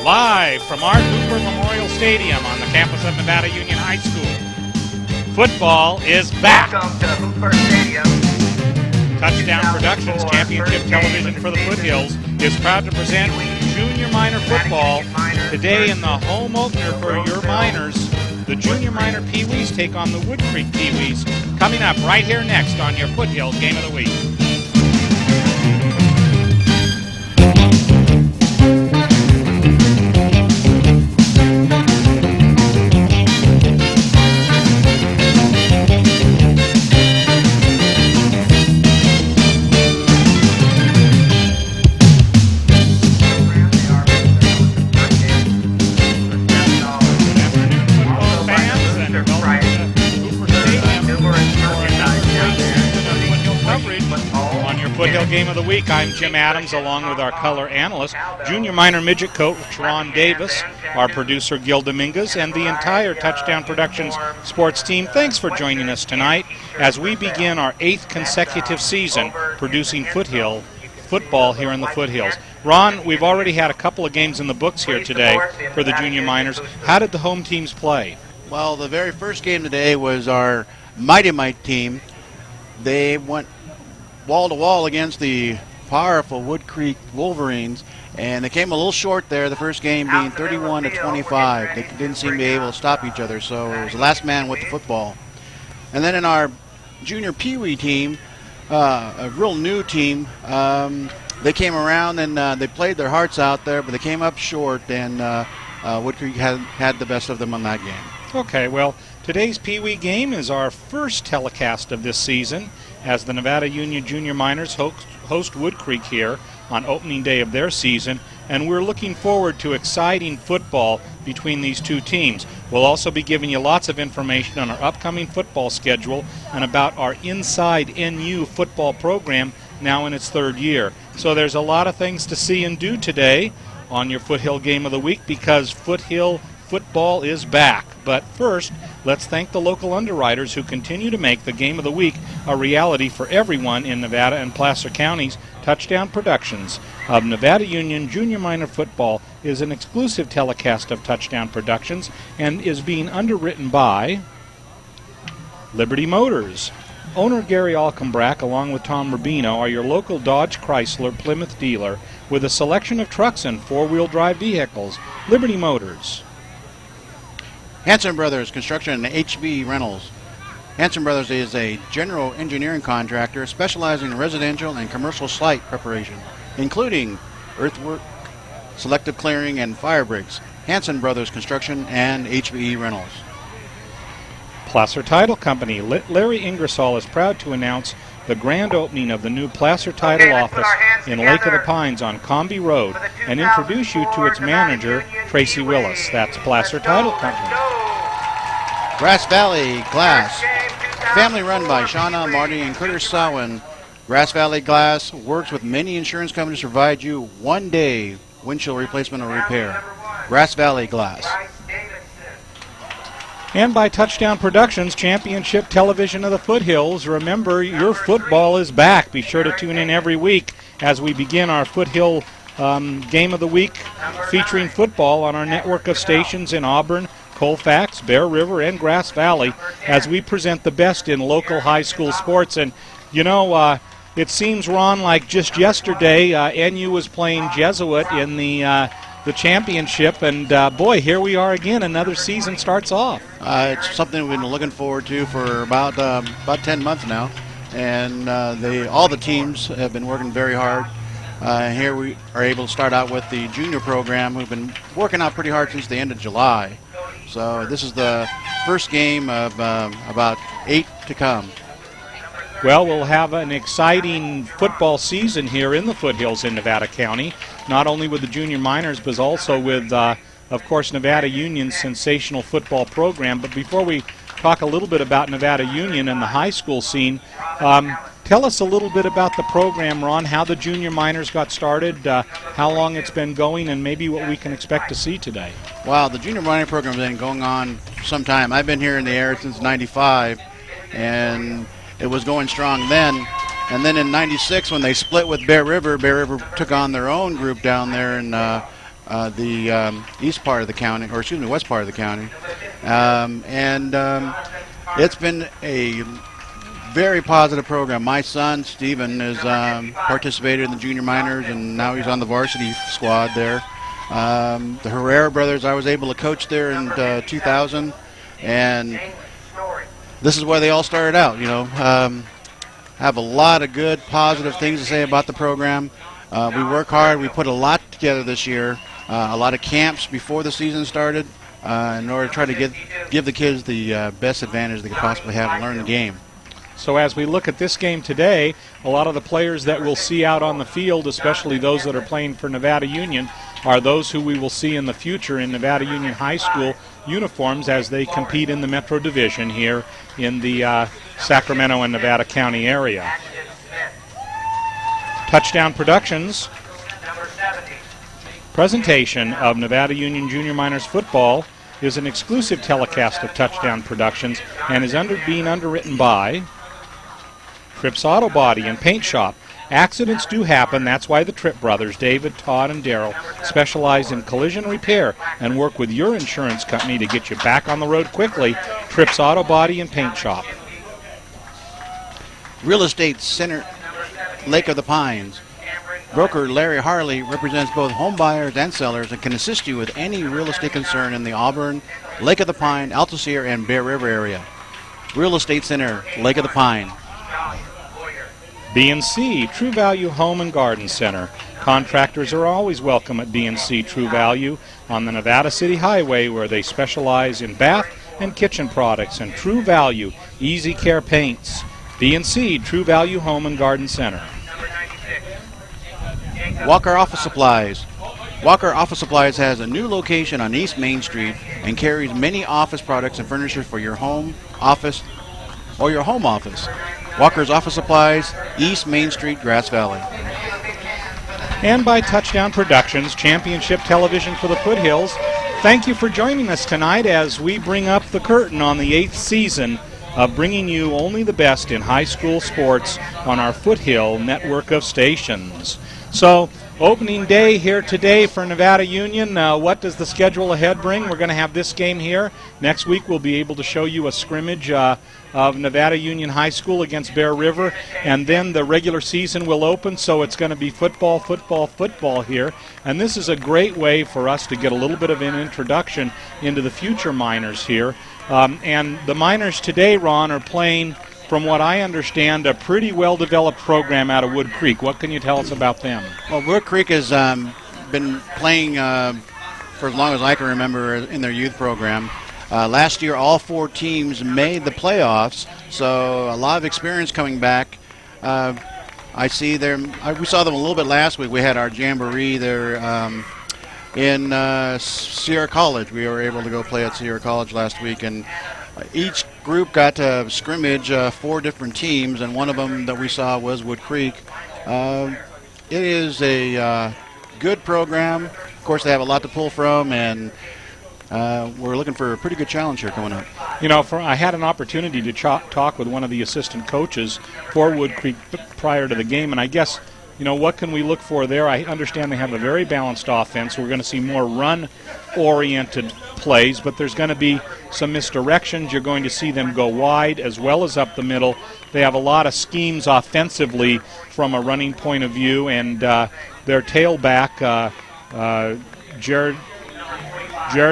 Live from Art Hooper Memorial Stadium on the campus of Nevada Union High School. Football is back. Welcome to Hooper Stadium. Touchdown Productions Championship Television for the Foothills is proud to present Junior Minor Football. Today in the home opener for your Miners, the Junior Minor Pee-wees take on the Woodcreek Pee-wees. Coming up right here next on your Foothills Game of the Week. Foothill Game of the Week. I'm Jim Adams, along with our color analyst, Junior Minor Midget coach Ron Davis, our producer Gil Dominguez, and the entire Touchdown Productions sports team. Thanks for joining us tonight as we begin our 8th consecutive season producing Foothill football here in the Foothills. Ron, we've already had a couple of games in the books here today for the Junior Miners. How did the home teams play? Well, the very first game today was our Mighty Mite team. They went wall-to-wall against the powerful Woodcreek Wolverines, and they came a little short there, the first game being 31-25. They didn't seem to be able to stop each other, so it was the last man with the football. And then in our junior Pee-wee team, a real new team, they came around and they played their hearts out there, but they came up short, and Woodcreek had the best of them on that game. Okay, well, today's Pee-wee game is our first telecast of this season as the Nevada Union Junior Miners host Woodcreek here on opening day of their season, and we're looking forward to exciting football between these two teams. We'll also be giving you lots of information on our upcoming football schedule and about our Inside NU football program now in its 3rd year. So there's a lot of things to see and do today on your Foothill Game of the Week because Foothill football is back. But first, let's thank the local underwriters who continue to make the Game of the Week a reality for everyone in Nevada and Placer counties. Touchdown Productions of Nevada Union Junior Minor Football is an exclusive telecast of Touchdown Productions and is being underwritten by Liberty Motors. Owner Gary Alcombrack, along with Tom Rubino, are your local Dodge Chrysler Plymouth dealer with a selection of trucks and 4-wheel drive vehicles. Liberty Motors. Hanson Brothers Construction and HB Rentals. Hanson Brothers is a general engineering contractor specializing in residential and commercial site preparation, including earthwork, selective clearing, and fire breaks. Hanson Brothers Construction and HB Rentals. Placer Title Company. Larry Ingersoll is proud to announce the grand opening of the new Placer Title office in Lake of the Pines on Comby Road and introduce you to its manager, Tracy Willis. That's Placer Title Company. Grass Valley Glass. Family run by Shauna, Marty, and Curtis Sawin. Grass Valley Glass works with many insurance companies to provide you 1-day windshield replacement or repair. Grass Valley Glass. And by Touchdown Productions, Championship Television of the Foothills. Remember, your football is back. Be sure to tune in every week as we begin our Foothill Game of the Week featuring football on our network of stations in Auburn, Colfax, Bear River, and Grass Valley as we present the best in local high school sports. And, you know, it seems, Ron, like just yesterday, NU was playing Jesuit in the championship, and boy, here we are again. Another season starts off. It's something we've been looking forward to for about 10 months now, and all the teams have been working very hard. Here we are able to start out with the junior program, who've been working out pretty hard since the end of July. So this is the first game of about 8 to come. Well, we'll have an exciting football season here in the Foothills in Nevada County, not only with the junior minors, but also with, of course, Nevada Union's sensational football program. But before we talk a little bit about Nevada Union and the high school scene, tell us a little bit about the program, Ron, how the junior minors got started, how long it's been going, and maybe what we can expect to see today. Wow, the junior minor program has been going on for some time. I've been here in the area since '95, and it was going strong then. And then in '96, when they split with Bear River took on their own group down there in the east part of the county, or excuse me, west part of the county. It's been a very positive program. My son, Steven, has participated in the junior minors, and now he's on the varsity squad there. The Herrera brothers, I was able to coach there in 2000, and this is where they all started out, you know. Have a lot of good, positive things to say about the program. We work hard. We put a lot together this year, a lot of camps before the season started in order to try to give the kids the best advantage they could possibly have and learn the game. So as we look at this game today, a lot of the players that we'll see out on the field, especially those that are playing for Nevada Union, are those who we will see in the future in Nevada Union High School uniforms as they compete in the Metro Division here in the Sacramento and Nevada County area. Touchdown Productions presentation of Nevada Union Junior Miners football is an exclusive telecast of Touchdown Productions and is being underwritten by Tripp's Auto Body and Paint Shop. Accidents do happen. That's why the Tripp brothers, David, Todd, and Daryl, specialize in collision repair and work with your insurance company to get you back on the road quickly. Tripp's Auto Body and Paint Shop. Real Estate Center, Lake of the Pines. Broker Larry Harley represents both home buyers and sellers and can assist you with any real estate concern in the Auburn, Lake of the Pine, Alta Sierra, and Bear River area. Real Estate Center, Lake of the Pine. B&C, True Value Home and Garden Center. Contractors are always welcome at B&C True Value on the Nevada City Highway, where they specialize in bath and kitchen products, and True Value Easy Care Paints. B&C True Value Home and Garden Center. Walker Office Supplies. Walker Office Supplies has a new location on East Main Street and carries many office products and furniture for your home, office, or your home office. Walker's Office Supplies, East Main Street, Grass Valley. And by Touchdown Productions, championship television for the Foothills. Thank you for joining us tonight as we bring up the curtain on the 8th season of bringing you only the best in high school sports on our Foothill network of stations. So, opening day here today for Nevada Union. What does the schedule ahead bring? We're going to have this game here. Next week we'll be able to show you a scrimmage of Nevada Union High School against Bear River, and then the regular season will open, so it's going to be football here. And this is a great way for us to get a little bit of an introduction into the future Miners here. And the Miners today, Ron, are playing, from what I understand, a pretty well-developed program out of Woodcreek. What can you tell us about them? Well, Woodcreek has been playing for as long as I can remember in their youth program. Last year, all 4 teams made the playoffs, so a lot of experience coming back. I see them. We saw them a little bit last week. We had our jamboree there in Sierra College. We were able to go play at Sierra College last week, and each group got to scrimmage 4 different teams, and one of them that we saw was Woodcreek. It is a good program. Of course, they have a lot to pull from, and we're looking for a pretty good challenge here coming up. You know, I had an opportunity to talk with one of the assistant coaches for Woodcreek prior to the game, and I guess, you know, what can we look for there? I understand they have a very balanced offense. We're going to see more run-oriented plays, but there's going to be some misdirections. You're going to see them go wide as well as up the middle. They have a lot of schemes offensively from a running point of view, and their tailback, Jared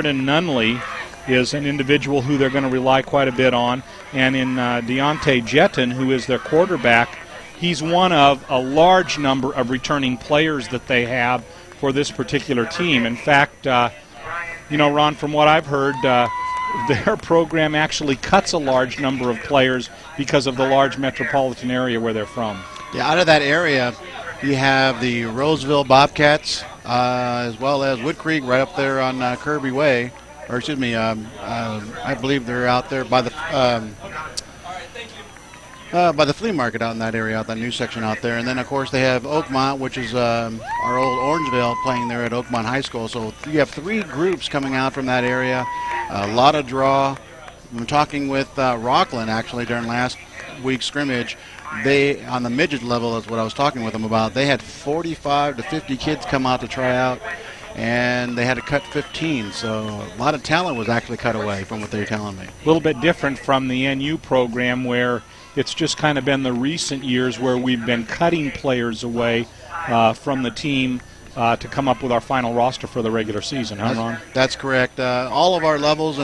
Nunley, is an individual who they're going to rely quite a bit on. And in Deontay Jetton, who is their quarterback, he's one of a large number of returning players that they have for this particular team. In fact, you know, Ron, from what I've heard, their program actually cuts a large number of players because of the large metropolitan area where they're from. Yeah, out of that area, you have the Roseville Bobcats, as well as Woodcreek right up there on Kirby Way. Or excuse me, I believe they're out there by the flea market out in that area, out that new section out there. And then, of course, they have Oakmont, which is our old Orangeville, playing there at Oakmont High School. So you have 3 groups coming out from that area. A lot of draw. I'm talking with Rockland, actually, during last week's scrimmage. They, on the midget level, is what I was talking with them about. They had 45 to 50 kids come out to try out. and they had to cut 15. So a lot of talent was actually cut away from what they were telling me. A little bit different from the NU program, where it's just kind of been the recent years where we've been cutting players away from the team to come up with our final roster for the regular season, huh, Ron? That's correct. All of our levels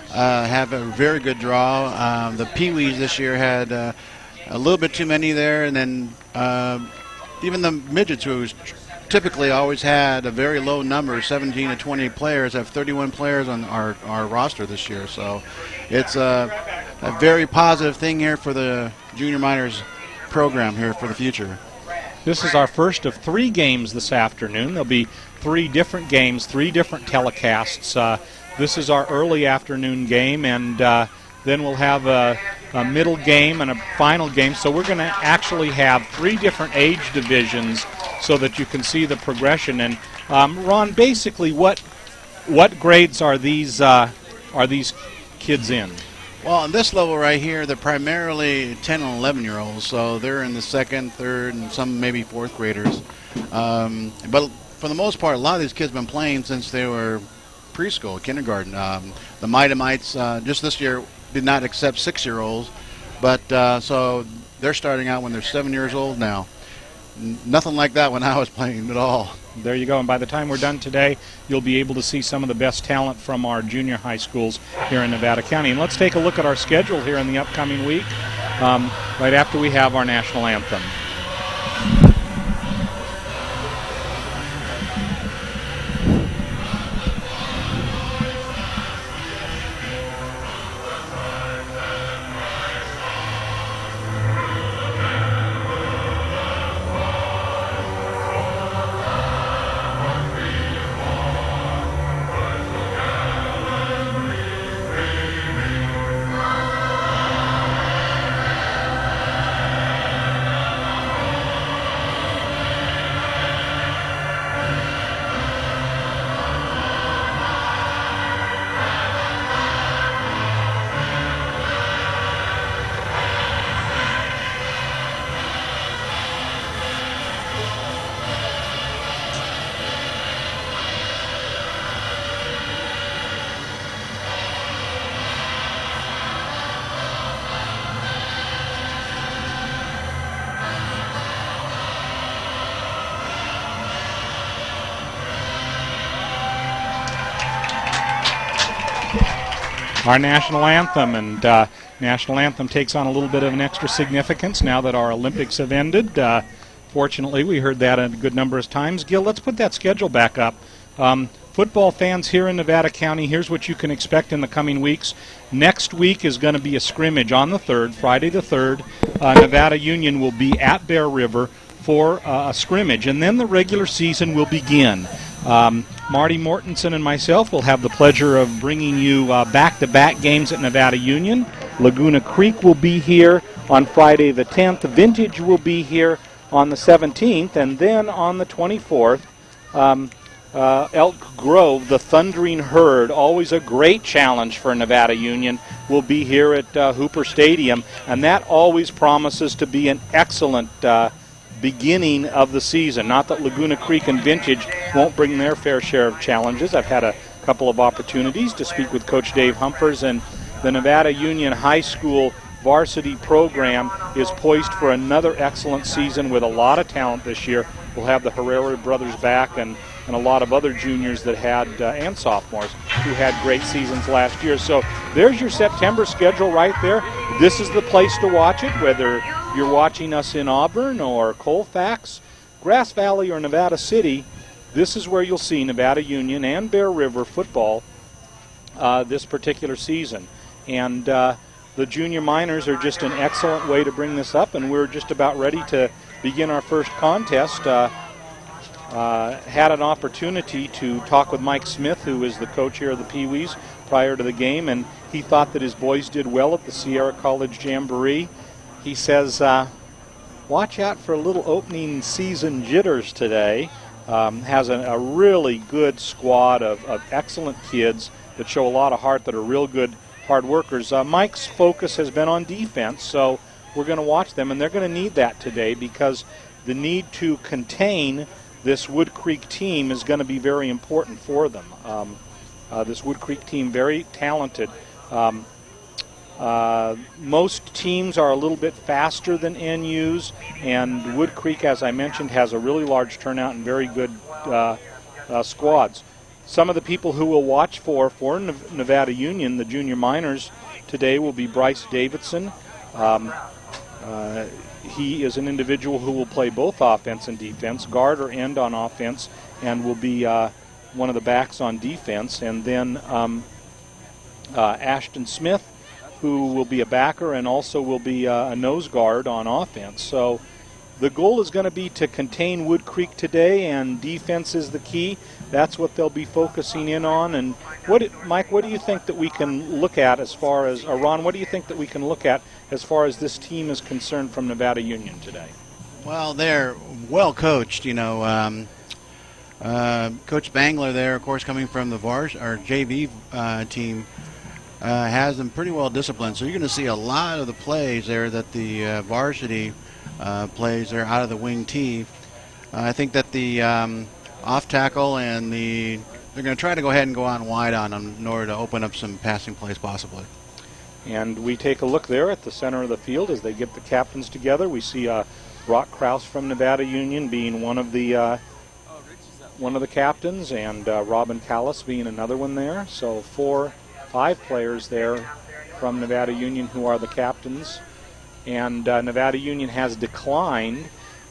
have a very good draw. The Pee-wees this year had a little bit too many there, and then even the midgets, who typically always had a very low number, 17 to 20 players, have 31 players on our roster this year. So it's a very positive thing here for the junior minors program here for the future. This is our first of 3 games this afternoon. There'll be 3 different games, 3 different telecasts. This is our early afternoon game, and then we'll have a middle game and a final game. So we're going to actually have 3 different age divisions so that you can see the progression. And Ron, basically, what grades are these kids in? Well, on this level right here, they're primarily 10 and 11-year-olds, so they're in the 2nd, 3rd, and some maybe 4th graders. But for the most part, a lot of these kids have been playing since they were preschool, kindergarten. The Mites just this year did not accept 6-year-olds, but so they're starting out when they're 7 years old now. Nothing like that when I was playing at all. There you go. And by the time we're done today, you'll be able to see some of the best talent from our junior high schools here in Nevada County. And let's take a look at our schedule here in the upcoming week, right after we have our national anthem. Our national anthem, and national anthem takes on a little bit of an extra significance now that our Olympics have ended. Fortunately, we heard that a good number of times. Gil, let's put that schedule back up. Football fans here in Nevada County, here's what you can expect in the coming weeks. Next week is going to be a scrimmage on the 3rd, Friday the 3rd. Nevada Union will be at Bear River for a scrimmage, and then the regular season will begin. Marty Mortensen and myself will have the pleasure of bringing you back-to-back games at Nevada Union. Laguna Creek will be here on Friday the 10th. Vintage will be here on the 17th, and then on the 24th, Elk Grove, the Thundering Herd, always a great challenge for Nevada Union, will be here at Hooper Stadium, and that always promises to be an excellent beginning of the season. Not that Laguna Creek and Vintage won't bring their fair share of challenges. I've had a couple of opportunities to speak with Coach Dave Humpers, and the Nevada Union High School varsity program is poised for another excellent season with a lot of talent this year. We'll have the Herrera brothers back and a lot of other juniors that had, and sophomores, who had great seasons last year. So there's your September schedule right there. This is the place to watch it, whether you're watching us in Auburn or Colfax, Grass Valley, or Nevada City. This is where you'll see Nevada Union and Bear River football this particular season. And the junior minors are just an excellent way to bring this up, and we're just about ready to begin our first contest. Had an opportunity to talk with Mike Smith, who is the coach here of the Pee-wees, prior to the game, and he thought that his boys did well at the Sierra College Jamboree. He says, watch out for a little opening season jitters today. Has a really good squad of excellent kids that show a lot of heart, that are real good hard workers. Mike's focus has been on defense, so we're going to watch them, and they're going to need that today, because the need to contain this Woodcreek team is going to be very important for them. This Woodcreek team, very talented. Most teams are a little bit faster than NU's, and Woodcreek, as I mentioned, has a really large turnout and very good squads. Some of the people who will watch for Nevada Union, the junior minors, today will be Bryce Davidson. He is an individual who will play both offense and defense, guard or end on offense, and will be one of the backs on defense. And then Ashton Smith, who will be a backer and also will be a nose guard on offense. So the goal is going to be to contain Woodcreek today, and defense is the key. That's what they'll be focusing in on. And Mike, what do you think that we can look at as far as, or Ron, what do you think that we can look at as far as this team is concerned from Nevada Union today? Well, they're well coached, you know. Coach Bangler there, of course, coming from the JV team, has them pretty well disciplined. So you're going to see a lot of the plays there that the varsity plays there out of the wing tee. I think that the off tackle and they're going to try to go ahead and go on wide on them in order to open up some passing plays possibly. And we take a look there at the center of the field as they get the captains together. We see Brock Krause from Nevada Union being one of the captains, and Robin Callis being another one there. So 5 players there from Nevada Union who are the captains. And Nevada Union has declined,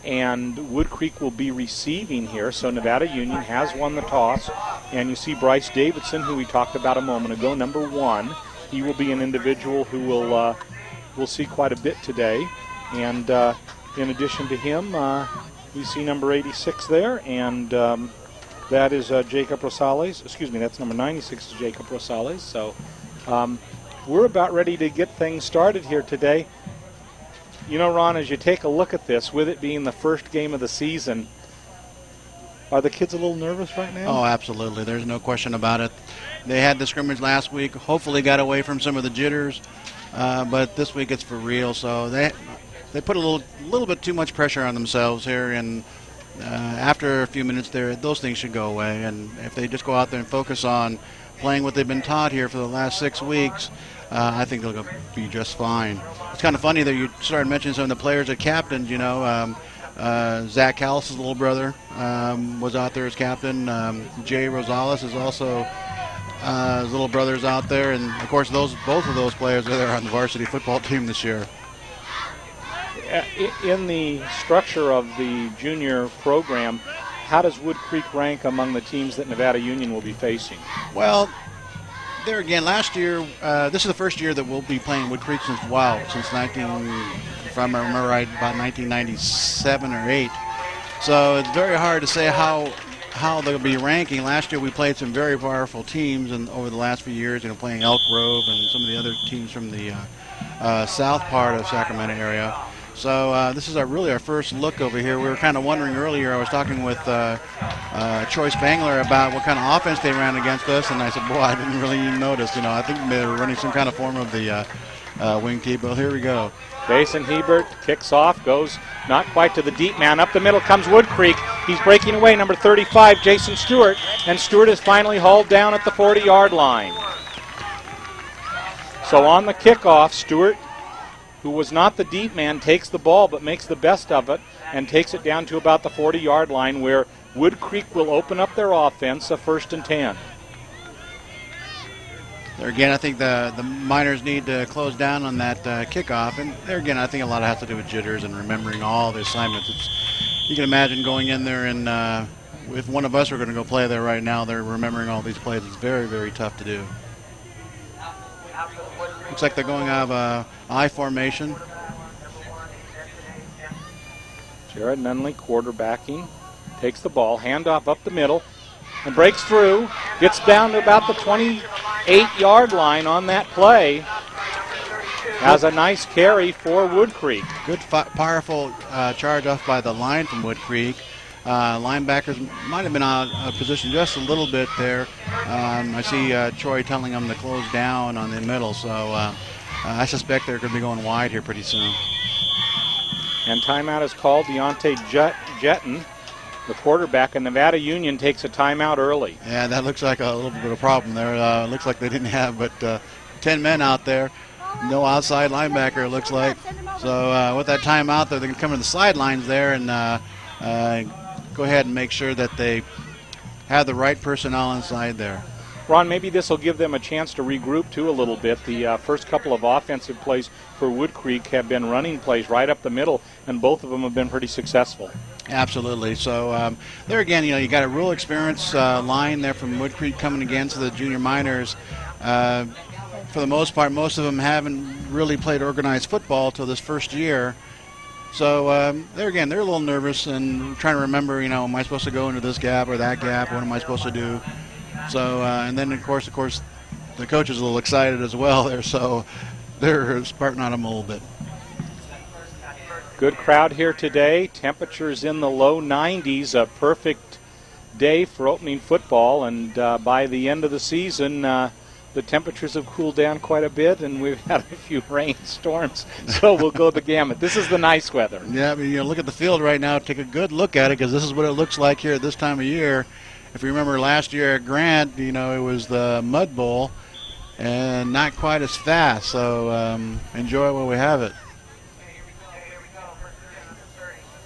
and Woodcreek will be receiving here. So Nevada Union has won the toss, and you see Bryce Davidson, who we talked about a moment ago, number 1. He will be an individual who we'll see quite a bit today. And in addition to him, you see number 86 there, and that is Jacob Rosales. Excuse me, that's number 96 is Jacob Rosales. So we're about ready to get things started here today. You know, Ron, as you take a look at this, with it being the first game of the season, are the kids a little nervous right now? Oh, absolutely. There's no question about it. They had the scrimmage last week, hopefully got away from some of the jitters, but this week it's for real. So they put a little bit too much pressure on themselves here, and after a few minutes there, those things should go away. And if they just go out there and focus on playing what they've been taught here for the last 6 weeks, I think they'll be just fine. It's kind of funny that you started mentioning some of the players that captained. You know, Zach Callis' little brother was out there as captain. Jay Rosales is also his little brother's out there, and of course both of those players are there on the varsity football team this year. In the structure of the junior program, how does Woodcreek rank among the teams that Nevada Union will be facing? Well, there again, last year, this is the first year that we'll be playing Woodcreek since if I remember right, about 1997 or 8. So it's very hard to say how they'll be ranking. Last year we played some very powerful teams, and over the last few years, playing Elk Grove and some of the other teams from the south part of Sacramento area. So this is really our first look over here. We were kind of wondering earlier, I was talking with Troy Spangler about what kind of offense they ran against us, and I said, boy, I didn't really even notice. I think they were running some kind of form of the wing tee, but here we go. Jason Hebert kicks off, goes not quite to the deep man. Up the middle comes Woodcreek. He's breaking away, number 35, Jason Stewart, and Stewart is finally hauled down at the 40-yard line. So on the kickoff, Stewart, who was not the deep man, takes the ball but makes the best of it and takes it down to about the 40-yard line, where Woodcreek will open up their offense, a 1st and 10. There again, I think the Miners need to close down on that kickoff, and there again, I think a lot has to do with jitters and remembering all the assignments. You can imagine going in there, and if one of us were going to go play there right now, they're remembering all these plays. It's very, very tough to do. Looks like they're going out of I formation. Jared Nunley quarterbacking, takes the ball, handoff up the middle, and breaks through, gets down to about the 28-yard line on that play. Has a nice carry for Woodcreek. Good, powerful charge off by the line from Woodcreek. Linebackers might have been out of position just a little bit there. I see Troy telling them to close down on the middle, so I suspect they're going to be going wide here pretty soon. And timeout is called. Deontay Jetton the quarterback, and Nevada Union takes a timeout early. Yeah, that looks like a little bit of a problem there. Looks like they didn't have but 10 men out there. No outside linebacker, it looks like. So with that timeout there, they can come to the sidelines there and go ahead and make sure that they have the right personnel inside there. Ron, maybe this will give them a chance to regroup too a little bit. The first couple of offensive plays for Woodcreek have been running plays right up the middle, and both of them have been pretty successful. Absolutely. So there again, you got a real experienced line there from Woodcreek coming against the junior miners. For the most part, most of them haven't really played organized football till this first year. So there again, they're a little nervous and trying to remember, am I supposed to go into this gap or that gap? What am I supposed to do? So, and then, of course, the coach is a little excited as well there, so they're sparking on them a little bit. Good crowd here today. Temperatures in the low 90s, a perfect day for opening football, and by the end of the season, the temperatures have cooled down quite a bit, and we've had a few rainstorms, so we'll go the gamut. This is the nice weather. Yeah, look at the field right now. Take a good look at it, because this is what it looks like here at this time of year. If you remember last year at Grant, it was the Mud Bowl and not quite as fast. So enjoy it while we have it.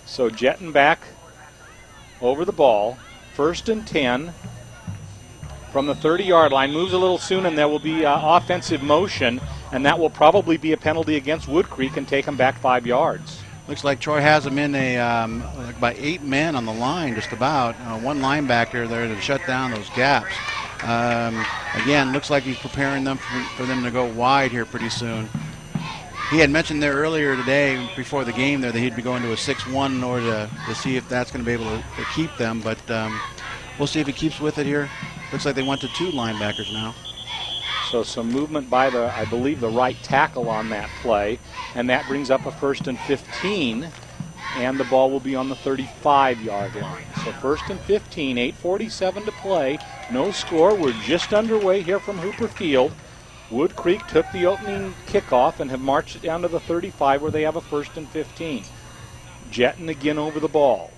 So jetting back over the ball, 1st and 10 from the 30-yard line. Moves a little soon, and there will be offensive motion, and that will probably be a penalty against Woodcreek and take them back 5 yards. Looks like Troy has them in by 8 men on the line, just about. One linebacker there to shut down those gaps. Again, looks like he's preparing them for them to go wide here pretty soon. He had mentioned there earlier today, before the game there, that he'd be going to a 6-1 in order to see if that's going to be able to keep them. But we'll see if he keeps with it here. Looks like they went to 2 linebackers now. So some movement by I believe the right tackle on that play, and that brings up a 1st and 15, and the ball will be on the 35-yard line. So 1st and 15, 8:47 to play, no score. We're just underway here from Hooper Field. Woodcreek took the opening kickoff and have marched it down to the 35 where they have a 1st and 15. Jetting again over the ball.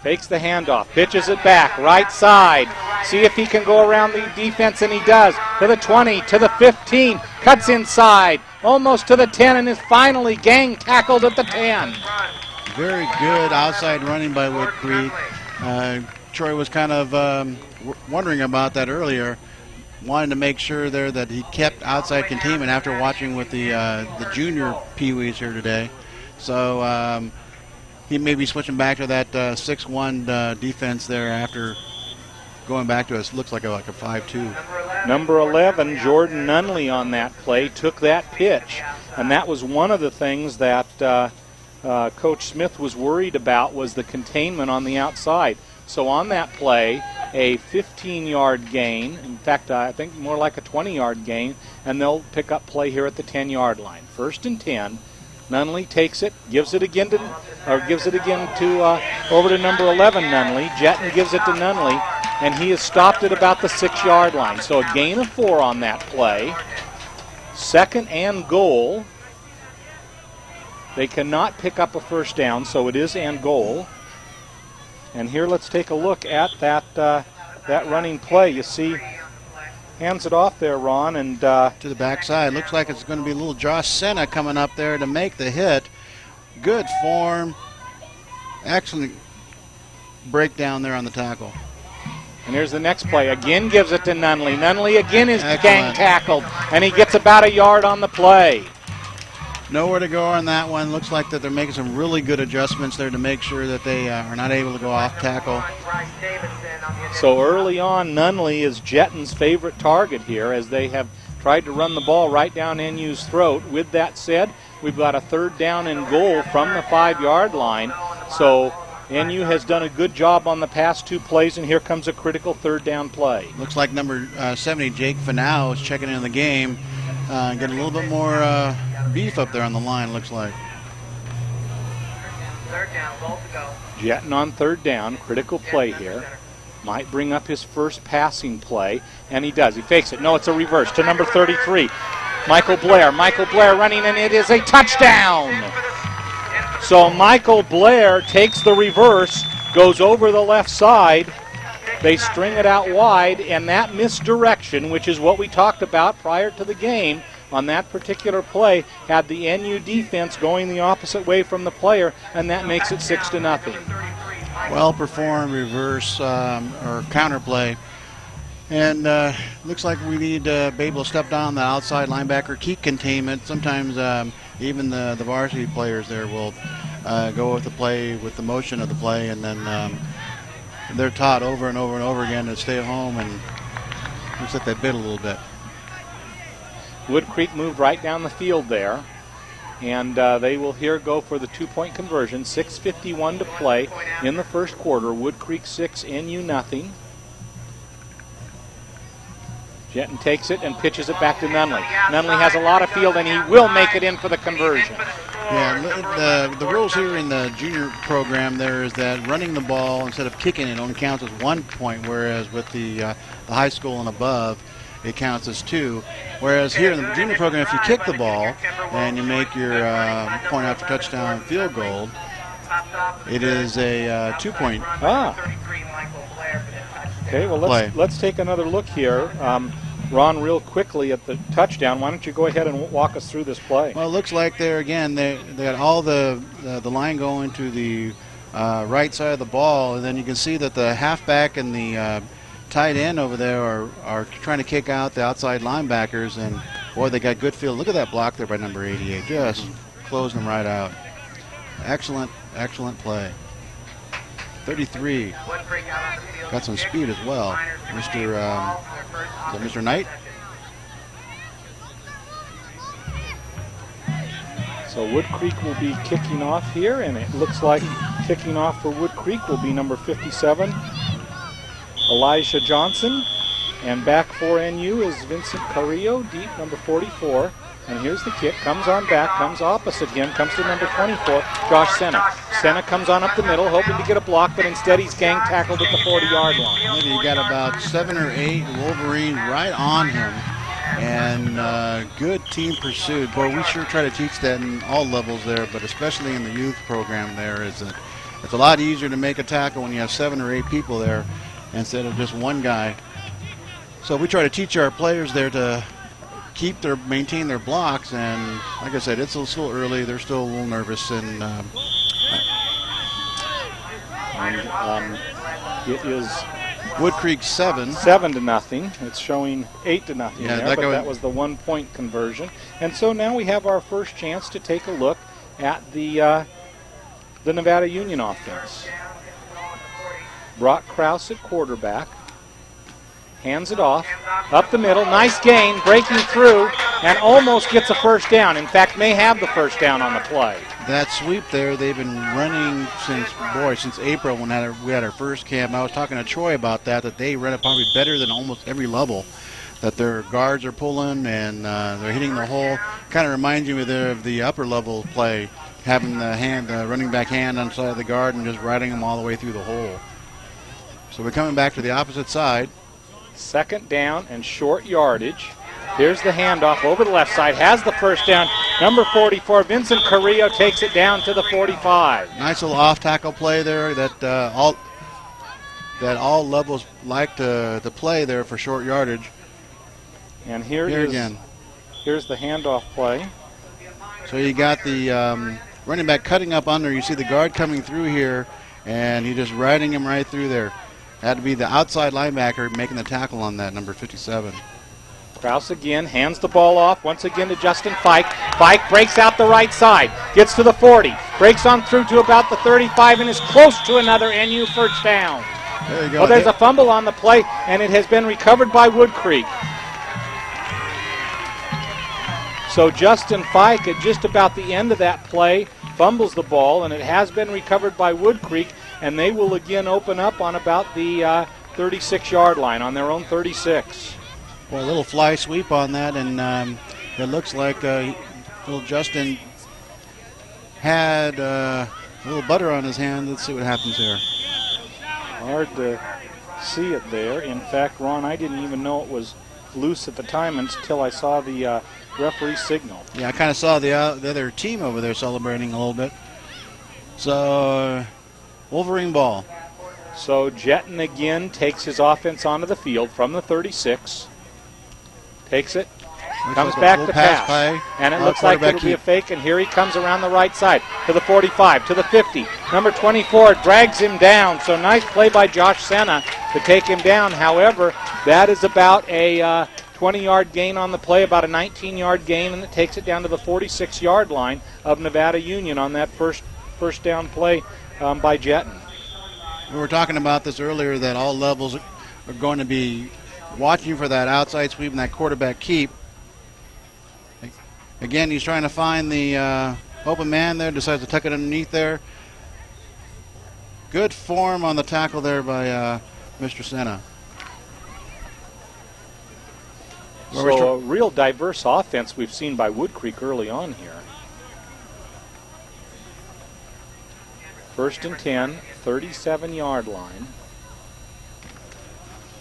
Fakes the handoff, pitches it back, right side. See if he can go around the defense, and he does. To the 20, to the 15, cuts inside, almost to the 10, and is finally gang tackled at the 10. Very good outside running by Woodcreek. Troy was kind of wondering about that earlier. Wanted to make sure there that he kept outside containment after watching with the junior peewees here today. So he may be switching back to that 6-1 defense there after going back to us. Looks like a 5-2. Number 11, Jordan Nunley on that play, took that pitch. And that was one of the things that Coach Smith was worried about, was the containment on the outside. So on that play, a 15-yard gain. In fact, I think more like a 20-yard gain. And they'll pick up play here at the 10-yard line. 1st and 10. Nunley takes it, gives it again to over to number 11, Nunley. Jetton gives it to Nunley, and he is stopped at about the 6-yard line. So a gain of 4 on that play. 2nd and goal. They cannot pick up a first down, so it is and goal. And here, let's take a look at that running play. You see, hands it off there, Ron, and to the backside. Looks like it's going to be a little Josh Cena coming up there to make the hit. Good form. Excellent breakdown there on the tackle. And here's the next play. Again gives it to Nunley. Nunley again is gang tackled, and he gets about a yard on the play. Nowhere to go on that one. Looks like that they're making some really good adjustments there to make sure that they are not able to go off tackle. So early on, Nunley is Jetton's favorite target here, as they have tried to run the ball right down NU's throat. With that said, we've got a 3rd down and goal from the 5-yard line. So NU has done a good job on the past 2 plays, and here comes a critical 3rd down play. Looks like number 70, Jake Fanau, is checking in the game. Getting a little bit more beef up there on the line, looks like. 3rd down, goal to go. Jetton on 3rd down, critical play here. Might bring up his first passing play, and he does. He fakes it. No, it's a reverse to number 33. Michael Blair running, and it is a touchdown. So Michael Blair takes the reverse goes over the left side. They string it out wide, and that misdirection, which is what we talked about prior to the game on that particular play, had the NU defense going the opposite way from the player, and that makes it 6-0. Well performed reverse or counter play. And looks like we need to be able to step down the outside linebacker, keep containment. Sometimes even the varsity players there will go with the play, with the motion of the play, and then they're taught over and over and over again to stay at home and set that bit a little bit. Woodcreek moved right down the field there, and they will here go for the two-point conversion. 6:51 to play in the first quarter. Woodcreek 6, NU nothing. Jetton takes it and pitches it back to Nunley. Nunley has a lot of field, and he will make it in for the conversion. Yeah, the rules here in the junior program there is that running the ball instead of kicking it only counts as 1 point, whereas with the high school and above, it counts as 2. Whereas here in the junior program, if you kick the ball and you make your point after touchdown field goal, it is a 2-point. Okay, well, let's take another look here. Ron, real quickly at the touchdown. Why don't you go ahead and walk us through this play? Well, it looks like there again they got all the line going to the right side of the ball, and then you can see that the halfback and the tight end over there are trying to kick out the outside linebackers, and boy, they got good field. Look at that block there by number 88, just closing them right out. Excellent play. 33. Got some speed as well. Mr. Knight? So Woodcreek will be kicking off here, and it looks like kicking off for Woodcreek will be number 57, Elijah Johnson. And back for NU is Vincent Carrillo, deep, number 44. And here's the kick, comes on back, comes opposite him, comes to number 24, Josh Cena. Cena comes on up the middle, hoping to get a block, but instead he's gang tackled at the 40-yard line. Maybe you got about 7 or 8 Wolverines right on him, and good team pursuit. Boy, we sure try to teach that in all levels there, but especially in the youth program there, it's a lot easier to make a tackle when you have 7 or 8 people there instead of just one guy. So we try to teach our players there to maintain their blocks, and like I said, it's still early. They're still a little nervous, and it is Woodcreek 7. 7-0. It's showing 8-0 Yeah, there, but that was the 1-point conversion. And so now we have our first chance to take a look at the Nevada Union offense. Brock Krause at quarterback. Hands it off, up the middle, nice gain, breaking through, and almost gets a first down. In fact, may have the first down on the play. That sweep there, they've been running since April when we had our first camp. I was talking to Troy about that they run it probably better than almost every level, that their guards are pulling and they're hitting the hole. Kind of reminds you of the upper level play, having the running back hand on the side of the guard and just riding them all the way through the hole. So we're coming back to the opposite side. Second down and short yardage. Here's the handoff over the left side. Has the first down. Number 44, Vincent Carrillo, takes it down to the 45. Nice little off-tackle play there that all levels like to play there for short yardage. And here's the handoff play. So you got the running back cutting up under. You see the guard coming through here, and you're just riding him right through there. Had to be the outside linebacker making the tackle on that, number 57. Krause again, hands the ball off, once again to Justin Fike. Fike breaks out the right side, gets to the 40, breaks on through to about the 35, and is close to another NU first down. There you go. Well, there's a fumble on the play, and it has been recovered by Woodcreek. So Justin Fike, at just about the end of that play, fumbles the ball, and it has been recovered by Woodcreek, and they will again open up on about the 36-yard line, on their own 36. Well, a little fly sweep on that, and it looks like little Justin had a little butter on his hand. Let's see what happens here. Hard to see it there. In fact, Ron, I didn't even know it was loose at the time until I saw the referee signal. Yeah, I kind of saw the other team over there celebrating a little bit. So, Wolverine ball. So Jetton again takes his offense onto the field from the 36. Takes it. Comes back to pass. And it looks like it'll be a fake, and here he comes around the right side to the 45, to the 50. Number 24 drags him down. So nice play by Josh Cena to take him down. However, that is about a 20-yard gain on the play, about a 19-yard gain, and it takes it down to the 46-yard line of Nevada Union on that first down play by Jetton. We were talking about this earlier, that all levels are going to be watching for that outside sweep and that quarterback keep. Again, he's trying to find the open man there, decides to tuck it underneath there. Good form on the tackle there by Mr. Cena. So a real diverse offense we've seen by Woodcreek early on here. 1st and 10, 37-yard line.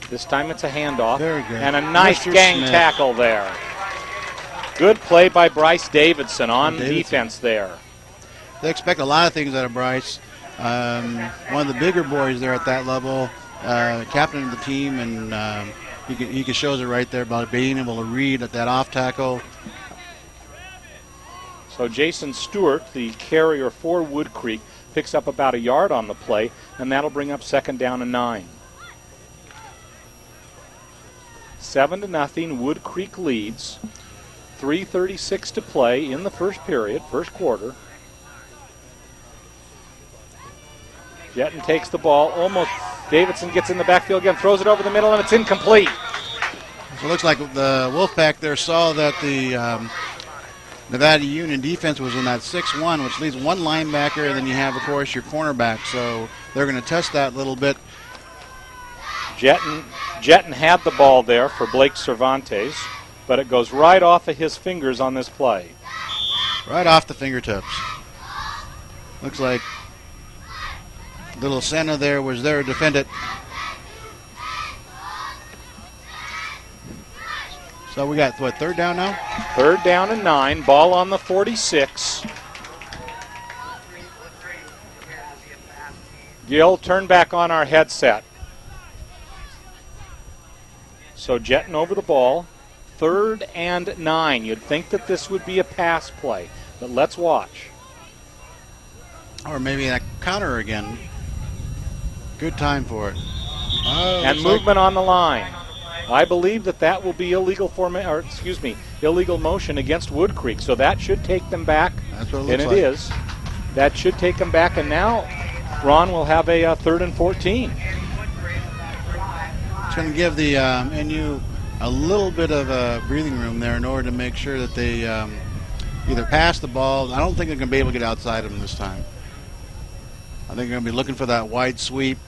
This time it's a handoff. Very good. And a nice gang tackle there. Good play by Bryce Davidson on defense there. They expect a lot of things out of Bryce. One of the bigger boys there at that level, captain of the team, and he shows it right there about being able to read at that off tackle. So Jason Stewart, the carrier for Woodcreek, picks up about a yard on the play, and that'll bring up 2nd down and 9. 7-0, Woodcreek leads. 3:36 to play in the first period, first quarter. Jetton takes the ball, almost. Davidson gets in the backfield again, throws it over the middle, and it's incomplete. So it looks like the Wolfpack there saw that the Nevada Union defense was in that 6-1, which leaves one linebacker, and then you have, of course, your cornerback. So they're going to test that a little bit. Jetton had the ball there for Blake Cervantes, but it goes right off of his fingers on this play. Right off the fingertips. Looks like little Cena there was there to defend it. So we got, what, 3rd down now? 3rd down and 9, ball on the 46. Gil, turn back on our headset. So Jetton over the ball. 3rd and 9. You'd think that this would be a pass play, but let's watch. Or maybe that counter again. Good time for it. Oh, and movement on the line. I believe that will be illegal illegal motion against Woodcreek. So that should take them back. That's what it looks and it like. is. That should take them back. And now Ron will have a 3rd and 14. It's going to give the NU a little bit of breathing room there in order to make sure that they either pass the ball. I don't think they're going to be able to get outside of them this time. I think they're going to be looking for that wide sweep.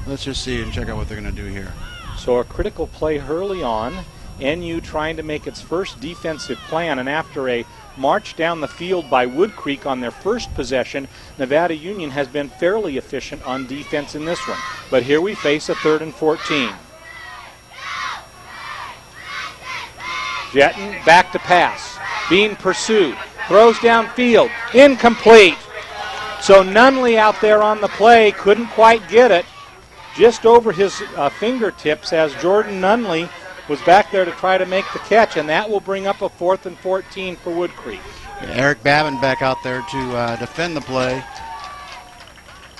Let's just see and check out what they're going to do here. So a critical play early on. NU trying to make its first defensive plan, and after a march down the field by Woodcreek on their first possession, Nevada Union has been fairly efficient on defense in this one. But here we face a 3rd and 14. Jetton back to pass, being pursued, throws downfield, incomplete. So Nunley out there on the play couldn't quite get it, just over his fingertips as Jordan Nunley was back there to try to make the catch, and that will bring up a 4th and 14 for Woodcreek. Eric Babin back out there to defend the play.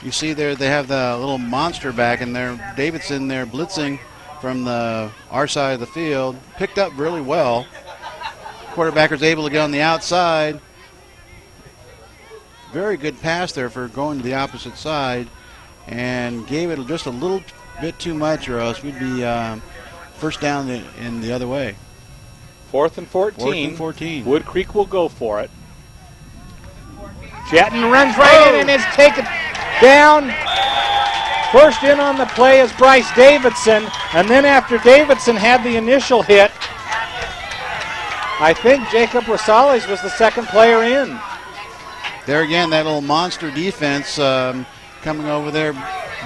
You see there they have the little monster back in there. Davidson there blitzing from our side of the field. Picked up really well. Quarterbacker's able to get on the outside. Very good pass there for going to the opposite side, and gave it just a little bit too much, or else we'd be first down in the other way. 4th and 14. 4th and 14. Woodcreek will go for it. Jetton runs right in and is taken down. First in on the play is Bryce Davidson, and then after Davidson had the initial hit, I think Jacob Rosales was the second player in. There again, that little monster defense coming over there.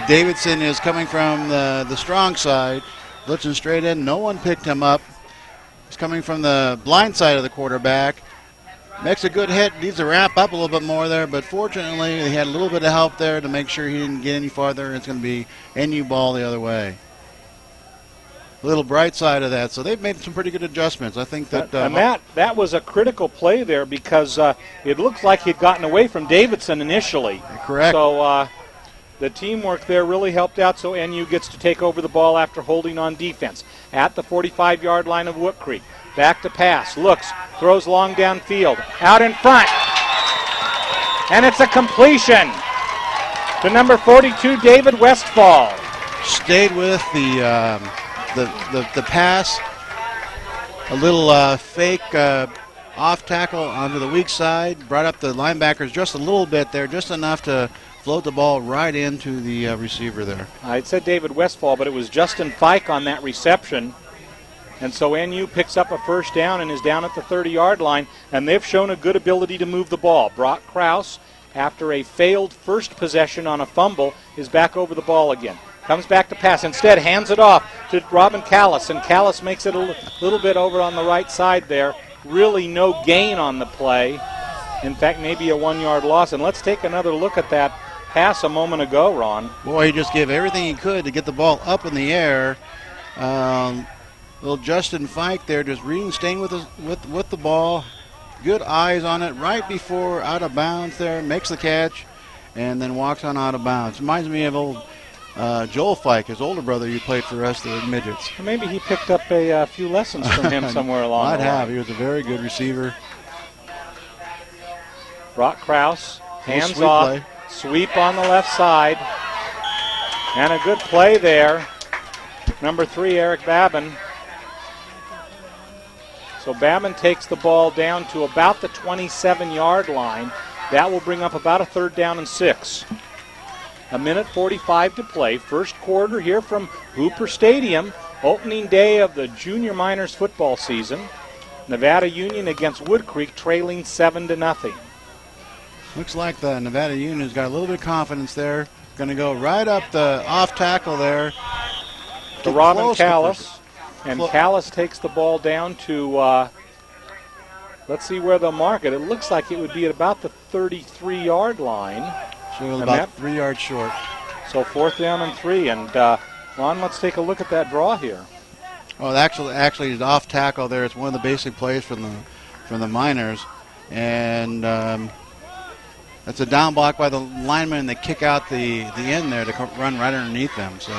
Davidson is coming from the strong side, blitzing straight in. No one picked him up. He's coming from the blind side of the quarterback. Makes a good hit. Needs to wrap up a little bit more there, but fortunately he had a little bit of help there to make sure he didn't get any farther. It's going to be NU ball the other way. A little bright side of that. So they've made some pretty good adjustments. I think that... and that was a critical play there because it looked like he'd gotten away from Davidson initially. Correct. So the teamwork there really helped out, so NU gets to take over the ball after holding on defense. At the 45-yard line of Woodcreek. Back to pass. Looks. Throws long downfield. Out in front. And it's a completion to number 42, David Westfall. Stayed with the pass, a little fake off tackle onto the weak side, brought up the linebackers just a little bit there, just enough to float the ball right into the receiver there. I said David Westfall, but it was Justin Fike on that reception. And so NU picks up a first down and is down at the 30-yard line, and they've shown a good ability to move the ball. Brock Krause, after a failed first possession on a fumble, is back over the ball again. Comes back to pass. Instead, hands it off to Robin Callis, and Callis makes it a little bit over on the right side there. Really no gain on the play. In fact, maybe a 1-yard loss. And let's take another look at that pass a moment ago, Ron. Boy, he just gave everything he could to get the ball up in the air. Little Justin Fike there just staying with the ball. Good eyes on it right before out of bounds there. Makes the catch and then walks on out of bounds. Reminds me of old Joel Fike, his older brother, who played for us, the midgets. Maybe he picked up a few lessons from him somewhere along the line. Might have. He was a very good receiver. Brock Krause, hands off, sweep on the left side. And a good play there. Number 3, Eric Babin. So Babin takes the ball down to about the 27-yard line. That will bring up about a 3rd down and 6. A minute 45 to play. First quarter here from Hooper Stadium. Opening day of the Junior Miners football season. Nevada Union against Woodcreek trailing 7-0. Looks like the Nevada Union's got a little bit of confidence there. Going to go right up the off tackle there. To Robin Callis. And Callis takes the ball down to, let's see where they'll mark it. It looks like it would be at about the 33-yard line. So about 3 yards short. So 4th down and 3. And, Ron, let's take a look at that draw here. Oh, actually, it's off tackle there. It's one of the basic plays from the Miners. And that's a down block by the lineman, and they kick out the end there to run right underneath them. So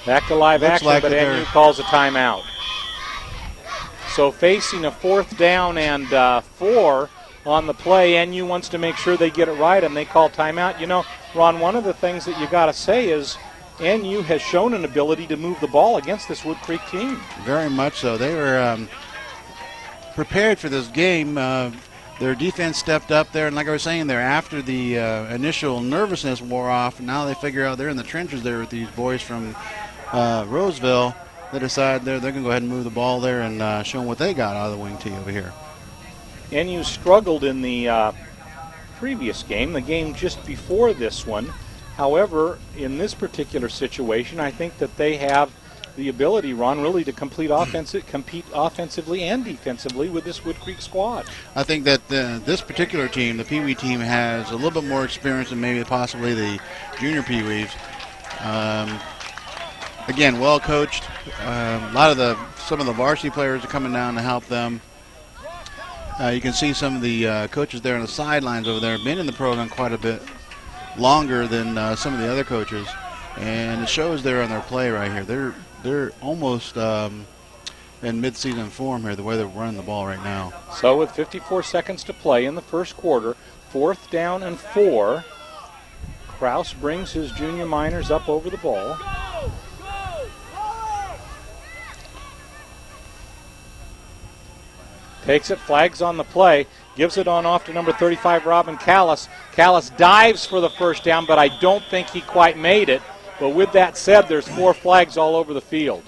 back to live action, like but NU calls a timeout. So facing a 4th down and 4 on the play, NU wants to make sure they get it right, and they call timeout. You know, Ron, one of the things that you got to say is NU has shown an ability to move the ball against this Woodcreek team. Very much so. They were prepared for this game. Their defense stepped up there, and like I was saying there, after the initial nervousness wore off, now they figure out they're in the trenches there with these boys from Roseville. They decide they're going to go ahead and move the ball there and show them what they got out of the wing tee over here. NU struggled in the previous game, the game just before this one. However, in this particular situation, I think that they have the ability, Ron, really to compete offensively and defensively with this Woodcreek squad. I think that this particular team, the Pee Wee team, has a little bit more experience than maybe possibly the junior Pee Wees. Again, well coached. Some of the varsity players are coming down to help them. You can see some of the coaches there on the sidelines over there have been in the program quite a bit longer than some of the other coaches, and it shows there on their play right here. They're almost in mid-season form here, the way they're running the ball right now. So with 54 seconds to play in the first quarter, 4th down and 4, Krause brings his junior Miners up over the ball. Takes it, flags on the play, gives it on off to number 35, Robin Callis. Callis dives for the first down, but I don't think he quite made it. But with that said, there's 4 flags all over the field.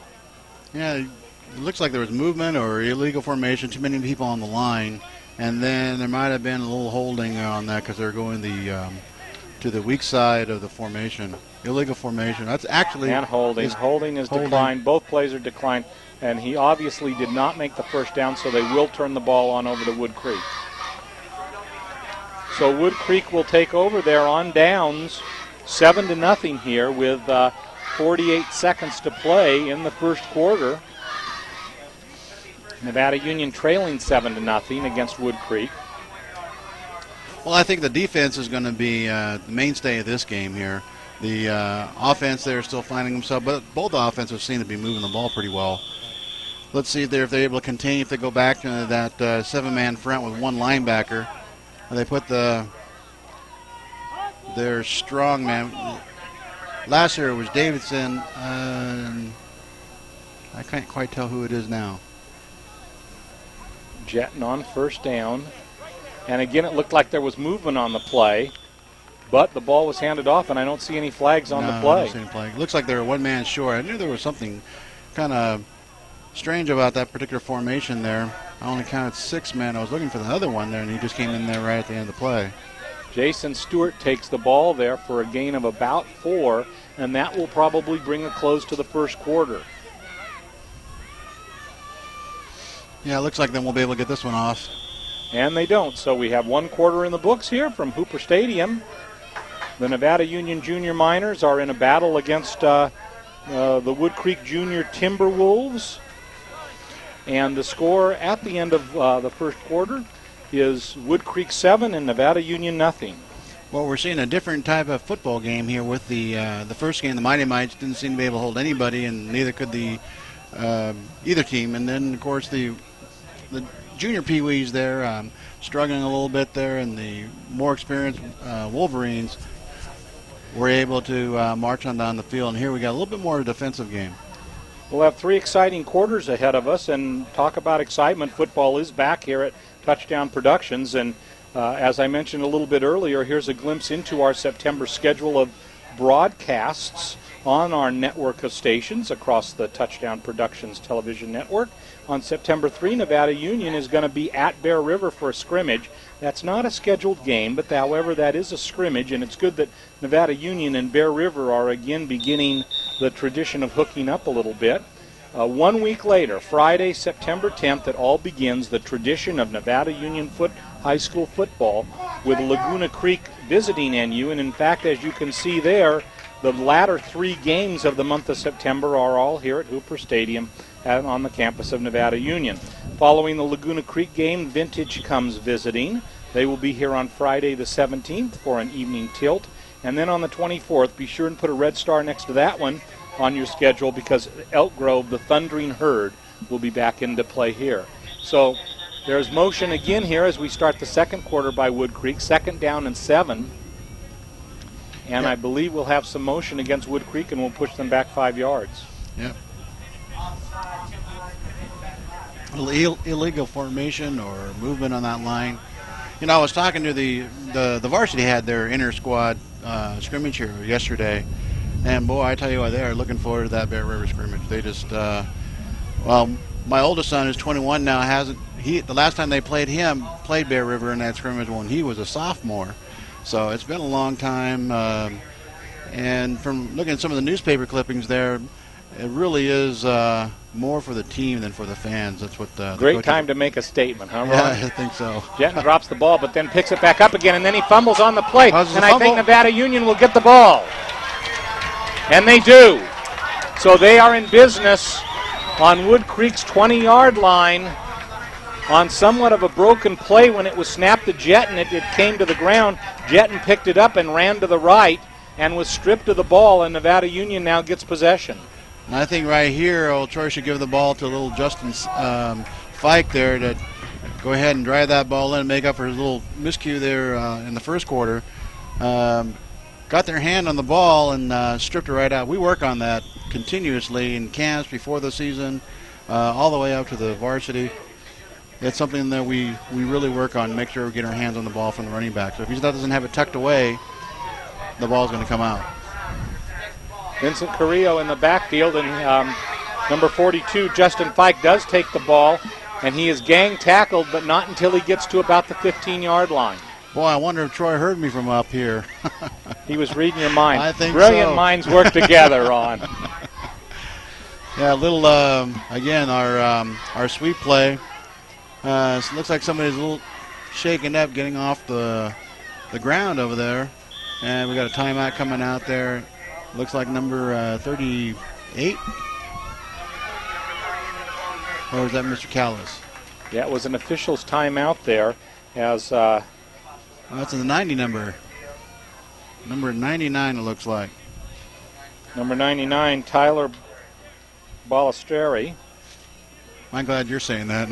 Yeah, it looks like there was movement or illegal formation, too many people on the line. And then there might have been a little holding on that because they're going the to the weak side of the formation. Illegal formation. That's actually... And holding. Holding is declined. Both plays are declined. And he obviously did not make the first down, so they will turn the ball on over to Woodcreek. So Woodcreek will take over there on downs, 7-0 here with 48 seconds to play in the first quarter. Nevada Union trailing 7-0 against Woodcreek. Well, I think the defense is going to be the mainstay of this game here. The offense, they're still finding themselves, but both offenses seem to be moving the ball pretty well. Let's see if they're able to continue, if they go back to that 7-man front with one linebacker. They put their strong man. Last year it was Davidson. I can't quite tell who it is now. Jetting on first down. And again, it looked like there was movement on the play, but the ball was handed off, and I don't see any flags on the play. I don't see any flag. It looks like they're one man short. I knew there was something kind of strange about that particular formation there. I only counted 6 men. I was looking for the other one there, and he just came in there right at the end of the play. Jason Stewart takes the ball there for a gain of about 4, and that will probably bring a close to the first quarter. Yeah, it looks like then we'll be able to get this one off. And they don't, so we have 1 quarter in the books here from Hooper Stadium. The Nevada Union Junior Miners are in a battle against the Woodcreek Junior Timberwolves. And the score at the end of the first quarter is Woodcreek 7 and Nevada Union nothing. Well, we're seeing a different type of football game here with the first game. The Mighty Mites didn't seem to be able to hold anybody, and neither could the either team. And then, of course, the junior peewees there struggling a little bit there, and the more experienced Wolverines were able to march on down the field. And here we got a little bit more defensive game. We'll have 3 exciting quarters ahead of us, and talk about excitement. Football is back here at Touchdown Productions, and as I mentioned a little bit earlier, here's a glimpse into our September schedule of broadcasts on our network of stations across the Touchdown Productions television network. On September 3, Nevada Union is going to be at Bear River for a scrimmage. That's not a scheduled game, but however, that is a scrimmage, and it's good that Nevada Union and Bear River are again beginning the tradition of hooking up a little bit. 1 week later, Friday, September 10th, it all begins, the tradition of Nevada Union High School football with Laguna Creek visiting NU, and in fact, as you can see there, the latter 3 games of the month of September are all here at Hooper Stadium on the campus of Nevada Union. Following the Laguna Creek game, Vintage comes visiting. They will be here on Friday the 17th for an evening tilt. And then on the 24th, be sure and put a red star next to that one on your schedule, because Elk Grove, the Thundering Herd, will be back into play here. So there's motion again here as we start the second quarter by Woodcreek, 2nd down and 7. And I believe we'll have some motion against Woodcreek, and we'll push them back 5 yards. Yep. Illegal formation or movement on that line. You know, I was talking to the varsity had their inter-squad scrimmage here yesterday, and boy, I tell you what, they are looking forward to that Bear River scrimmage. They just, well, my oldest son is 21 now. The last time they played Bear River in that scrimmage when he was a sophomore. So it's been a long time, and from looking at some of the newspaper clippings there, it really is more for the team than for the fans. That's what great time to make a statement, huh, Ron? Yeah, I think so. Jetton drops the ball, but then picks it back up again, and then he fumbles on the play. And I think fumble? Nevada Union will get the ball. And they do. So they are in business on Woodcreek's 20-yard line on somewhat of a broken play. When it was snapped to Jetton, it came to the ground. Jetton picked it up and ran to the right and was stripped of the ball, and Nevada Union now gets possession. And I think right here, Old Troy should give the ball to little Justin Fike there to go ahead and drive that ball in and make up for his little miscue there in the first quarter. Got their hand on the ball and stripped it right out. We work on that continuously in camps before the season, all the way up to the varsity. It's something that we really work on, make sure we get our hands on the ball from the running back. So if he doesn't have it tucked away, the ball's going to come out. Vincent Carrillo in the backfield, and number 42, Justin Fike, does take the ball, and he is gang tackled, but not until he gets to about the 15-yard line. Boy, I wonder if Troy heard me from up here. He was reading your mind. I think Brilliant so. minds work together, Ron. Yeah, a little, again, our sweep play. So it looks like somebody's a little shaken up getting off the ground over there. And we got a timeout coming out there. Looks like number 38. Or is that Mr. Callis? Yeah, it was an official's timeout there as... That's in the 90 number. Number 99, it looks like. Number 99, Tyler Ballesteri. I'm glad you're saying that.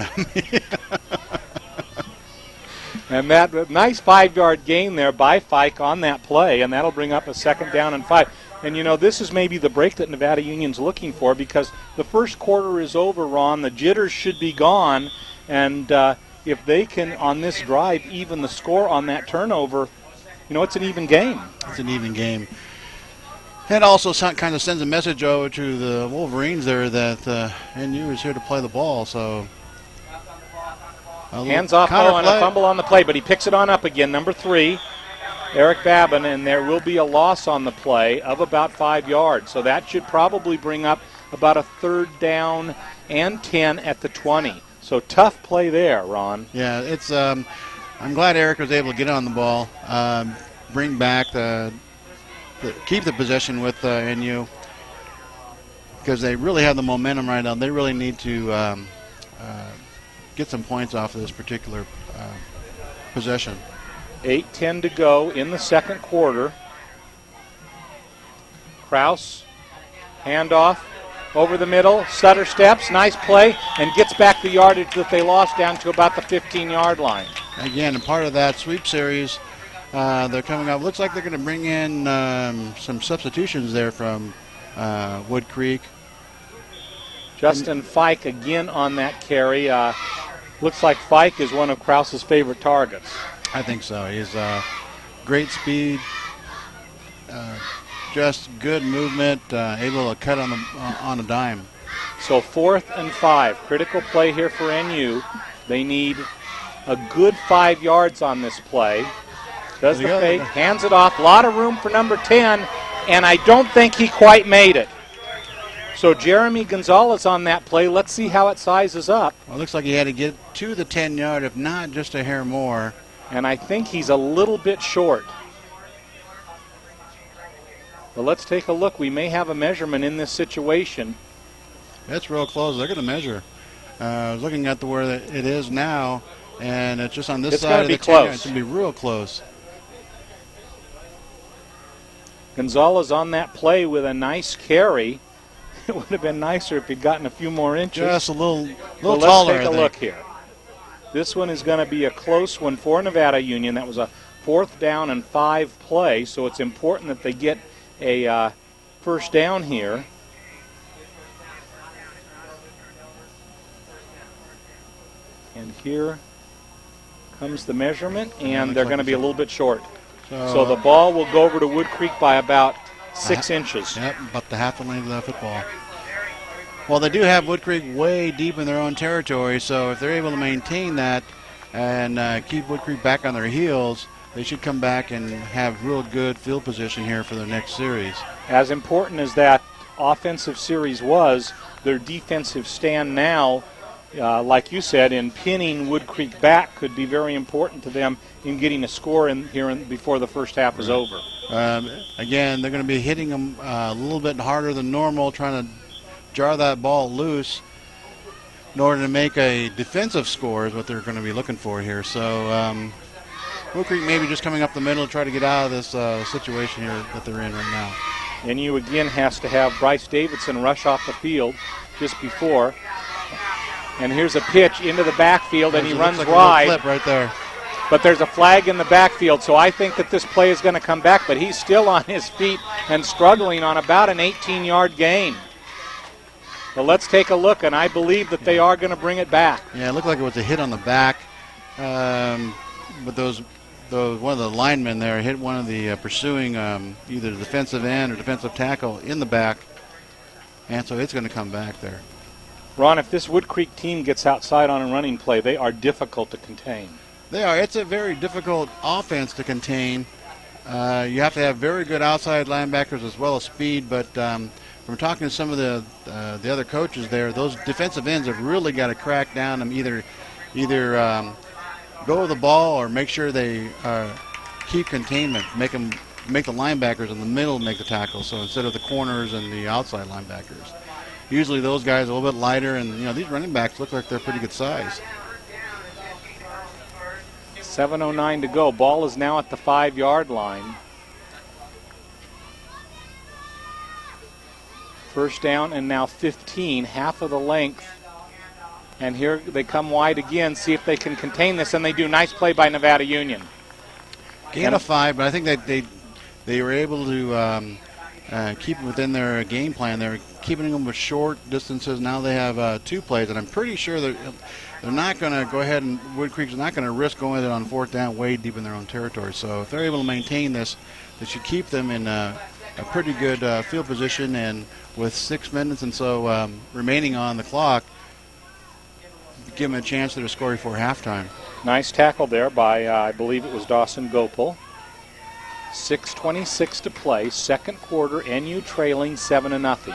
And that nice 5-yard gain there by Fike on that play, and that'll bring up a 2nd down and 5. And, you know, this is maybe the break that Nevada Union's looking for because the first quarter is over, Ron. The jitters should be gone, and if they can, on this drive, even the score on that turnover, you know, it's an even game. It's an even game. It also kind of sends a message over to the Wolverines there that NU is here to play the ball. So hands off and a fumble on the play, but he picks it on up again. Number 3, Eric Babin, and there will be a loss on the play of about 5 yards. So that should probably bring up about a 3rd down and 10 at the 20. So tough play there, Ron. Yeah, it's. I'm glad Eric was able to get on the ball, bring back keep the possession with NU because they really have the momentum right now. They really need to get some points off of this particular possession. 8:10 to go in the second quarter. Krause, handoff over the middle. Sutter steps, nice play, and gets back the yardage that they lost down to about the 15-yard line. Again, and part of that sweep series, they're coming up. Looks like they're going to bring in some substitutions there from Woodcreek. Justin Fike again on that carry. Looks like Fike is one of Krause's favorite targets. I think so. He's great speed, just good movement, able to cut on a dime. So 4th and 5, critical play here for NU. They need a good 5 yards on this play. Does the fake, hands it off. A lot of room for number 10, and I don't think he quite made it. So Jeremey Gonzalez on that play. Let's see how it sizes up. Well, it looks like he had to get to the 10-yard, if not just a hair more. And I think he's a little bit short. But let's take a look. We may have a measurement in this situation. That's real close. They're going to measure. I was looking at where it is now, and it's just on this side of the 10. It's going to be real close. Gonzalez on that play with a nice carry. It would have been nicer if he'd gotten a few more inches. Just a little let's taller. Let's take a look here. This one is going to be a close one for Nevada Union. That was a 4th down and 5 play, so it's important that they get a first down here. And here comes the measurement, and they're going to be a little bit short. So the ball will go over to Woodcreek by about 6 inches. Yep, about the half the length of the football. Well, they do have Woodcreek way deep in their own territory, so if they're able to maintain that and keep Woodcreek back on their heels, they should come back and have real good field position here for their next series. As important as that offensive series was, their defensive stand now, like you said, in pinning Woodcreek back could be very important to them in getting a score in here before the first half is over. Again, they're going to be hitting them a little bit harder than normal, trying to jar that ball loose in order to make a defensive score is what they're going to be looking for here. So Woodcreek maybe just coming up the middle to try to get out of this situation here that they're in right now. NU again has to have Bryce Davidson rush off the field just before. And here's a pitch into the backfield, and he runs wide. Flip right there. But there's a flag in the backfield, so I think that this play is going to come back, but he's still on his feet and struggling on about an 18-yard gain. But let's take a look, and I believe that they are going to bring it back. Yeah, it looked like it was a hit on the back. But one of the linemen there hit one of the pursuing either the defensive end or defensive tackle in the back, and so it's going to come back there. Ron, if this Woodcreek team gets outside on a running play, they are difficult to contain. They are. It's a very difficult offense to contain. You have to have very good outside linebackers as well as speed, but from talking to some of the other coaches there, those defensive ends have really got to crack down and either go with the ball or make sure they keep containment, make the linebackers in the middle make the tackle, so instead of the corners and the outside linebackers. Usually those guys are a little bit lighter, and these running backs look like they're pretty good size. 7:09 to go. Ball is now at the 5-yard line. First down and now 15, half of the length. And here they come wide again, see if they can contain this, and they do. Nice play by Nevada Union. Gain of 5, but I think that they were able to keep within their game plan. They're keeping them with short distances. Now they have 2 plays, and I'm pretty sure they're not going to go ahead, and Woodcreek's not going to risk going on 4th down way deep in their own territory. So if they're able to maintain this, they should keep them in a pretty good field position, and with 6 minutes and so remaining on the clock, give them a chance to score before halftime. Nice tackle there by, I believe it was Dawson Gopal. 6:26 to play, second quarter, NU trailing 7-0.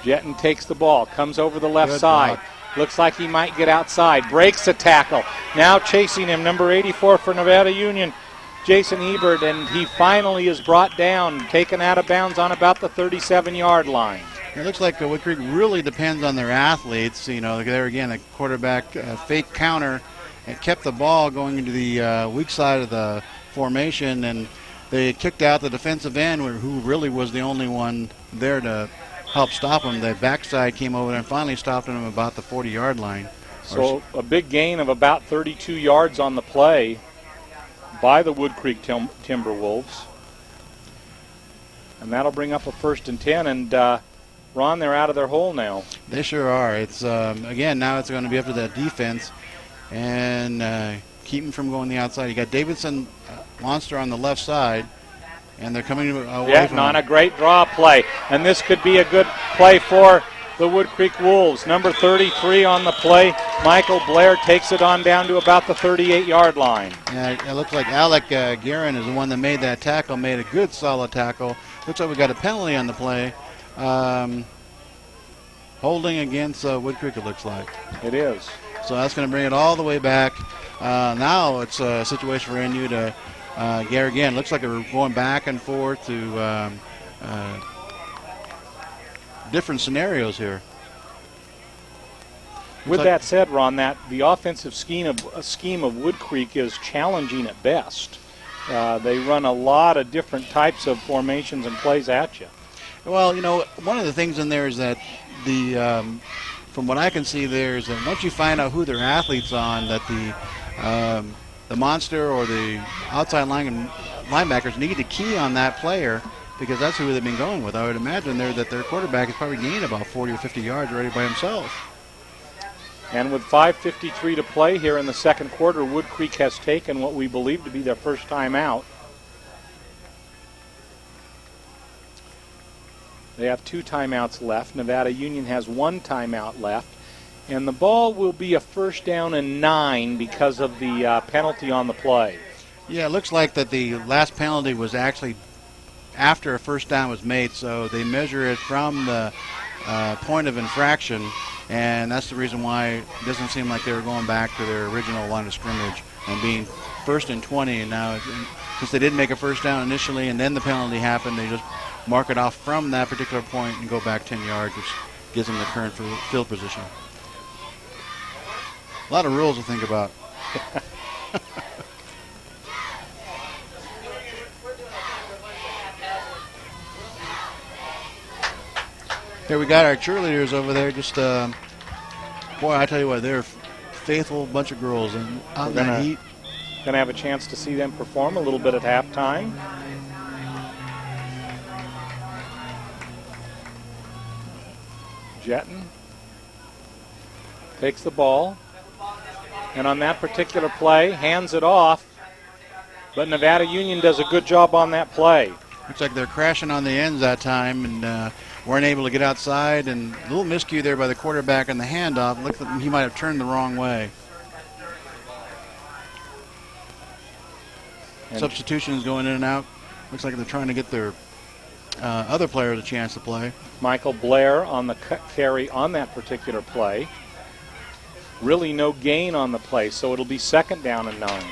Jetton takes the ball, comes over the left side. Looks like he might get outside, breaks a tackle. Now chasing him, number 84 for Nevada Union, Jason Ebert, and he finally is brought down, taken out of bounds on about the 37-yard line. It looks like Woodcreek really depends on their athletes. There again, a quarterback fake counter and kept the ball going into the weak side of the formation, and they kicked out the defensive end, who really was the only one there to help stop him. The backside came over and finally stopped him about the 40-yard line. So a big gain of about 32 yards on the play by the Woodcreek Timberwolves. And that'll bring up a 1st and 10, and Ron, they're out of their hole now. They sure are. It's again, now it's going to be up to that defense and keep him from going the outside. You got Davidson Monster on the left side, and they're coming away from on a great draw play. And this could be a good play for the Woodcreek Wolves. Number 33 on the play, Michael Blair, takes it on down to about the 38-yard line. Yeah, it looks like Alec Guerin is the one that made that tackle, made a good solid tackle. Looks like we got a penalty on the play. Holding against Woodcreek, it looks like. It is. So that's going to bring it all the way back. Now it's a situation for NU to again. Looks like we're going back and forth to different scenarios here. With that said, Ron, that the offensive scheme of Woodcreek is challenging at best. They run a lot of different types of formations and plays at you. Well, one of the things in there is that from what I can see there is that once you find out who their athlete's on, that the monster or the outside linebackers need to key on that player, because that's who they've been going with. I would imagine that their quarterback has probably gained about 40 or 50 yards already by himself. And with 5:53 to play here in the second quarter, Woodcreek has taken what we believe to be their first time out. They have 2 timeouts left. Nevada Union has 1 timeout left. And the ball will be a 1st down and 9 because of the penalty on the play. Yeah, it looks like that the last penalty was actually after a 1st down was made, so they measure it from the point of infraction, and that's the reason why it doesn't seem like they were going back to their original line of scrimmage and being 1st and 20. And now, since they didn't make a 1st down initially and then the penalty happened, they just mark it off from that particular point and go back 10 yards, which gives them the current field position. A lot of rules to think about. Here we got our cheerleaders over there. Just boy, I tell you what, they're a faithful bunch of girls, and out in that heat. Going to have a chance to see them perform a little bit at halftime. Jetton takes the ball, and on that particular play, hands it off, but Nevada Union does a good job on that play. Looks like they're crashing on the ends that time and weren't able to get outside, and a little miscue there by the quarterback on the handoff. Looks like he might have turned the wrong way. Substitutions going in and out. Looks like they're trying to get their other players a chance to play. Michael Blair on the carry on that particular play. Really no gain on the play, so it'll be 2nd down and 9.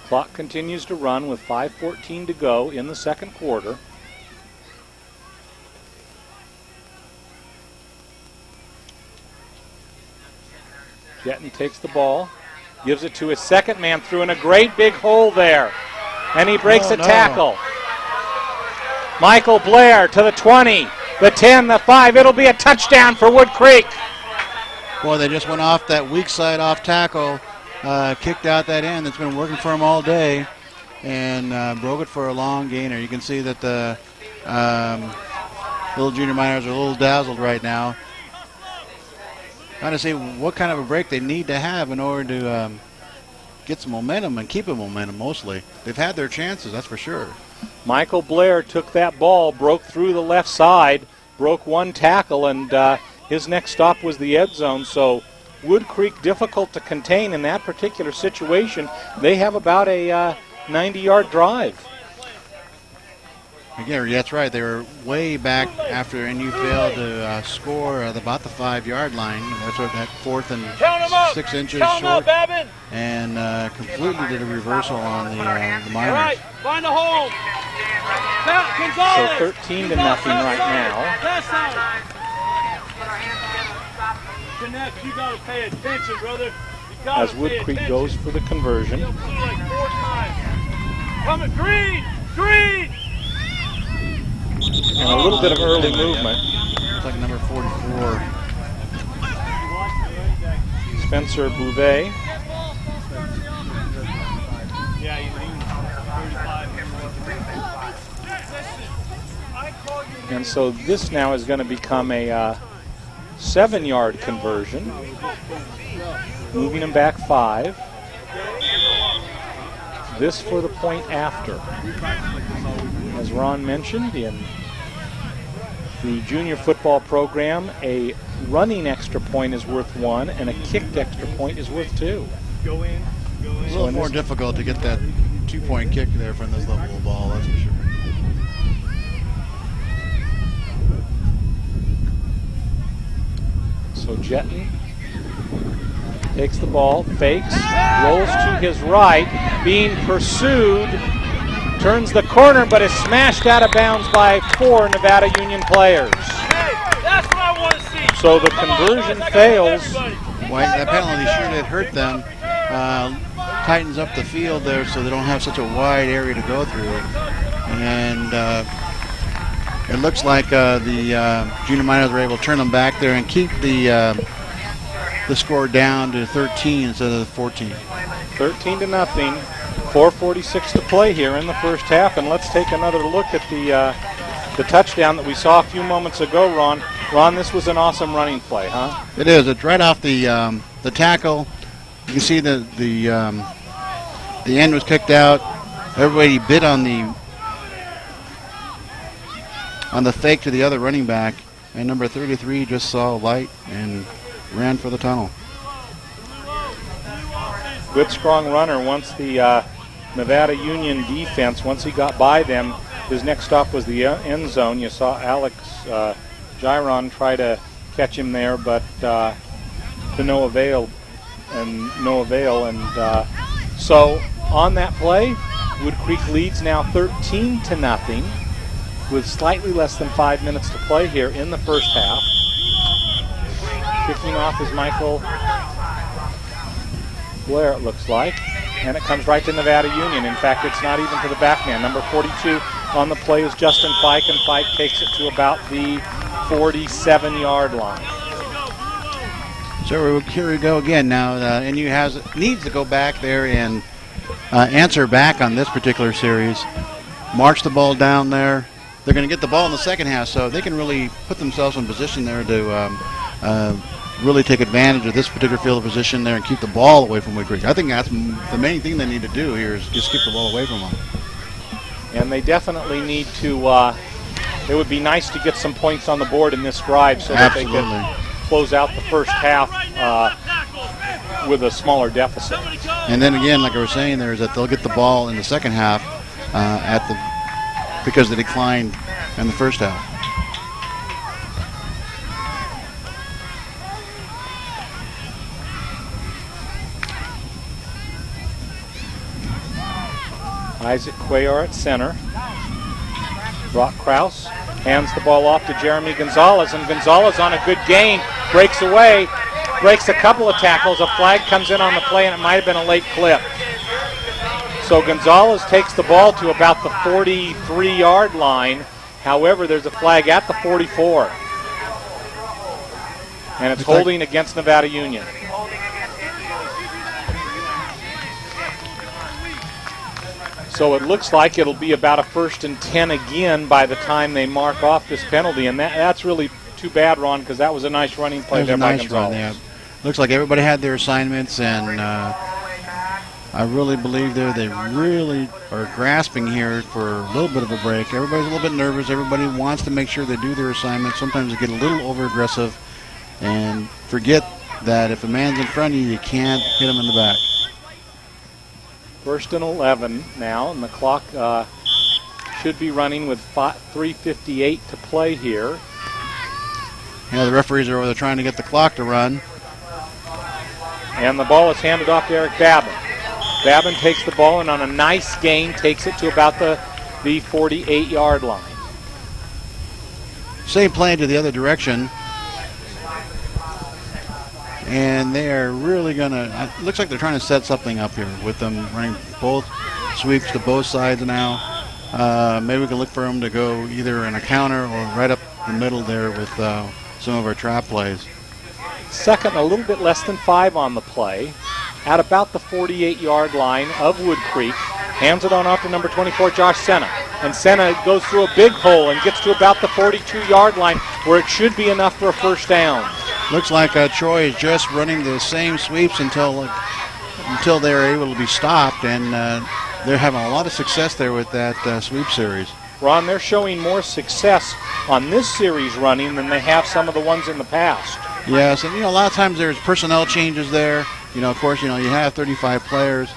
Clock continues to run with 5:14 to go in the 2nd quarter. Jetton takes the ball, gives it to his 2nd man through in a great big hole there, and he breaks a tackle. Michael Blair to the 20, the 10, the 5. It'll be a touchdown for Woodcreek. Boy, they just went off that weak side off tackle, kicked out that end that's been working for them all day, and broke it for a long gainer. You can see that the little junior miners are a little dazzled right now. Trying to see what kind of a break they need to have in order to get some momentum and keep a momentum mostly. They've had their chances, that's for sure. Michael Blair took that ball, broke through the left side, broke one tackle, and his next stop was the end zone. So Woodcreek difficult to contain in that particular situation. They have about a 90-yard drive. Yeah, that's right. They were way back after NU failed to score at about the 5-yard line. That's what that 4th and 6 inches short, and completely did a reversal on the Miners. All right, find the hole. So 13 to nothing right now. Connect, you gotta pay attention, brother. As Woodcreek goes for the conversion. Like 4 times. Coming, green, green. And a little bit of early movement. It's like number 44. Spencer Bouvet. Yeah, he's 35. And so this now is going to become a 7-yard conversion. Moving him back 5. This for the point after. As Ron mentioned, in the junior football program, a running extra point is worth 1 and a kicked extra point is worth 2. Go in. It's a little more difficult to get that 2-point kick there from this level of ball, that's for sure. So Jetton takes the ball, fakes, rolls to his right, being pursued, turns the corner, but is smashed out of bounds by 4 Nevada Union players. Hey, that's what I want to see. So the conversion fails. Well, that penalty sure did hurt them. Tightens up the field there so they don't have such a wide area to go through. And it looks like the junior miners were able to turn them back there and keep the score down to 13 instead of 14. 13 to nothing. 4:46 to play here in the first half, and let's take another look at the touchdown that we saw a few moments ago, Ron. Ron, this was an awesome running play, huh? It is. It's right off the tackle. You can see the end was kicked out. Everybody bit on the fake to the other running back, and number 33 just saw light and ran for the tunnel. Good strong runner. Once the Nevada Union defense, once he got by them, his next stop was the end zone. You saw Alex Giron try to catch him there, but to no avail. And so on that play, Woodcreek leads now 13 to nothing with slightly less than 5 minutes to play here in the first half. Kicking off is Michael Blair, it looks like, and it comes right to Nevada Union. In fact, it's not even to the back man. Number 42 on the play is Justin Fike, and Fike takes it to about the 47-yard line. So here we go again. Now NU needs to go back there and answer back on this particular series. March the ball down there. They're going to get the ball in the second half, so they can really put themselves in position there to really take advantage of this particular field of position there and keep the ball away from Woodcreek. I think that's the main thing they need to do here is just keep the ball away from them. And they definitely need to, it would be nice to get some points on the board in this drive so that they can close out the first half with a smaller deficit. And then again, like I was saying, there is that they'll get the ball in the second half because they declined in the first half. Isaac Cuellar at center. Brock Krause hands the ball off to Jeremey Gonzalez, and Gonzalez on a good gain, breaks away, breaks a couple of tackles. A flag comes in on the play, and it might have been a late clip. So Gonzalez takes the ball to about the 43-yard line. However, there's a flag at the 44. And it's holding against Nevada Union. So it looks like it'll be about a 1st and 10 again by the time they mark off this penalty. And that's really too bad, Ron, because that was a nice running play there by Gonzalez. Run, yeah. Looks like everybody had their assignments, and I really believe they really are grasping here for a little bit of a break. Everybody's a little bit nervous. Everybody wants to make sure they do their assignments. Sometimes they get a little over-aggressive and forget that if a man's in front of you, you can't hit him in the back. 1st and 11 now, and the clock should be running with 3:58 to play here. Yeah, the referees are over there trying to get the clock to run. And the ball is handed off to Eric Babin. Babin takes the ball and on a nice gain takes it to about the 48-yard line. Same play to the other direction. And they are really going to, it looks like they're trying to set something up here with them running both sweeps to both sides now. Maybe we can look for them to go either in a counter or right up the middle there with some of our trap plays. Second, a little bit less than 5 on the play. At about the 48-yard line of Woodcreek. Hands it on off to number 24, Josh Cena. And Cena goes through a big hole and gets to about the 42-yard line where it should be enough for a 1st down. Looks like Troy is just running the same sweeps until they're able to be stopped, and they're having a lot of success there with that sweep series. Ron, they're showing more success on this series running than they have some of the ones in the past. Yes, and a lot of times there's personnel changes there. Of course, you have 35 players.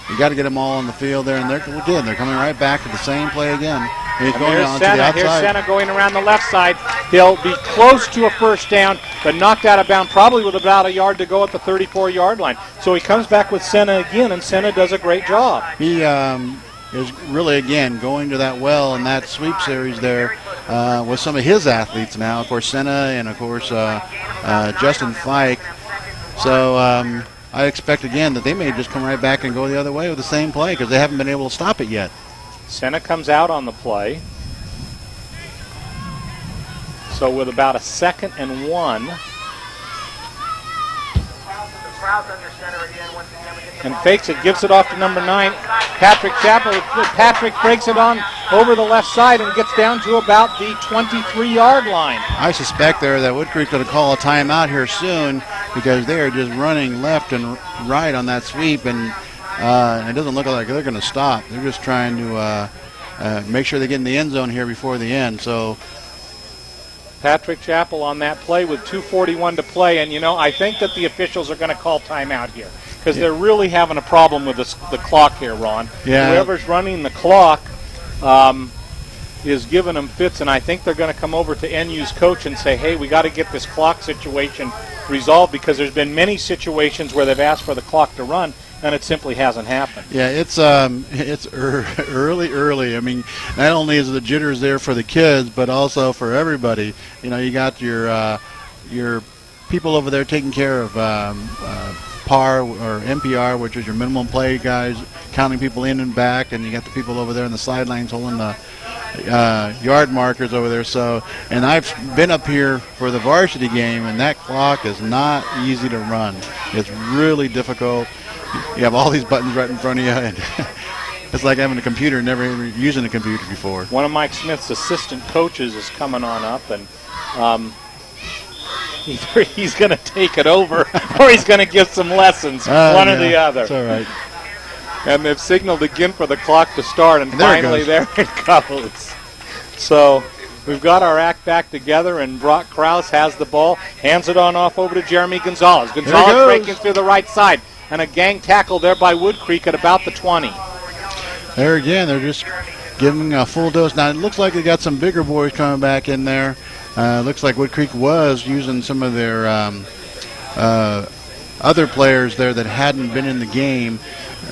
You got to get them all on the field there, and they're coming right back to the same play again. And he's going down to the outside. Here's Cena going around the left side. He'll be close to a 1st down, but knocked out of bounds, probably with about a yard to go at the 34-yard line. So he comes back with Cena again, and Cena does a great job. He is really, again, going to that well in that sweep series there with some of his athletes now. Of course, Cena and, of course, Justin Fike. So I expect, again, that they may just come right back and go the other way with the same play because they haven't been able to stop it yet. Cena comes out on the play. So with about a 2nd and 1. And fakes it, gives it off to number 9, Patrick Chappell. Patrick breaks it on over the left side and gets down to about the 23-yard line. I suspect there that Woodcreek's going to call a timeout here soon because they are just running left and right on that sweep, and it doesn't look like they're going to stop. They're just trying to make sure they get in the end zone here before the end. So Patrick Chappell on that play with 2:41 to play, and I think that the officials are going to call timeout here because they're really having a problem with the clock here, Ron. Yeah. Whoever's running the clock is giving them fits, and I think they're going to come over to NU's coach and say, hey, we got to get this clock situation resolved because there's been many situations where they've asked for the clock to run, and it simply hasn't happened. Yeah, it's early. I mean, not only is the jitters there for the kids, but also for everybody. You got your people over there taking care of PAR or MPR, which is your minimum play guys, counting people in and back, and you got the people over there on the sidelines holding the yard markers over there. So, and I've been up here for the varsity game, and that clock is not easy to run. It's really difficult. You have all these buttons right in front of you, and it's like having a computer, never using a computer before. One of Mike Smith's assistant coaches is coming on up, and either he's going to take it over or he's going to give some lessons, one or the other. That's all right. And they've signaled again for the clock to start, and finally there it goes. So We've got our act back together, and Brock Krause has the ball, hands it on off over to Jeremey Gonzalez. Gonzalez breaking through the right side, and a gang tackle there by Woodcreek at about the 20. There again, they're just giving a full dose. Now, it looks like they got some bigger boys coming back in there. Looks like Woodcreek was using some of their other players there that hadn't been in the game.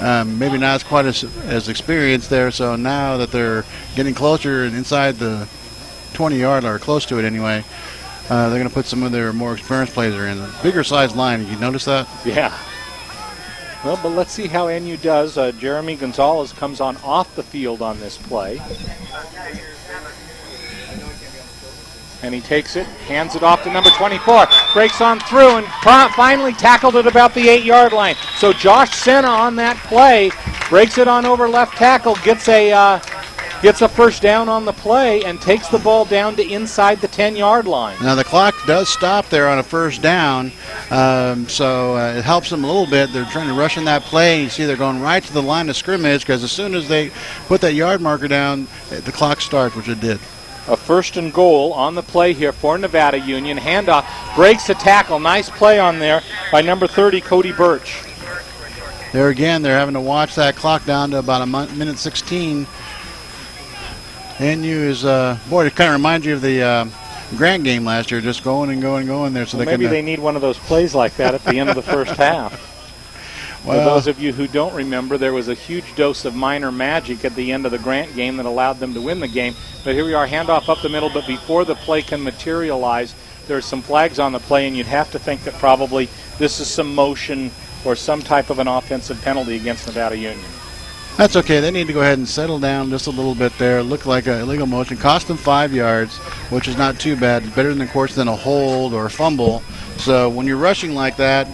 Maybe not quite as experienced there, so now that they're getting closer and inside the 20-yard line, or close to it anyway, they're going to put some of their more experienced players in. A bigger size line, you notice that? Yeah. Well, but let's see how NU does. Jeremey Gonzalez comes on off the field on this play. And he takes it, hands it off to number 24, breaks on through, and finally tackled at about the 8-yard line. So Josh Cena on that play breaks it on over left tackle, gets a first down on the play, and takes the ball down to inside the 10-yard line. Now the clock does stop there on a first down, so it helps them a little bit. They're trying to rush in that play. You see they're going right to the line of scrimmage, because as soon as they put that yard marker down, the clock starts, which it did. A first and goal on the play here for Nevada Union. Handoff, breaks a tackle. Nice play on there by number 30, Cody Birch. There again, they're having to watch that clock down to about a minute 16. NU is, boy, it kind of reminds you of the Grant game last year, just going and going and going there. So maybe they need one of those plays like that at the end of the first half. Well, for those of you who don't remember, there was a huge dose of minor magic at the end of the Grant game that allowed them to win the game. But here we are, handoff up the middle, but before the play can materialize, there's some flags on the play, and you'd have to think that probably this is some motion or some type of an offensive penalty against Nevada Union. That's okay. They need to go ahead and settle down just a little bit there. Looked like an illegal motion. Cost them 5 yards, which is not too bad. Better than, of course, than a hold or a fumble. So when you're rushing like that,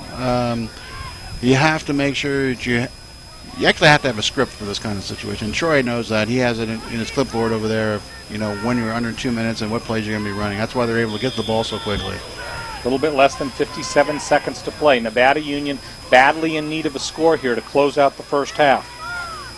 you have to make sure that you actually have to have a script for this kind of situation. Troy knows that. He has it in his clipboard over there, when you're under 2 minutes and what plays you're going to be running. That's why they're able to get the ball so quickly. A little bit less than 57 seconds to play. Nevada Union badly in need of a score here to close out the first half.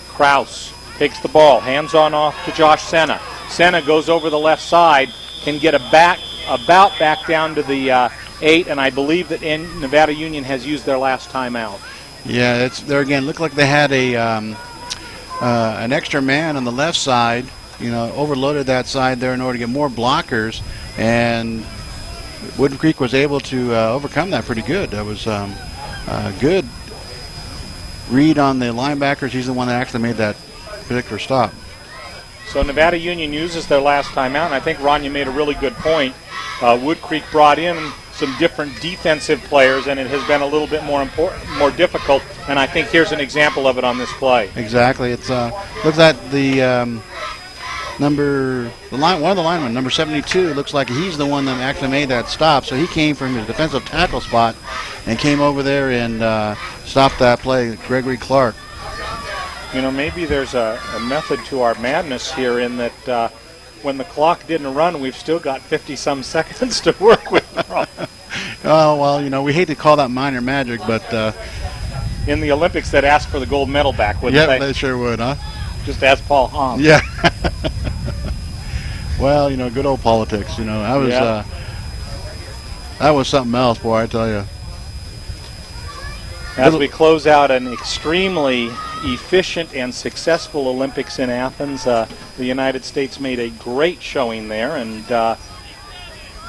Krause takes the ball, hands on off to Josh Cena. Cena goes over the left side, can get about back down to the 8, and I believe that Nevada Union has used their last timeout. Yeah, there again. Looked like they had an extra man on the left side. Overloaded that side there in order to get more blockers, and Woodcreek was able to overcome that pretty good. That was a good read on the linebackers. He's the one that actually made that particular stop. So Nevada Union uses their last timeout, and I think, Ron, you made a really good point. Woodcreek brought in some different defensive players, and it has been a little bit more difficult, and I think here's an example of it on this play. Exactly. It's looks at the one of the linemen, number 72, looks like he's the one that actually made that stop. So he came from his defensive tackle spot and came over there and stopped that play, Gregory Clark. Maybe there's a method to our madness here in that when the clock didn't run, we've still got 50-some seconds to work with. Oh, well, we hate to call that minor magic, but in the Olympics, they'd ask for the gold medal back, wouldn't they? Yeah, they sure would, huh? Just ask Paul Hahn. Yeah. Well, good old politics. That was something else, boy, I tell you. As we close out an extremely efficient and successful Olympics in Athens, the United States made a great showing there, and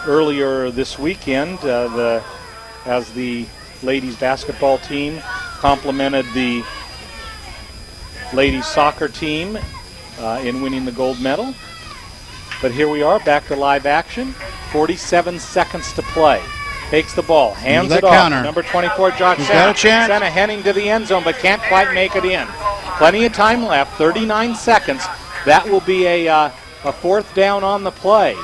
earlier this weekend, as the ladies basketball team complimented the ladies soccer team in winning the gold medal. But here we are, back to live action. 47 seconds to play. Takes the ball, hands it off. Number 24, Josh Cena. Got a chance. Cena heading to the end zone, but can't quite make it in. Plenty of time left, 39 seconds. That will be a fourth down on the play.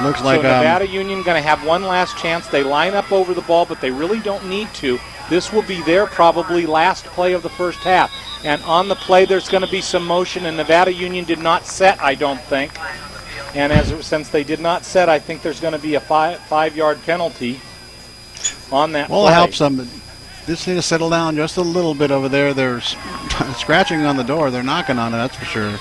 Looks like Nevada Union going to have one last chance. They line up over the ball, but they really don't need to. This will be their probably last play of the first half. And on the play, there's going to be some motion, and Nevada Union did not set, I don't think. And since they did not set, I think there's going to be a 5-yard penalty on that play. Well, it helps them. just need to settle down just a little bit over there. They're scratching on the door. They're knocking on it, that's for sure.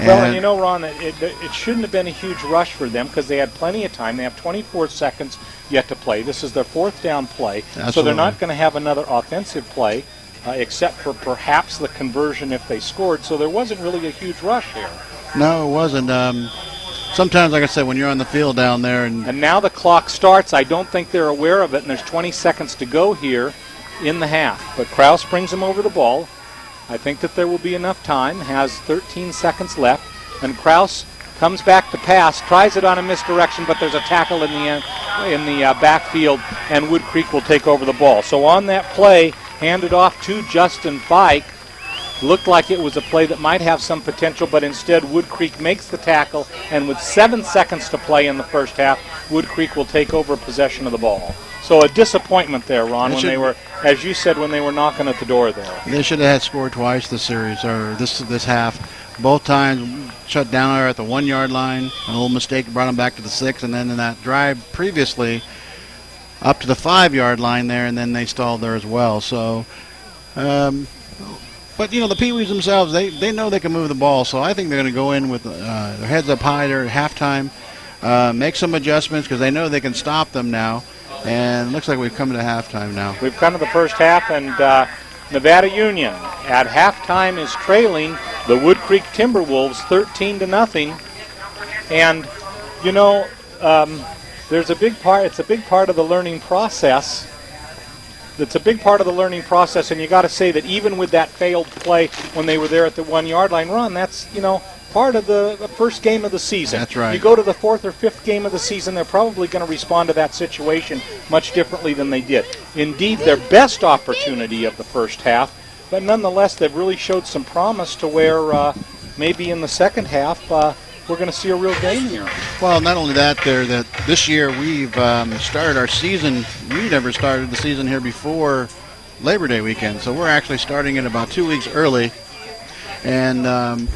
Well, and you know, Ron, it shouldn't have been a huge rush for them because they had plenty of time. They have 24 seconds yet to play. This is their fourth down play, Absolutely. So they're not going to have another offensive play except for perhaps the conversion if they scored. So there wasn't really a huge rush here. No, it wasn't. Sometimes, like I said, when you're on the field down there. And now the clock starts. I don't think they're aware of it, and there's 20 seconds to go here in the half. But Krause brings him over the ball. I think that there will be enough time. Has 13 seconds left. And Krause comes back to pass, tries it on a misdirection, but there's a tackle in the backfield, and Woodcreek will take over the ball. So on that play, handed off to Justin Fike. Looked like it was a play that might have some potential, but instead Woodcreek makes the tackle, and with 7 seconds to play in the first half, Woodcreek will take over possession of the ball. So a disappointment there, Ron, when they were, as you said, when they were knocking at the door there. They should have had scored twice this series, or this half. Both times shut down there at the 1 yard line. A little mistake brought them back to the 6, and then in that drive previously up to the 5 yard line there, and then they stalled there as well. So, but you know, the Pee-wees themselves, they know they can move the ball. So I think they're going to go in with their heads up high there at halftime, make some adjustments because they know they can stop them now. And it looks like we've come to halftime now. We've come to the first half, and Nevada Union at halftime is trailing the Woodcreek Timberwolves 13-0. And, you know, there's a big part. It's a big part of the learning process. It's a big part of the learning process, and you got to say that even with that failed play when they were there at the 1 yard line, Ron, that's, you know, part of the first game of the season. That's right. You go to the 4th or 5th game of the season, they're probably going to respond to that situation much differently than they did. Indeed, their best opportunity of the first half, but nonetheless, they've really showed some promise to where maybe in the second half we're going to see a real game here. Well, not only that, that this year we've started our season. We never started the season here before Labor Day weekend, so we're actually starting it about 2 weeks early. And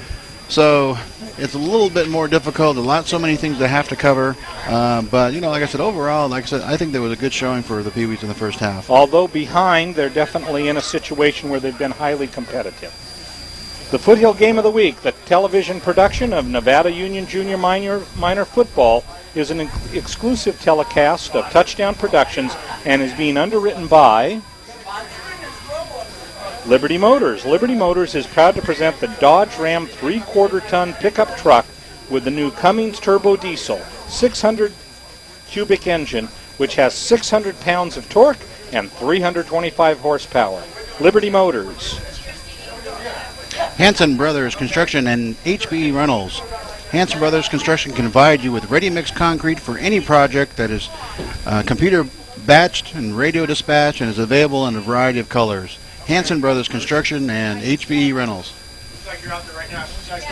so it's a little bit more difficult. So many things they have to cover. But, you know, like I said, overall, like I said, I think there was a good showing for the Pee-wees in the first half. Although behind, they're definitely in a situation where they've been highly competitive. The Foothill Game of the Week, the television production of Nevada Union Junior Minor Football, is an exclusive telecast of Touchdown Productions and is being underwritten by Liberty Motors. Liberty Motors is proud to present the Dodge Ram 3/4-ton pickup truck with the new Cummins Turbo Diesel 600 cubic engine, which has 600 pounds of torque and 325 horsepower. Liberty Motors. Hanson Brothers Construction and HBE Rentals. Hanson Brothers Construction can provide you with ready-mix concrete for any project that is computer batched and radio dispatched and is available in a variety of colors. Hanson Brothers Construction and HBE Rentals.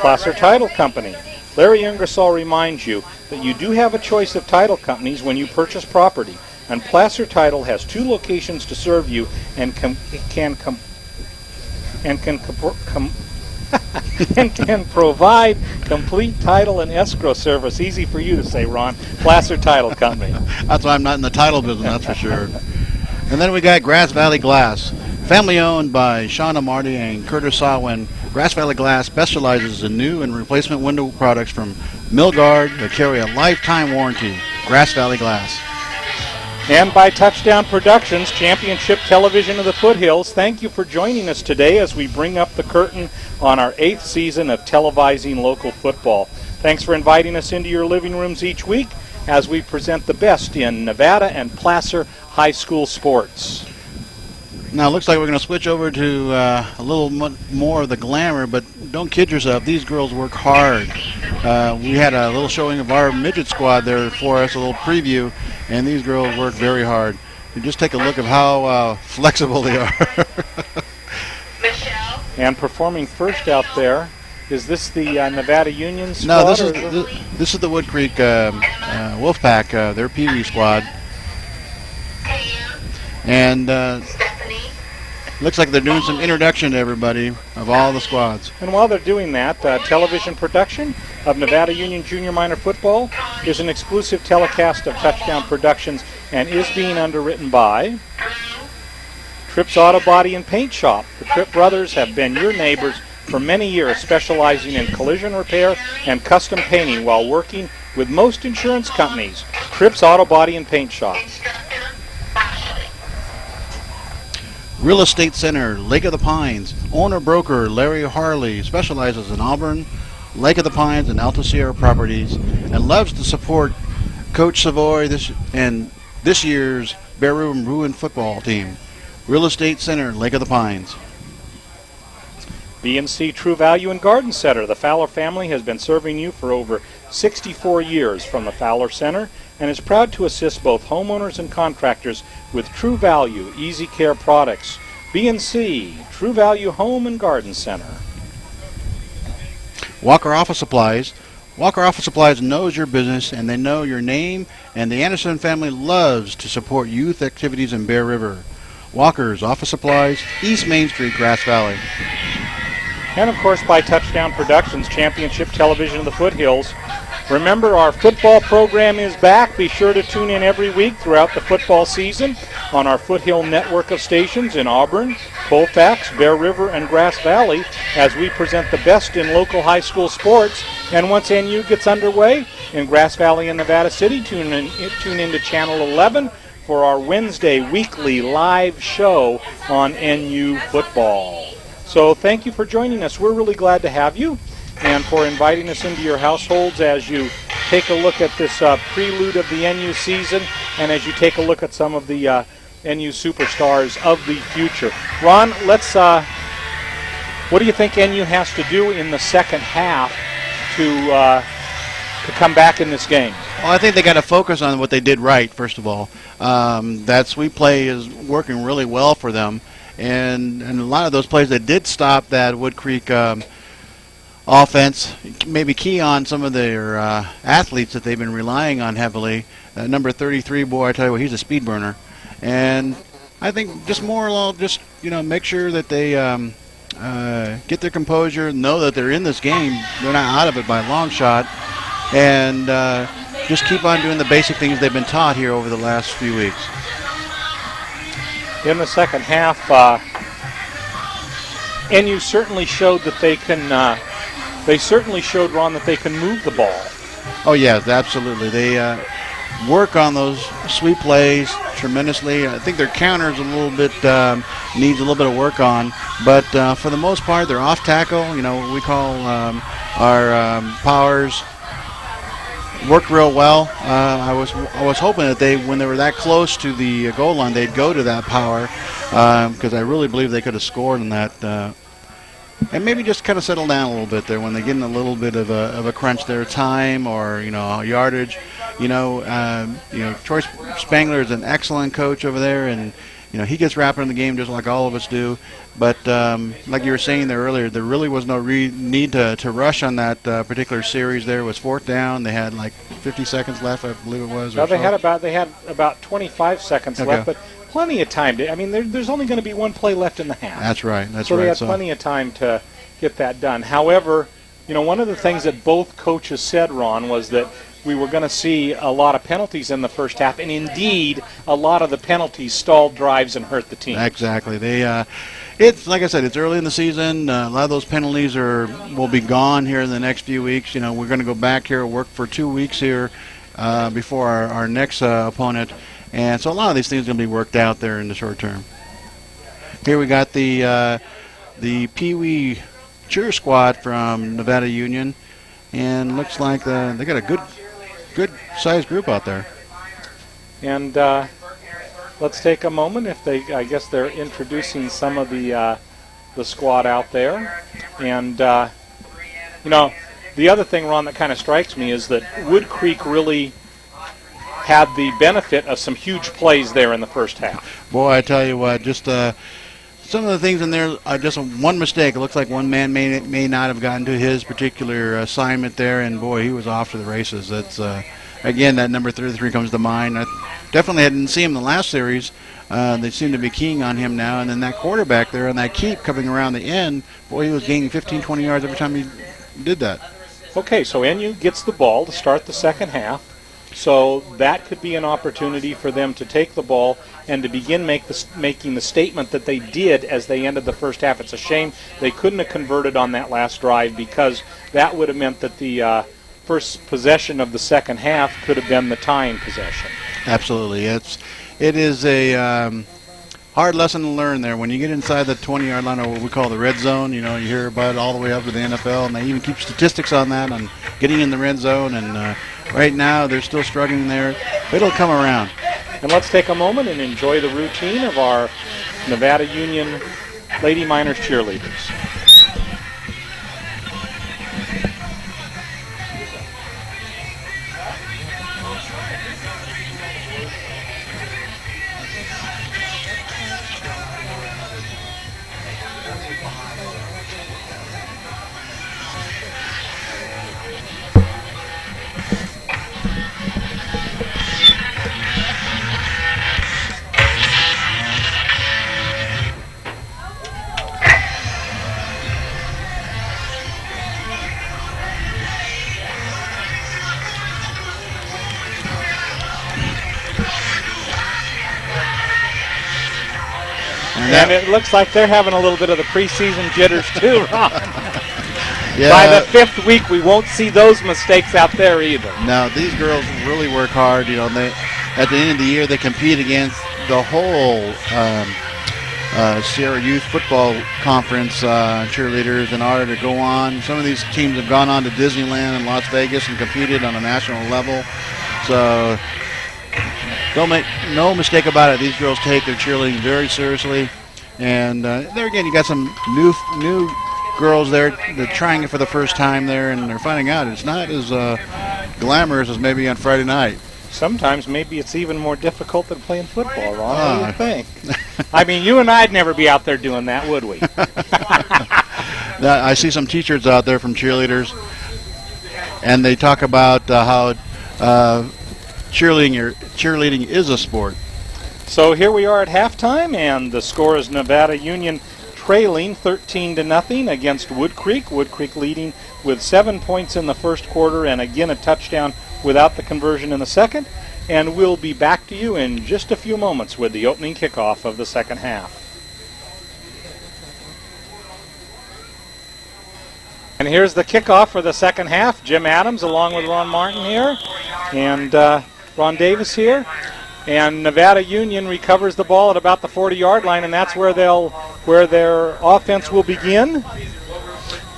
Placer Title Company. Larry Ingersoll reminds you that you do have a choice of title companies when you purchase property, and Placer Title has 2 locations to serve you and can provide complete title and escrow service. Easy for you to say, Ron. Placer Title Company. That's why I'm not in the title business, that's for sure. And then we got Grass Valley Glass. Family owned by Shauna Marty and Curtis Sawin, Grass Valley Glass specializes in new and replacement window products from Milgard that carry a lifetime warranty. Grass Valley Glass. And by Touchdown Productions, championship television of the Foothills. Thank you for joining us today as we bring up the curtain on our 8th season of televising local football. Thanks for inviting us into your living rooms each week as we present the best in Nevada and Placer high school sports. Now it looks like we're going to switch over to a little more of the glamour, but don't kid yourself. These girls work hard. We had a little showing of our midget squad there for us, a little preview, and these girls work very hard. You just take a look of how flexible they are. Michelle. And performing first out there, is this the Nevada Union squad? No, this is the Woodcreek Wolfpack, their Pee-wee squad. And looks like they're doing some introduction to everybody of all the squads. And while they're doing that, television production of Nevada Union Junior Minor Football is an exclusive telecast of Touchdown Productions and is being underwritten by Tripp's Auto Body and Paint Shop. The Tripp brothers have been your neighbors for many years, specializing in collision repair and custom painting while working with most insurance companies. Tripp's Auto Body and Paint Shop. Real Estate Center, Lake of the Pines. Owner-broker Larry Harley specializes in Auburn, Lake of the Pines, and Alta Sierra properties, and loves to support Coach Savoy this year's Bear River Bruin football team. Real Estate Center, Lake of the Pines. B&C True Value and Garden Center. The Fowler family has been serving you for over 64 years from the Fowler Center and is proud to assist both homeowners and contractors with True Value Easy Care products. B&C True Value Home and Garden Center. Walker Office Supplies. Walker Office Supplies knows your business and they know your name, and the Anderson family loves to support youth activities in Bear River. Walker's Office Supplies, East Main Street, Grass Valley. And of course by Touchdown Productions, Championship Television of the Foothills. Remember, our football program is back. Be sure to tune in every week throughout the football season on our Foothill network of stations in Auburn, Colfax, Bear River, and Grass Valley as we present the best in local high school sports. And once NU gets underway in Grass Valley and Nevada City, tune into Channel 11 for our Wednesday weekly live show on NU football. So thank you for joining us. We're really glad to have you, and for inviting us into your households as you take a look at this prelude of the NU season, and as you take a look at some of the NU superstars of the future. Ron, let's. What do you think NU has to do in the second half to come back in this game? Well, I think they got to focus on what they did right, first of all. That sweep play is working really well for them. And a lot of those plays that did stop that Woodcreek offense, maybe key on some of their athletes that they've been relying on heavily. Number 33 boy, I tell you what, he's a speed burner. And I think just make sure that they get their composure, know that they're in this game. They're not out of it by a long shot. And just keep on doing the basic things they've been taught here over the last few weeks. In the second half, NU certainly showed that they can. They certainly showed, Ron, that they can move the ball. Oh yes, absolutely. They work on those sweep plays tremendously. I think their counters a little bit needs a little bit of work on, but for the most part, they're off tackle. What we call our powers. Worked real well. I was hoping that when they were that close to the goal line, they'd go to that power, because I really believe they could have scored in that, and maybe just kind of settle down a little bit there when they get in a little bit of a crunch there, time or yardage. Troy Spangler is an excellent coach over there, and he gets wrapped in the game just like all of us do. But like you were saying there earlier, there really was no need to rush on that particular series. There was fourth down. They had like 50 seconds left, I believe it was. Well, they had about 25 seconds left, but plenty of time. There's only going to be one play left in the half. That's right. So they had plenty of time to get that done. However, one of the things that both coaches said, Ron, was that we were going to see a lot of penalties in the first half, and indeed, a lot of the penalties stalled drives and hurt the team. Exactly. It's like I said, it's early in the season. A lot of those penalties will be gone here in the next few weeks. We're going to go back here, work for 2 weeks here before our next opponent, and so a lot of these things are going to be worked out there in the short term. Here we got the Pee Wee cheer squad from Nevada Union, and looks like they got a good sized group out there. And let's take a moment. I guess they're introducing some of the squad out there. And the other thing, Ron, that kind of strikes me is that Woodcreek really had the benefit of some huge plays there in the first half. Boy, I tell you what, just some of the things in there, just one mistake. It looks like one man may not have gotten to his particular assignment there, and boy, he was off to the races. That's again, that number 33 comes to mind. I definitely didn't see him in the last series. They seem to be keying on him now, and then that quarterback there on that keep coming around the end, boy, he was gaining 15, 20 yards every time he did that. Okay, so NU gets the ball to start the second half. So that could be an opportunity for them to take the ball and to begin making the statement that they did as they ended the first half. It's a shame they couldn't have converted on that last drive, because that would have meant that the first possession of the second half could have been the tying possession. Absolutely. It is a hard lesson to learn there. When you get inside the 20-yard line, or what we call the red zone, you hear about it all the way up to the NFL, and they even keep statistics on that, on getting in the red zone, and right now they're still struggling there. It'll come around. And let's take a moment and enjoy the routine of our Nevada Union Lady Miners cheerleaders. And it looks like they're having a little bit of the preseason jitters too, Ron. Yeah. By the fifth week, we won't see those mistakes out there either. No, these girls really work hard. They at the end of the year, they compete against the whole Sierra Youth Football Conference cheerleaders in order to go on. Some of these teams have gone on to Disneyland and Las Vegas and competed on a national level. So don't make no mistake about it. These girls take their cheerleading very seriously. And there again, you got some new girls there that trying it for the first time there, and they're finding out it's not as glamorous as maybe on Friday night. Sometimes maybe it's even more difficult than playing football, Ron. What do you think? I mean, you and I'd never be out there doing that, would we? I see some T-shirts out there from cheerleaders, and they talk about how cheerleading is a sport. So here we are at halftime, and the score is Nevada Union trailing 13-0 against Woodcreek. Woodcreek leading with 7 points in the first quarter, and again a touchdown without the conversion in the second. And we'll be back to you in just a few moments with the opening kickoff of the second half. And here's the kickoff for the second half. Jim Adams along with Ron Martin here, and Ron Davis here. And Nevada Union recovers the ball at about the 40-yard line, and that's where their offense will begin.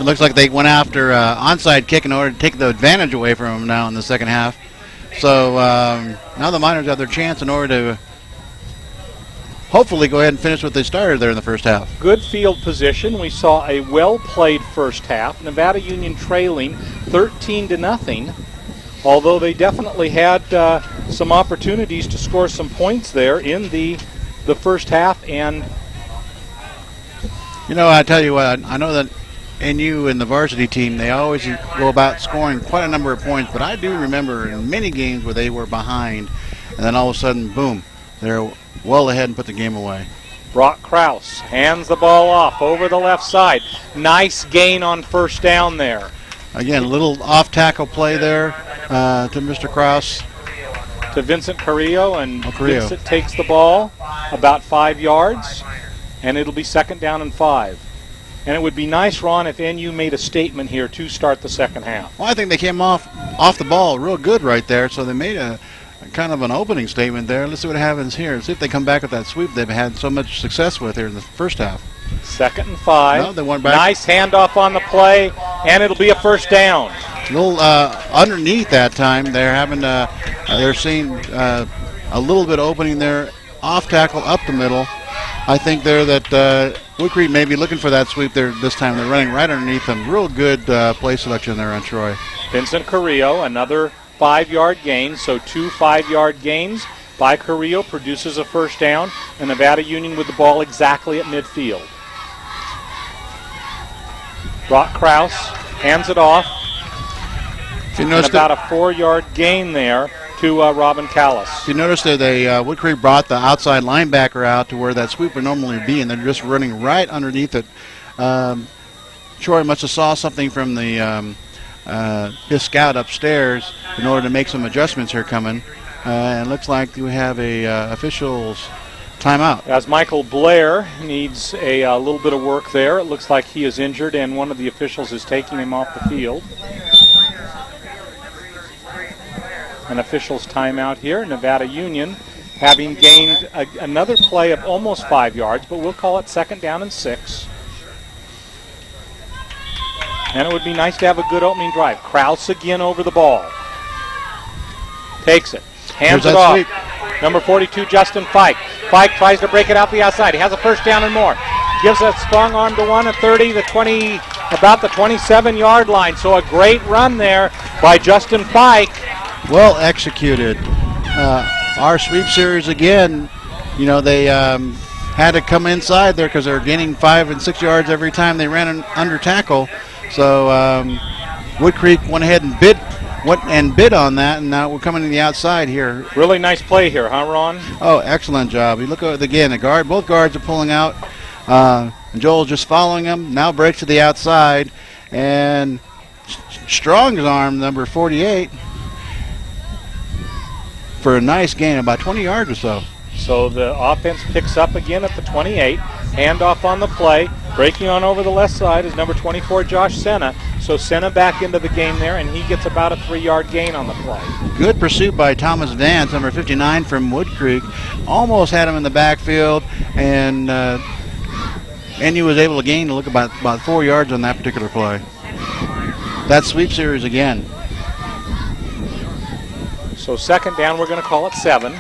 It looks like they went after onside kick in order to take the advantage away from them now in the second half. So now the Miners have their chance in order to hopefully go ahead and finish what they started there in the first half. Good field position. We saw a well-played first half. Nevada Union trailing 13-0. Although they definitely had some opportunities to score some points there in the first half. And I tell you what, I know that NU and the varsity team, they always go about scoring quite a number of points, but I do remember in many games where they were behind, and then all of a sudden, boom, they're well ahead and put the game away. Brock Krause hands the ball off over the left side. Nice gain on first down there. Again, a little off-tackle play there to Mr. Krause. To Vincent Carrillo, and Vincent takes the ball about 5 yards, and it'll be 2nd down and 5. And it would be nice, Ron, if NU made a statement here to start the second half. Well, I think they came off the ball real good right there, so they made a kind of an opening statement there. Let's see what happens here. See if they come back with that sweep they've had so much success with here in the first half. 2nd and 5. No, they went back. Nice handoff on the play, and it'll be a first down. A little underneath that time. They're seeing a little bit opening there, off tackle up the middle. I think there that Woodcreek may be looking for that sweep there this time. They're running right underneath them. Real good play selection there on Troy. Vincent Carrillo, another 5-yard gain, so 2 5-yard gains by Carrillo produces a first down, and Nevada Union with the ball exactly at midfield. Brock Krause hands it off, and about a 4-yard gain there to Robin Callis. If you notice that Woodcreek brought the outside linebacker out to where that sweep would normally be, and they're just running right underneath it. Troy must have saw something from the his scout upstairs in order to make some adjustments here coming. And it looks like we have a officials timeout. As Michael Blair needs a little bit of work there. It looks like he is injured, and one of the officials is taking him off the field. An officials timeout here. Nevada Union having gained another play of almost 5 yards, but we'll call it 2nd down and 6. And it would be nice to have a good opening drive. Krause again over the ball. Takes it. Hands it off. Sweep. Number 42, Justin Fike. Fike tries to break it out the outside. He has a first down and more. Gives a strong arm to one at 30, the 20, about the 27-yard line. So a great run there by Justin Fike. Well executed. Our sweep series again, you know, they had to come inside there because they're gaining 5 and 6 yards every time they ran under tackle. So Woodcreek went ahead and bid on that, and now we're coming to the outside here. Really nice play here, huh, Ron? Oh, excellent job. You look at it again. Both guards are pulling out. Joel's just following him. Now breaks to the outside, and Strong's arm, number 48, for a nice gain, about 20 yards or so. So the offense picks up again at the 28. Handoff on the play. Breaking on over the left side is number 24, Josh Cena. So Cena back into the game there, and he gets about a 3-yard gain on the play. Good pursuit by Thomas Vance, number 59 from Woodcreek. Almost had him in the backfield, and NU was able to gain to look about 4 yards on that particular play. That sweep series again. So 2nd down, we're going to call it 7.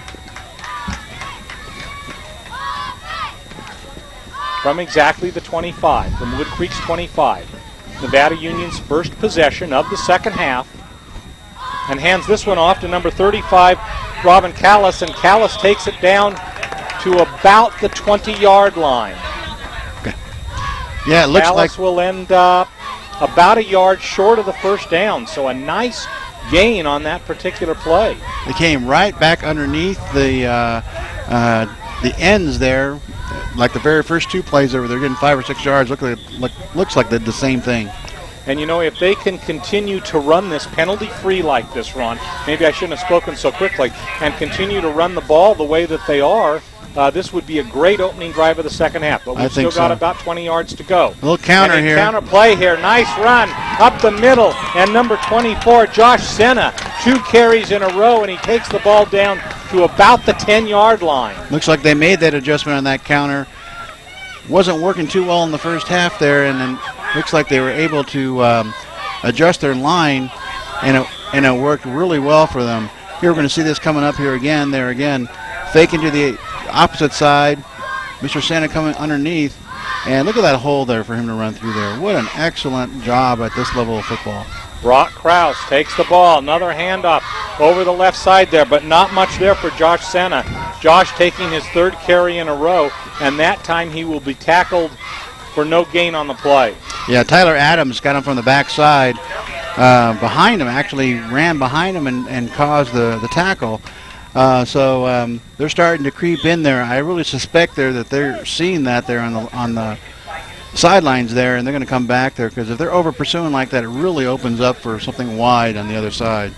From exactly the 25, from Woodcreek's 25. Nevada Union's first possession of the second half. And hands this one off to number 35, Robin Callis, and Callis takes it down to about the 20-yard line. Okay. Yeah, it looks Callis like will end up about a yard short of the first down, so a nice gain on that particular play. They came right back underneath the ends there. Like the very first 2 plays over, they're getting 5 or 6 yards. Looks like they did the same thing. And you know, if they can continue to run this penalty-free like this, Ron, maybe I shouldn't have spoken so quickly, and continue to run the ball the way that they are, this would be a great opening drive of the second half. But we've still got about 20 yards to go. A little counter here. Counter play here. Nice run up the middle. And number 24, Josh Cena, 2 carries in a row, and he takes the ball down to about the 10-yard line. Looks like they made that adjustment on that counter. Wasn't working too well in the first half there, and then looks like they were able to adjust their line, and it worked really well for them. Here we're going to see this coming up here again, there again. Faking to the opposite side. Mr. Santa coming underneath, and look at that hole there for him to run through there. What an excellent job at this level of football. Brock Krause takes the ball. Another handoff over the left side there, but not much there for Josh Sena. Josh taking his 3rd carry in a row, and that time he will be tackled for no gain on the play. Yeah, Tyler Adams got him from the backside behind him, actually ran behind him and caused the tackle. So they're starting to creep in there. I really suspect that they're seeing that there on the sidelines there, and they're going to come back there, because if they're over pursuing like that, it really opens up for something wide on the other side.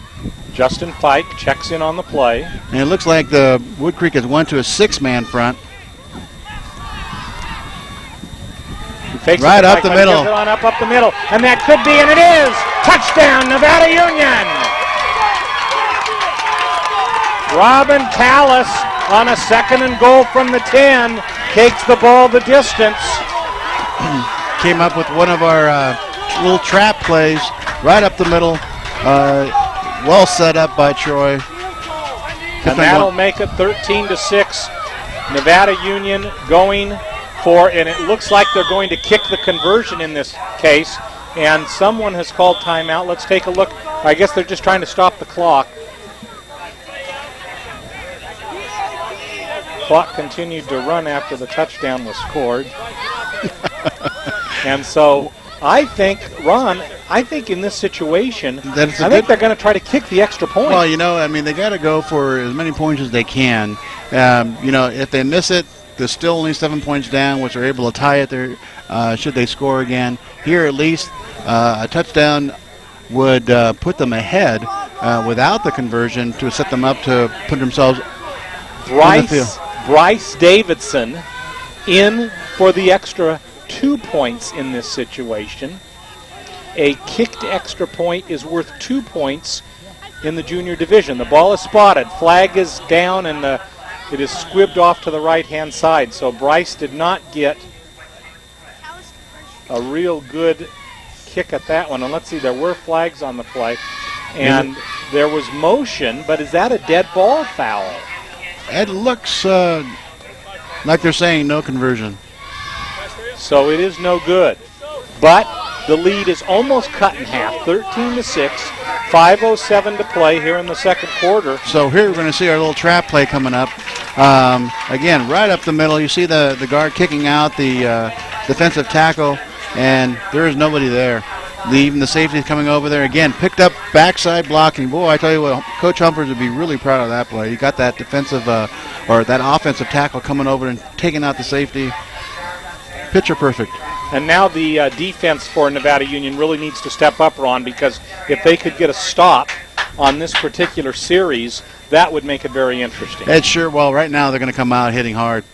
Justin Fike checks in on the play. And it looks like the Woodcreek has went to a 6-man front. Right up the middle. Gives it on up the middle, and that could be, and it is! Touchdown, Nevada Union! Robin Callis on a 2nd and goal from the 10 takes the ball the distance. Came up with one of our little trap plays right up the middle. Well set up by Troy. And that'll make it 13-6. Nevada Union going for, and it looks like they're going to kick the conversion in this case. And someone has called timeout. Let's take a look. I guess they're just trying to stop the clock. Clock continued to run after the touchdown was scored. And so I think, Ron, in this situation, I think they're going to try to kick the extra point. Well, you know, I mean, they got to go for as many points as they can. You know, if they miss it, they're still only 7 points down, which are able to tie it there should they score again. Here, at least, a touchdown would put them ahead without the conversion to set them up to put themselves on the field. Bryce Davidson in for the extra 2 points in this situation. A kicked extra point is worth 2 points in the junior division. The ball is spotted. Flag is down, and it is squibbed off to the right-hand side. So Bryce did not get a real good kick at that one. And let's see, there were flags on the play. And there was motion, but is that a dead ball foul? It looks like they're saying no conversion. So it is no good. But the lead is almost cut in half, 13-6, 5:07 to play here in the second quarter. So here we're going to see our little trap play coming up. Again, right up the middle, you see the guard kicking out the defensive tackle, and there is nobody there. Even the safety is coming over there. Again, picked up backside blocking. Boy, I tell you what, Coach Humphers would be really proud of that play. He got that defensive or that offensive tackle coming over and taking out the safety. Picture perfect. And now the defense for Nevada Union really needs to step up, Ron, because if they could get a stop on this particular series, that would make it very interesting. It sure, well, right now they're going to come out hitting hard.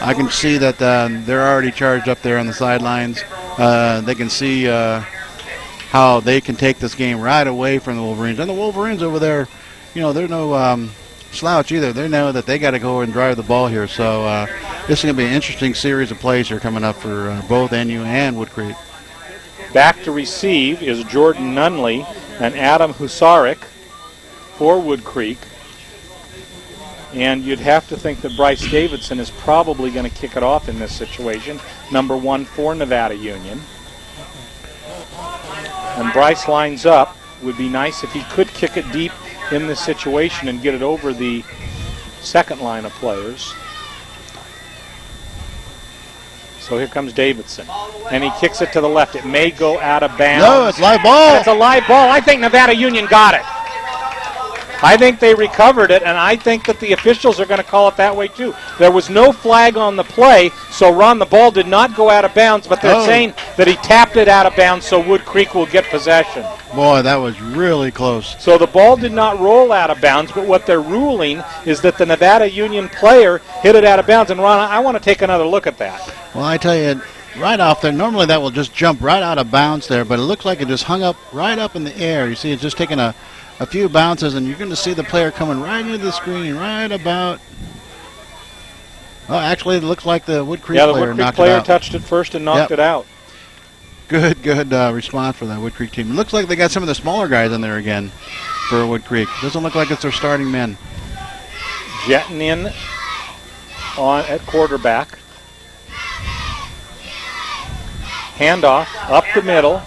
I can see that they're already charged up there on the sidelines. They can see how they can take this game right away from the Wolverines. And the Wolverines over there, you know, they're no slouch either. They know that they got to go and drive the ball here. So this is going to be an interesting series of plays here coming up for both NU and Woodcreek. Back to receive is Jordan Nunley and Adam Husarek for Woodcreek. And you'd have to think that Bryce Davidson is probably going to kick it off in this situation. Number 1 for Nevada Union. And Bryce lines up. Would be nice if he could kick it deep in this situation and get it over the second line of players. So here comes Davidson. And he kicks it to the left. It may go out of bounds. No, it's live ball. It's a live ball. I think Nevada Union got it. I think they recovered it, and I think that the officials are going to call it that way too. There was no flag on the play, so Ron, the ball did not go out of bounds, but they're saying that he tapped it out of bounds, so Woodcreek will get possession. Boy, that was really close. So the ball did not roll out of bounds, but what they're ruling is that the Nevada Union player hit it out of bounds. And Ron, I want to take another look at that. Well, I tell you, right off there, normally that will just jump right out of bounds there, but it looks like it just hung up right up in the air. You see, it's just taking a few bounces, and you're going to see the player coming right into the screen, right about. Oh, actually, it looks like the Woodcreek player knocked it out. Yeah, the Woodcreek player touched it first and knocked it out. Good response for that Woodcreek team. It looks like they got some of the smaller guys in there again for Woodcreek. Doesn't look like it's their starting men. Jetting in on at quarterback. Handoff up the middle.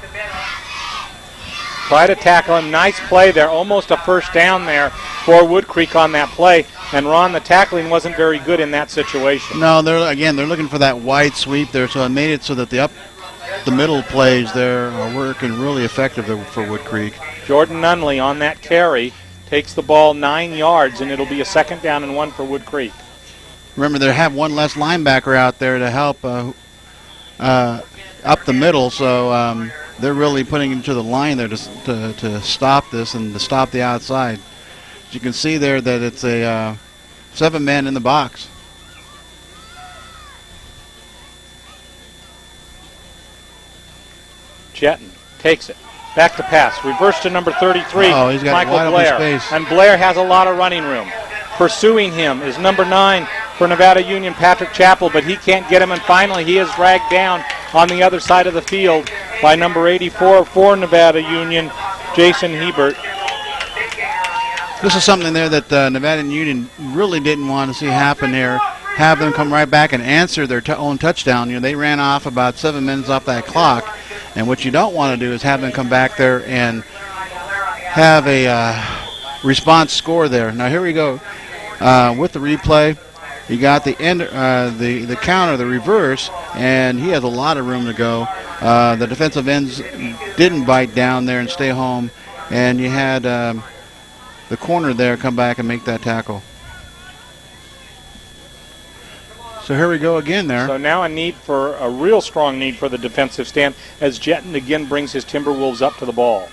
Try to tackle him. Nice play there. Almost a first down there for Woodcreek on that play. And Ron, the tackling wasn't very good in that situation. No, they're looking for that wide sweep there, so it made it so that the middle plays there are working really effective for Woodcreek. Jordan Nunley on that carry takes the ball 9 yards, and it'll be a 2nd down and 1 for Woodcreek. Remember, they have one less linebacker out there to help up the middle, so they're really putting into the line there to stop this and to stop the outside. As you can see there that it's a 7 man in the box. Jetton takes it. Back to pass. Reverse to number 33, he's got Michael wide Blair. open space. And Blair has a lot of running room. Pursuing him is number 9 for Nevada Union, Patrick Chappell, but he can't get him, and finally he is dragged down on the other side of the field by number 84 for Nevada Union, Jason Hebert. This is something there that Nevada Union really didn't want to see happen there. Have them come right back and answer their own touchdown. You know, they ran off about 7 minutes off that clock, and what you don't want to do is have them come back there and have a response score there. Now here we go with the replay. He got the end, the counter, the reverse, and he has a lot of room to go. The defensive ends didn't bite down there and stay home, and you had the corner there come back and make that tackle. So here we go again there. So now a real strong need for the defensive stand as Jetton again brings his Timberwolves up to the ball.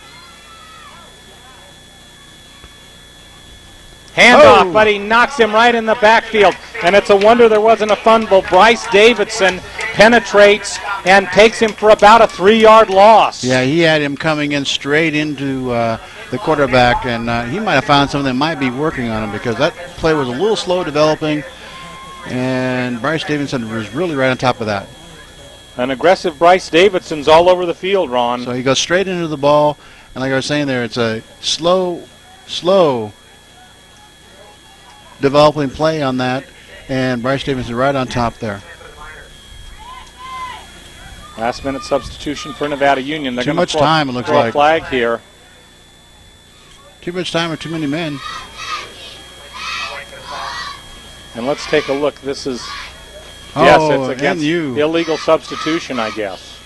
Handoff, but he knocks him right in the backfield. And it's a wonder there wasn't a fumble. Bryce Davidson penetrates and takes him for about a 3-yard loss. Yeah, he had him coming in straight into the quarterback, and he might have found something that might be working on him because that play was a little slow developing, and Bryce Davidson was really right on top of that. An aggressive Bryce Davidson's all over the field, Ron. So he goes straight into the ball, and like I was saying there, it's a slow developing play on that, and Bryce Davidson right on top there. Last minute substitution for Nevada Union. They're too much time, it looks like. Flag here. Too much time with too many men. And let's take a look. This is, oh, yes, it's against NU. Illegal substitution, I guess.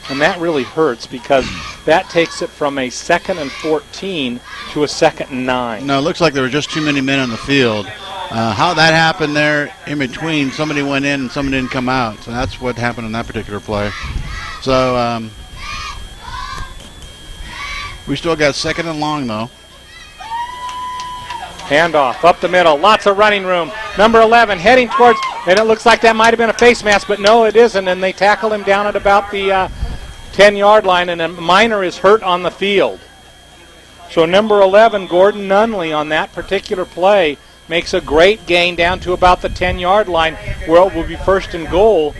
And that really hurts because that takes it from a 2nd and 14 to a 2nd and 9. No, it looks like there were just too many men on the field. How that happened there in between, somebody went in and somebody didn't come out. So that's what happened in that particular play. So we still got 2nd and long, though. Handoff up the middle. Lots of running room. Number 11 heading towards, and it looks like that might have been a face mask, but no, it isn't. And they tackle him down at about the 10-yard line, and a Miner is hurt on the field. So number 11, Gordon Nunley, on that particular play, makes a great gain down to about the 10-yard line where it will be 1st and goal.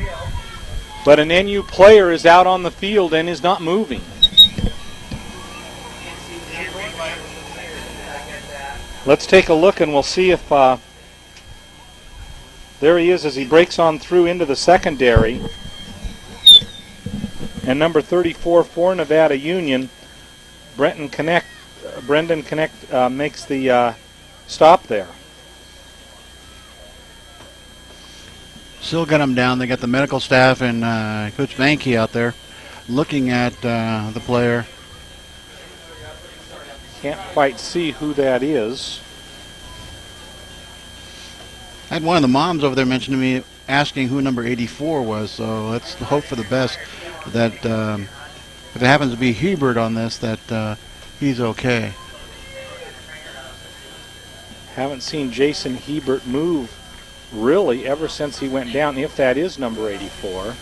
But an NU player is out on the field and is not moving. Let's take a look and we'll see if there he is as he breaks on through into the secondary. And number 34 for Nevada Union, Brendan Connect makes the stop there. Still got him down. They got the medical staff and Coach Vanke out there looking at the player. Can't quite see who that is. I had one of the moms over there mention to me asking who number 84 was, so let's hope for the best that if it happens to be Hebert on this, that he's okay. Haven't seen Jason Hebert move really ever since he went down, if that is number 84.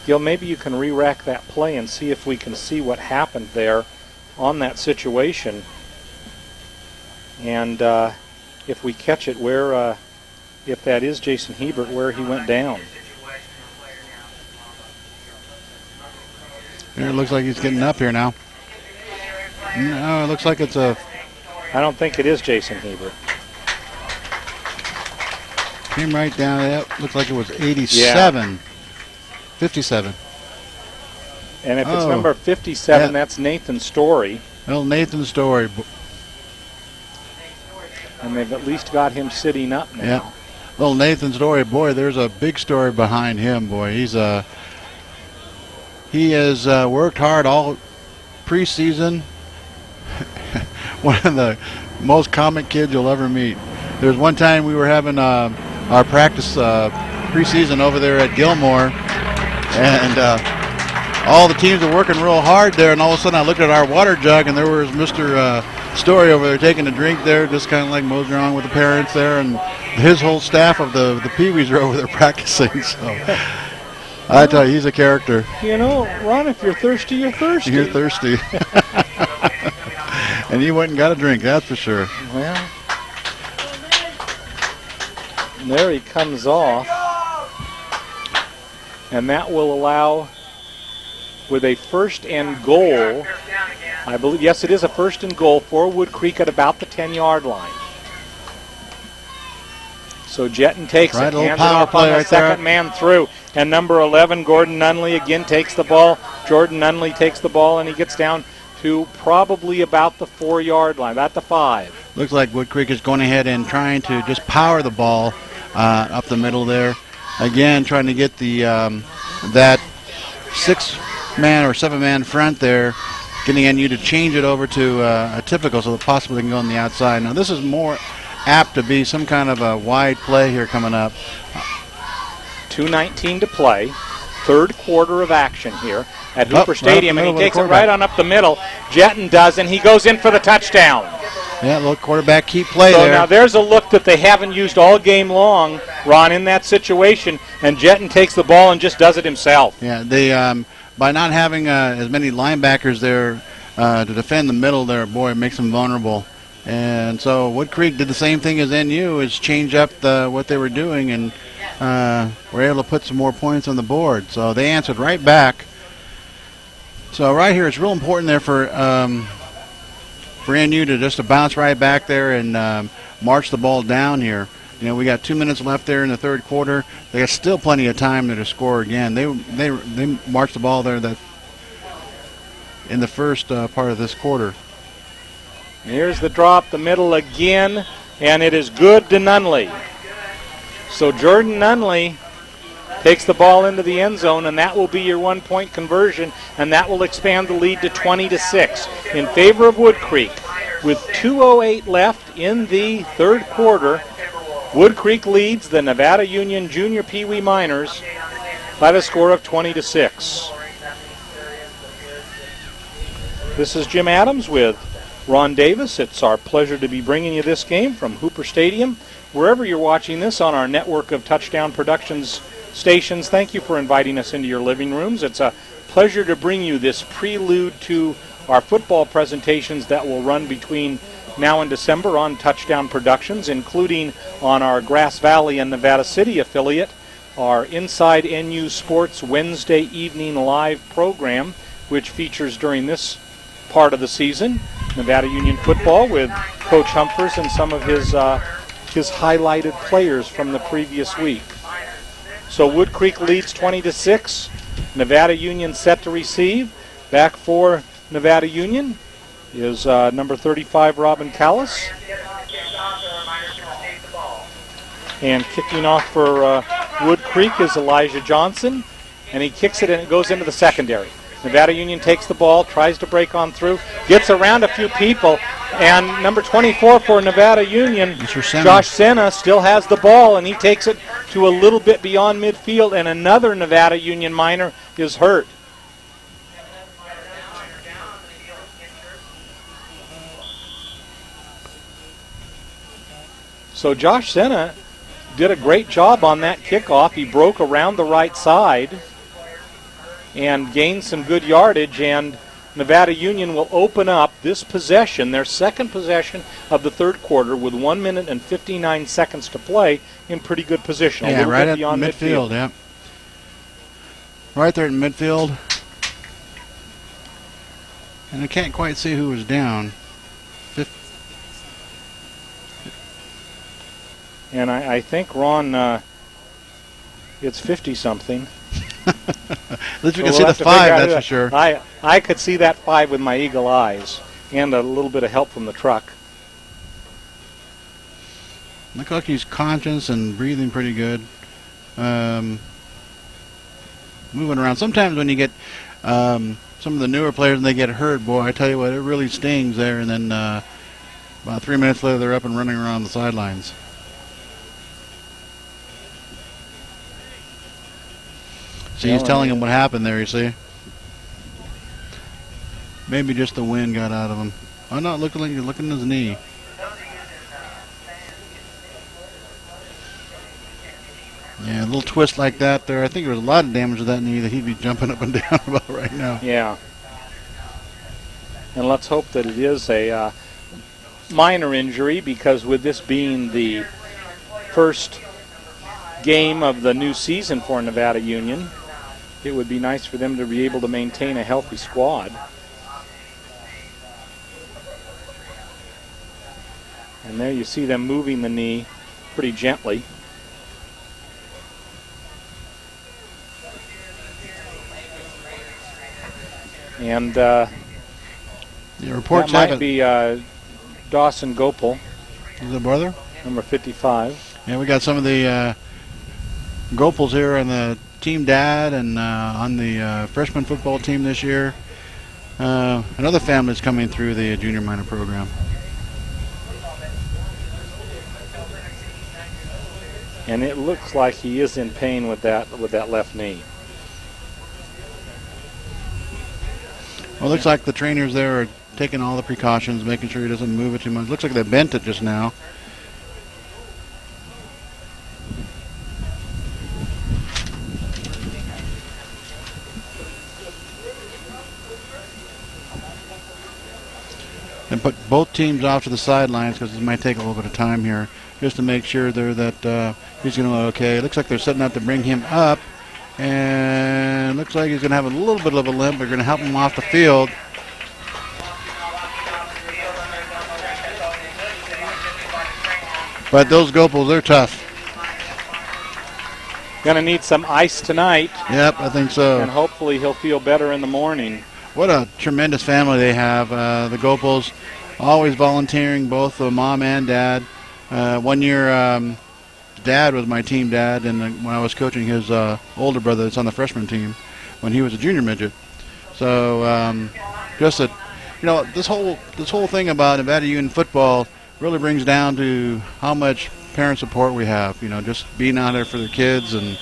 Gil, maybe you can re-rack that play and see if we can see what happened there on that situation. And if we catch it, where, if that is Jason Hebert, where he went down. Here it looks like he's getting up here now. No, it looks like it's a... I don't think it is Jason Hebert. Came right down. That looks like it was 87. Yeah. 57. And if it's number 57, that's Nathan Story. Well, Nathan Story. And they've at least got him sitting up now. Yeah. Well, Nathan Story, boy, there's a big story behind him, boy. He has worked hard all preseason. One of the most comic kids you'll ever meet. There's one time we were having our practice preseason over there at Gilmore, and all the teams were working real hard there, and all of a sudden I looked at our water jug, and there was Mr. Story over there taking a drink there, just kind of like moseying around with the parents there, and his whole staff of the Pee-wees are over there practicing. So I tell you, he's a character. You know, Ron, if you're thirsty, you're thirsty. You're thirsty. And he went and got a drink, that's for sure. Well, and there he comes off. And that will allow, with a 1st and goal, I believe, yes, it is a 1st and goal for Woodcreek at about the 10-yard line. So Jetton takes it, hands it off on the second man through. And number 11, Gordon Nunley, again takes the ball. Jordan Nunley takes the ball, and he gets down to probably about the 4-yard line, about the 5. Looks like Woodcreek is going ahead and trying to just power the ball up the middle there. Again, trying to get the that 6-man or 7-man front there, getting NU to change it over to a typical so that possibly they can go on the outside. Now this is more apt to be some kind of a wide play here coming up. 2:19 to play. Third quarter of action here at Hooper Stadium, right and he takes it right on up the middle. Jetton does, and he goes in for the touchdown. Yeah, little quarterback keep play so there. Now there's a look that they haven't used all game long, Ron, in that situation, and Jetton takes the ball and just does it himself. Yeah, they by not having as many linebackers there to defend the middle there, boy, it makes them vulnerable. And so Woodcreek did the same thing as NU, is change up what they were doing, and were able to put some more points on the board. So they answered right back. So right here, it's real important there for NU to just to bounce right back there and march the ball down here. You know, we got 2 minutes left there in the third quarter. They got still plenty of time there to score again. They marched the ball there in the first part of this quarter. Here's the drop, the middle again, and it is good to Nunley. So Jordan Nunley takes the ball into the end zone, and that will be your 1-point conversion, and that will expand the lead to 20-6 in favor of Woodcreek. With 2:08 left in the third quarter, Woodcreek leads the Nevada Union Junior Pee Wee Miners by the score of 20-6. This is Jim Adams with Ron Davis. It's our pleasure to be bringing you this game from Hooper Stadium. Wherever you're watching this on our network of Touchdown Productions stations, thank you for inviting us into your living rooms. It's a pleasure to bring you this prelude to our football presentations that will run between now and December on Touchdown Productions, including on our Grass Valley and Nevada City affiliate, our Inside NU Sports Wednesday evening live program, which features during this part of the season Nevada Union football with Coach Humphers and some of his highlighted players from the previous week. So Woodcreek leads 20-6. Nevada Union set to receive. Back for Nevada Union is number 35, Robin Callis. And kicking off for Woodcreek is Elijah Johnson. And he kicks it and it goes into the secondary. Nevada Union takes the ball, tries to break on through, gets around a few people, and number 24 for Nevada Union, Josh Cena, still has the ball, and he takes it to a little bit beyond midfield, and another Nevada Union Miner is hurt. So Josh Cena did a great job on that kickoff. He broke around the right side and gained some good yardage, and Nevada Union will open up this possession, their second possession of the third quarter, with 1 minute and 59 seconds to play, in pretty good position. Yeah, right at midfield, yeah. Right there in midfield. And I can't quite see who was down. And I think, Ron, it's 50-something. At least we can see the 5, that's for sure. I could see that 5 with my eagle eyes, and a little bit of help from the truck. Looks like he's conscious and breathing pretty good. Moving around. Sometimes when you get some of the newer players and they get hurt, boy, I tell you what, it really stings there. And then about 3 minutes later, they're up and running around the sidelines. See, he's telling him what happened there, you see. Maybe just the wind got out of him. Oh, no, look at his knee. Yeah, a little twist like that there. I think there was a lot of damage to that knee that he'd be jumping up and down about right now. Yeah. And let's hope that it is a minor injury, because with this being the first game of the new season for Nevada Union, it would be nice for them to be able to maintain a healthy squad. And there you see them moving the knee pretty gently. And the reports that might be Dawson Gopal. Is that brother? Number 55. Yeah, we got some of the Gopals here on the team dad and on the freshman football team this year. Another family's coming through the junior minor program. And it looks like he is in pain with that left knee. Well, it looks like the trainers there are taking all the precautions, making sure he doesn't move it too much. Looks like they bent it just now. And put both teams off to the sidelines because it might take a little bit of time here just to make sure there that he's going to look okay. It looks like they're setting out to bring him up, and looks like he's going to have a little bit of a limp. They're going to help him off the field. But those Gopals, they're tough. Going to need some ice tonight. Yep, I think so. And hopefully he'll feel better in the morning. What a tremendous family they have. The Gopals always volunteering, both the mom and dad. 1 year, dad was my team dad, and when I was coaching his older brother that's on the freshman team when he was a junior midget. So just that, this whole thing about Nevada Union football really brings down to how much parent support we have. Just being out there for their kids, and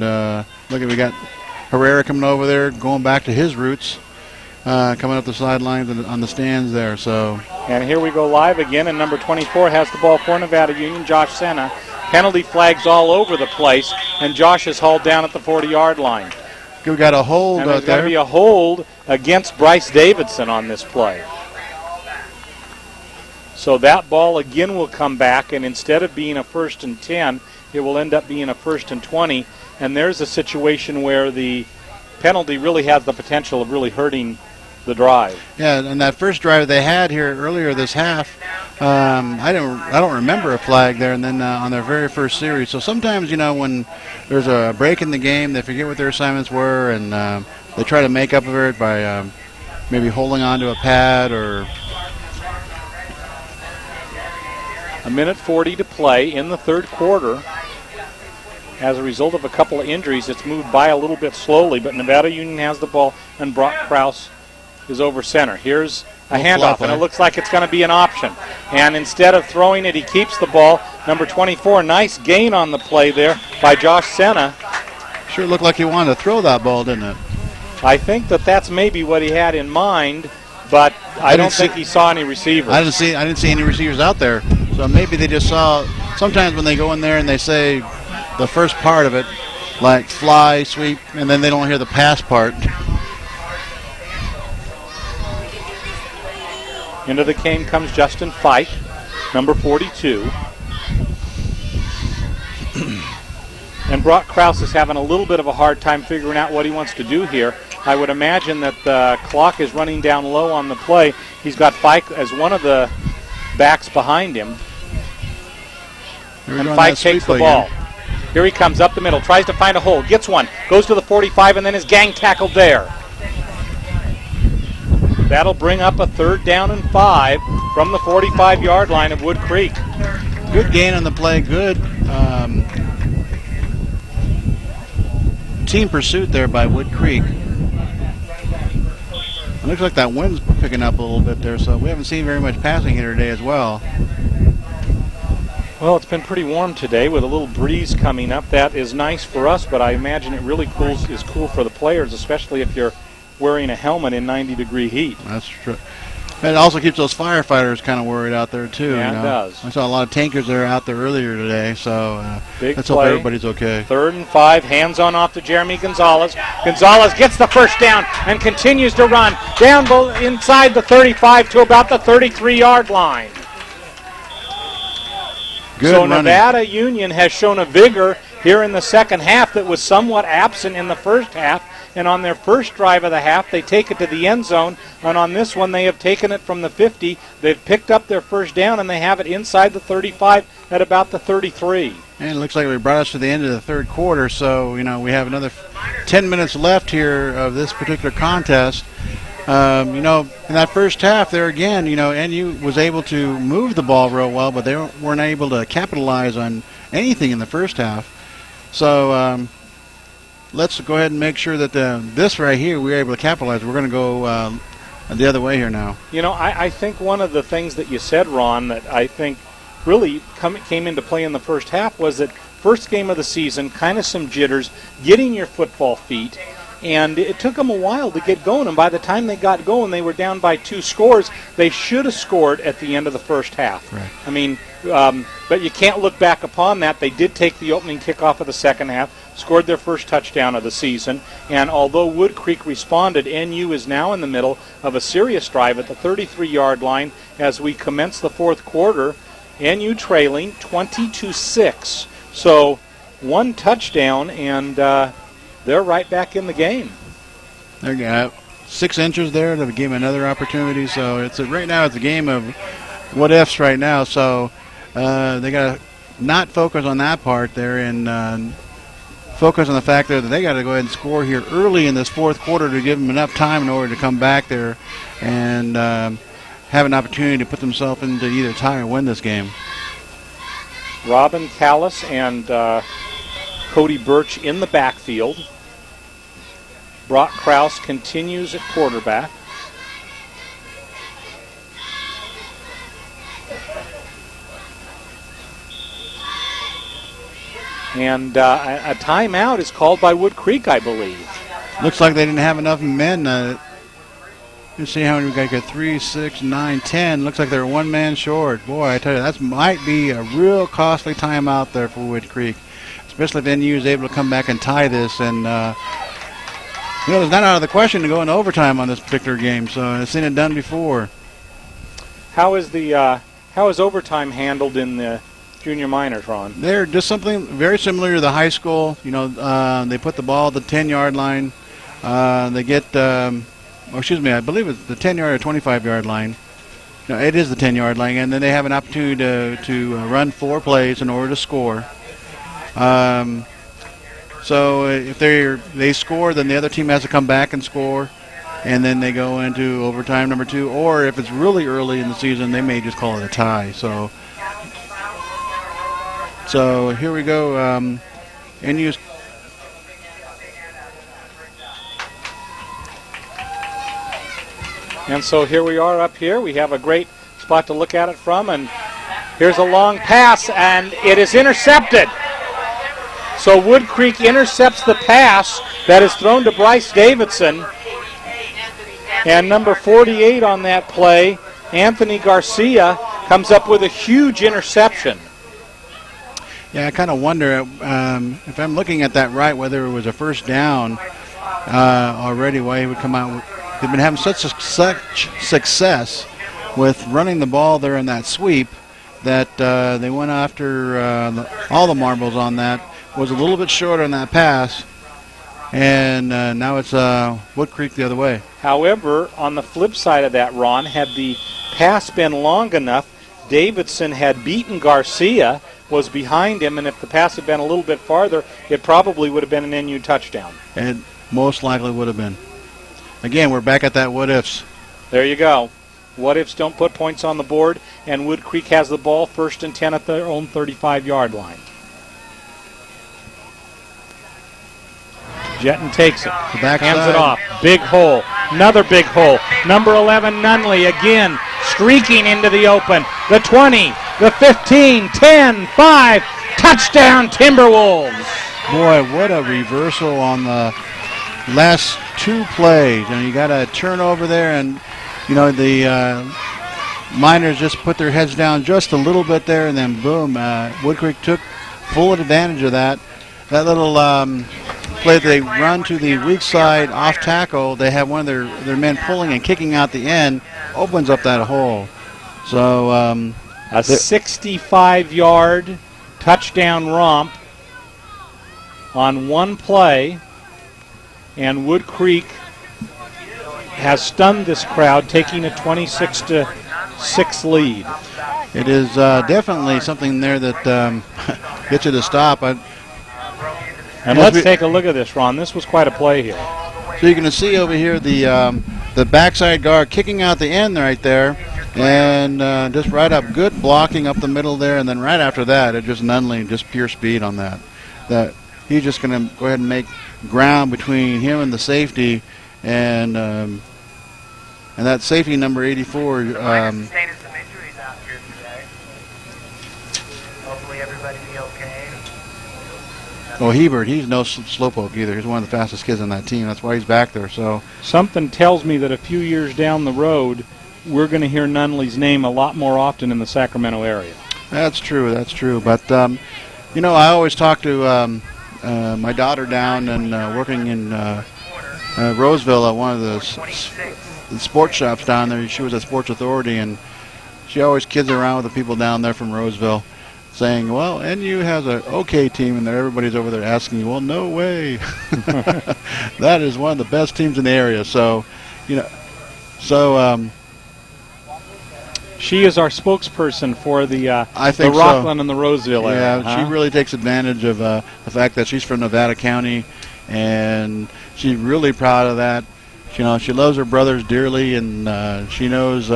look at, we got Herrera coming over there, going back to his roots, coming up the sidelines and on the stands there. So. And here we go live again, and number 24 has the ball for Nevada Union, Josh Cena. Penalty flags all over the place, and Josh is hauled down at the 40-yard line. We got a hold and out there's there. There's going to be a hold against Bryce Davidson on this play. So that ball again will come back, and instead of being a 1st and 10, it will end up being a 1st and 20. And there's a situation where the penalty really has the potential of really hurting the drive. Yeah, and that first drive they had here earlier this half, I don't remember a flag there, and then on their very first series. So sometimes, when there's a break in the game, they forget what their assignments were, and they try to make up for it by maybe holding on to a pad or. 1:40 to play in the third quarter. As a result of a couple of injuries, it's moved by a little bit slowly, but Nevada Union has the ball, and Brock Krause is over center. Here's a handoff, and it looks like it's going to be an option. And instead of throwing it, he keeps the ball. Number 24, nice gain on the play there by Josh Cena. Sure looked like he wanted to throw that ball, didn't it? I think that's maybe what he had in mind, but I don't think he saw any receivers. I didn't see any receivers out there. So maybe they just saw. Sometimes when they go in there and they say the first part of it, like fly, sweep, and then they don't hear the pass part. Into the game comes Justin Fike, number 42. And Brock Krause is having a little bit of a hard time figuring out what he wants to do here. I would imagine that the clock is running down low on the play. He's got Fike as one of the backs behind him. And Fike takes the ball. Here he comes up the middle, tries to find a hole, gets one, goes to the 45, and then is gang tackled there. That'll bring up a 3rd down and 5 from the 45-yard line of Woodcreek. Good gain on the play, good team pursuit there by Woodcreek. It looks like that wind's picking up a little bit there, so we haven't seen very much passing here today as well. Well, it's been pretty warm today with a little breeze coming up. That is nice for us, but I imagine it really is cool for the players, especially if you're wearing a helmet in 90-degree heat. That's true. And it also keeps those firefighters kind of worried out there, too. Yeah, it does. I saw a lot of tankers there out there earlier today, so let's hope everybody's okay. 3rd and 5, hands on off to Jeremey Gonzalez. Gonzalez gets the first down and continues to run down inside the 35 to about the 33-yard line. Good so running. Nevada Union has shown a vigor here in the second half that was somewhat absent in the first half. And on their first drive of the half, they take it to the end zone. And on this one, they have taken it from the 50. They've picked up their first down, and they have it inside the 35 at about the 33. And it looks like we brought us to the end of the third quarter. So, we have another 10 minutes left here of this particular contest. In that first half there again, NU was able to move the ball real well, but they weren't able to capitalize on anything in the first half. So let's go ahead and make sure that this right here we're able to capitalize. We're going to go the other way here now. I think one of the things that you said, Ron, that I think really came into play in the first half was that first game of the season, kind of some jitters, getting your football feet, and it took them a while to get going, and by the time they got going, they were down by 2 scores. They should have scored at the end of the first half. Right. I mean, but you can't look back upon that. They did take the opening kickoff of the second half, scored their first touchdown of the season, and although Woodcreek responded, NU is now in the middle of a serious drive at the 33-yard line as we commence the fourth quarter. NU trailing 20-6. So 1 touchdown, and they're right back in the game. There you go. 6 inches there to give another opportunity. So right now it's a game of what ifs right now. So they got to not focus on that part there and focus on the fact that they got to go ahead and score here early in this fourth quarter to give them enough time in order to come back there and have an opportunity to put themselves into either tie or win this game. Robin Callis and Cody Birch in the backfield. Brock Krause continues at quarterback. And a timeout is called by Woodcreek, I believe. Looks like they didn't have enough men. Let's see how many we got. Got 3, 6, 9, 10. Looks like they're 1 man short. Boy, I tell you, that might be a real costly timeout there for Woodcreek, especially if NU is able to come back and tie this. And it's not out of the question to go into overtime on this particular game. So I've seen it done before. How is overtime handled in the junior minors, Ron? They're just something very similar to the high school. They put the ball at the 10-yard line. They get, I believe it's the 10-yard or 25-yard line. No, it is the 10-yard line, and then they have an opportunity to run 4 plays in order to score. So if they score, then the other team has to come back and score, and then they go into overtime number 2. Or if it's really early in the season, they may just call it a tie. So here we go. NU's and so here we are up here. We have a great spot to look at it from, and here's a long pass, and it is intercepted. So Woodcreek intercepts the pass that is thrown to Bryce Davidson, and number 48 on that play, Anthony Garcia, comes up with a huge interception. Yeah, I kind of wonder if I'm looking at that right, whether it was a first down already, why he would come out. They've been having such success with running the ball there in that sweep that they went after all the marbles on that. Was a little bit short on that pass, and now it's Woodcreek the other way. However, on the flip side of that, Ron, had the pass been long enough, Davidson had beaten Garcia, was behind him, and if the pass had been a little bit farther, it probably would have been an NU touchdown. And most likely would have been. Again, we're back at that what ifs. There you go. What ifs don't put points on the board, and Woodcreek has the ball, 1st and 10 at their own 35-yard line. Jetton takes it, hands it off, big hole, another big hole. Number 11, Nunley, again, streaking into the open. The 20, the 15, 10, 5, touchdown Timberwolves. Boy, what a reversal on the last 2 plays. You got a turnover there, and the Miners just put their heads down just a little bit there, and then boom, Woodcreek took full advantage of that. That little play they run to the weak side off tackle, they have one of their men pulling and kicking out the end, opens up that hole. So a 65-yard touchdown romp on 1 play, and Woodcreek has stunned this crowd, taking a 26-6 lead. It is definitely something there that gets you to stop. And let's take a look at this, Ron. This was quite a play here. So you're going to see over here the backside guard kicking out the end right there, and just right up, good blocking up the middle there, and then right after that, it just Nunley, just pure speed on that. That he's just going to go ahead and make ground between him and the safety, and that safety number 84. Well, Hebert, he's no slowpoke either. He's one of the fastest kids on that team. That's why he's back there. So something tells me that a few years down the road, we're going to hear Nunley's name a lot more often in the Sacramento area. That's true. That's true. But you know, I always talk to my daughter down and working in Roseville at one of the sports shops down there. She was at Sports Authority, and she always kids around with the people down there from Roseville, saying, well, NU has an okay team, and everybody's over there asking you, well, no way. That is one of the best teams in the area. So, you know, she is our spokesperson for the Rockland and the Roseville area. Yeah, she really takes advantage of the fact that she's from Nevada County, and she's really proud of that. You know, she loves her brothers dearly, and she knows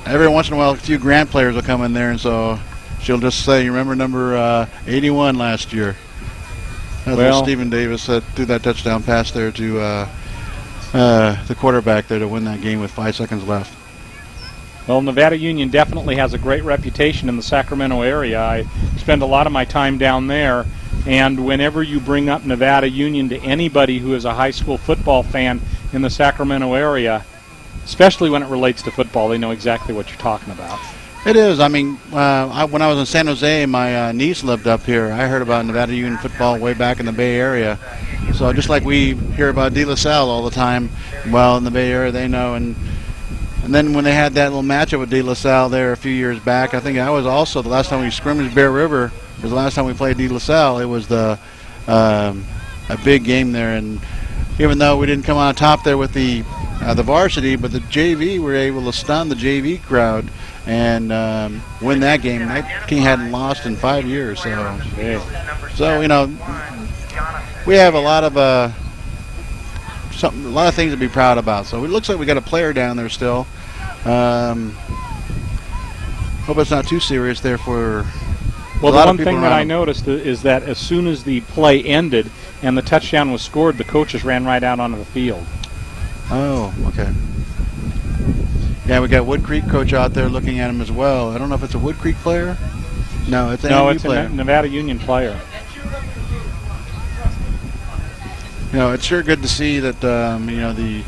every once in a while a few Grant players will come in there, and so she'll just say, remember number 81 last year? That's what Stephen Davis threw that touchdown pass there to the quarterback there to win that game with 5 seconds left. Well, Nevada Union definitely has a great reputation in the Sacramento area. I spend a lot of my time down there, and whenever you bring up Nevada Union to anybody who is a high school football fan in the Sacramento area, especially when it relates to football, they know exactly what you're talking about. It is. I mean, when I was in San Jose, my niece lived up here. I heard about Nevada Union football way back in the Bay Area. So just like we hear about De La Salle all the time, well, in the Bay Area they know. And then when they had that little matchup with De La Salle there a few years back, I think I was also the last time we scrimmaged Bear River was the last time we played De La Salle. It was a big game there, and even though we didn't come on top there with the varsity, but the JV were able to stun the JV crowd and win that game. That team hadn't lost in 5 years, so you know, we have a lot of things to be proud about. So it looks like we got a player down there still. Hope it's not too serious there for. Well, the one thing that I noticed is that as soon as the play ended and the touchdown was scored, the coaches ran right out onto the field. Oh, okay. Yeah, we got Woodcreek coach out there looking at him as well. I don't know if it's a Woodcreek player. No, it's an NU player. A Nevada Union player. You know, it's sure good to see that you know, the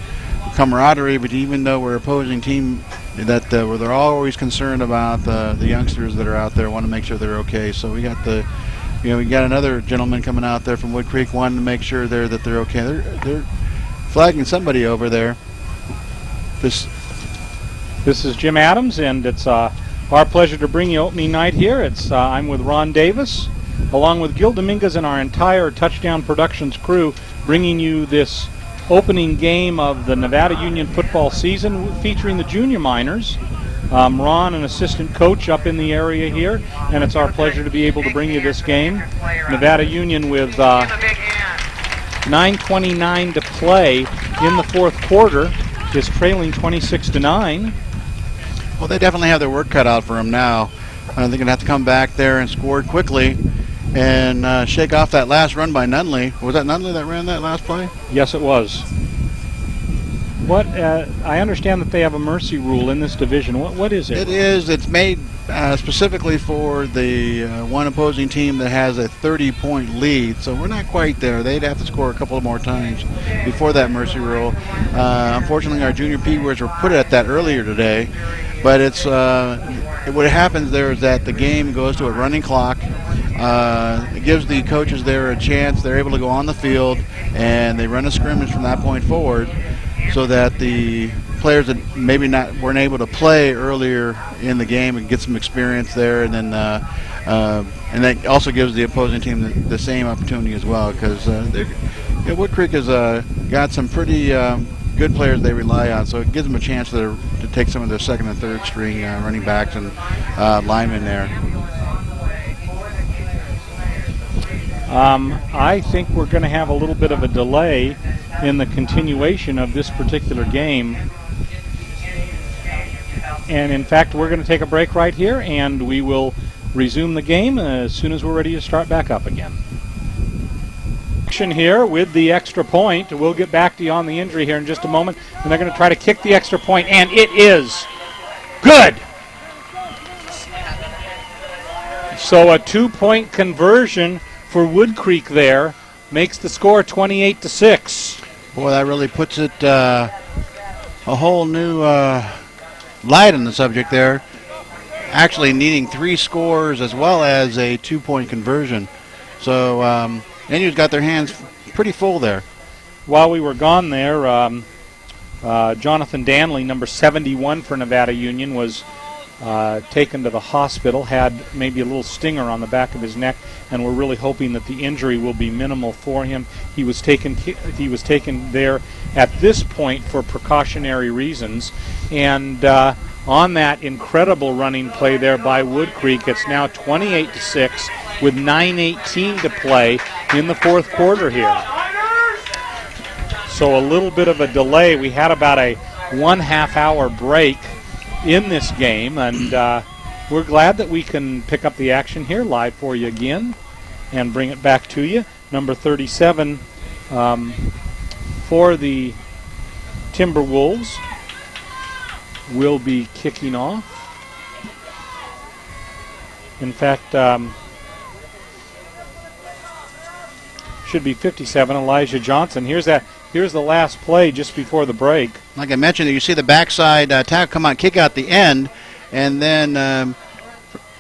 camaraderie, but even though we're opposing team, that where they're always concerned about the youngsters that are out there, want to make sure they're okay. So we got we got another gentleman coming out there from Woodcreek, wanting to make sure that they're okay. They're flagging somebody over there. This is Jim Adams, and it's our pleasure to bring you opening night here. I'm with Ron Davis, along with Gil Dominguez and our entire Touchdown Productions crew, bringing you this opening game of the Nevada Union football season featuring the junior miners. Ron, an assistant coach up in the area here, and it's our pleasure to be able to bring you this game. Nevada Union with 9:29 to play in the fourth quarter is trailing 26-9. Well, they definitely have their work cut out for them now. They're going to have to come back there and score quickly and shake off that last run by Nunley. Was that Nunley that ran that last play? Yes, it was. I understand that they have a mercy rule in this division. What is it? It's made specifically for the one opposing team that has a 30-point lead. So we're not quite there. They'd have to score a couple of more times before that mercy rule. Unfortunately, our junior P-words were put at that earlier today. But what happens there is that the game goes to a running clock. It gives the coaches there a chance. They're able to go on the field, and they run a scrimmage from that point forward, so that the players that maybe weren't able to play earlier in the game and get some experience there, and then and that also gives the opposing team the same opportunity as well, because Woodcreek has got some pretty good players they rely on, so it gives them a chance to take some of their second and third string running backs and linemen there. I think we're going to have a little bit of a delay in the continuation of this particular game. And in fact, we're going to take a break right here, and we will resume the game as soon as we're ready to start back up again. Action here with the extra point. We'll get back to you on the injury here in just a moment. And they're going to try to kick the extra point, and it is good. So a 2-point conversion for Woodcreek there. Makes the score 28-6. Boy, that really puts it a whole new light on the subject there. Actually needing 3 scores as well as a 2-point conversion. So NU's got their hands pretty full there. While we were gone there, Jonathan Danley, number 71 for Nevada Union, was taken to the hospital, had maybe a little stinger on the back of his neck, and we're really hoping that the injury will be minimal for him. He was taken there at this point for precautionary reasons, and on that incredible running play there by Woodcreek, it's now 28-6 with 9:18 to play in the fourth quarter here. So a little bit of a delay. We had about a 1/2 hour break in this game, and we're glad that we can pick up the action here live for you again and bring it back to you. Number 37 for the Timberwolves will be kicking off. In fact, should be 57, Elijah Johnson. Here's the last play just before the break. Like I mentioned, you see the backside tackle come on, kick out the end, and then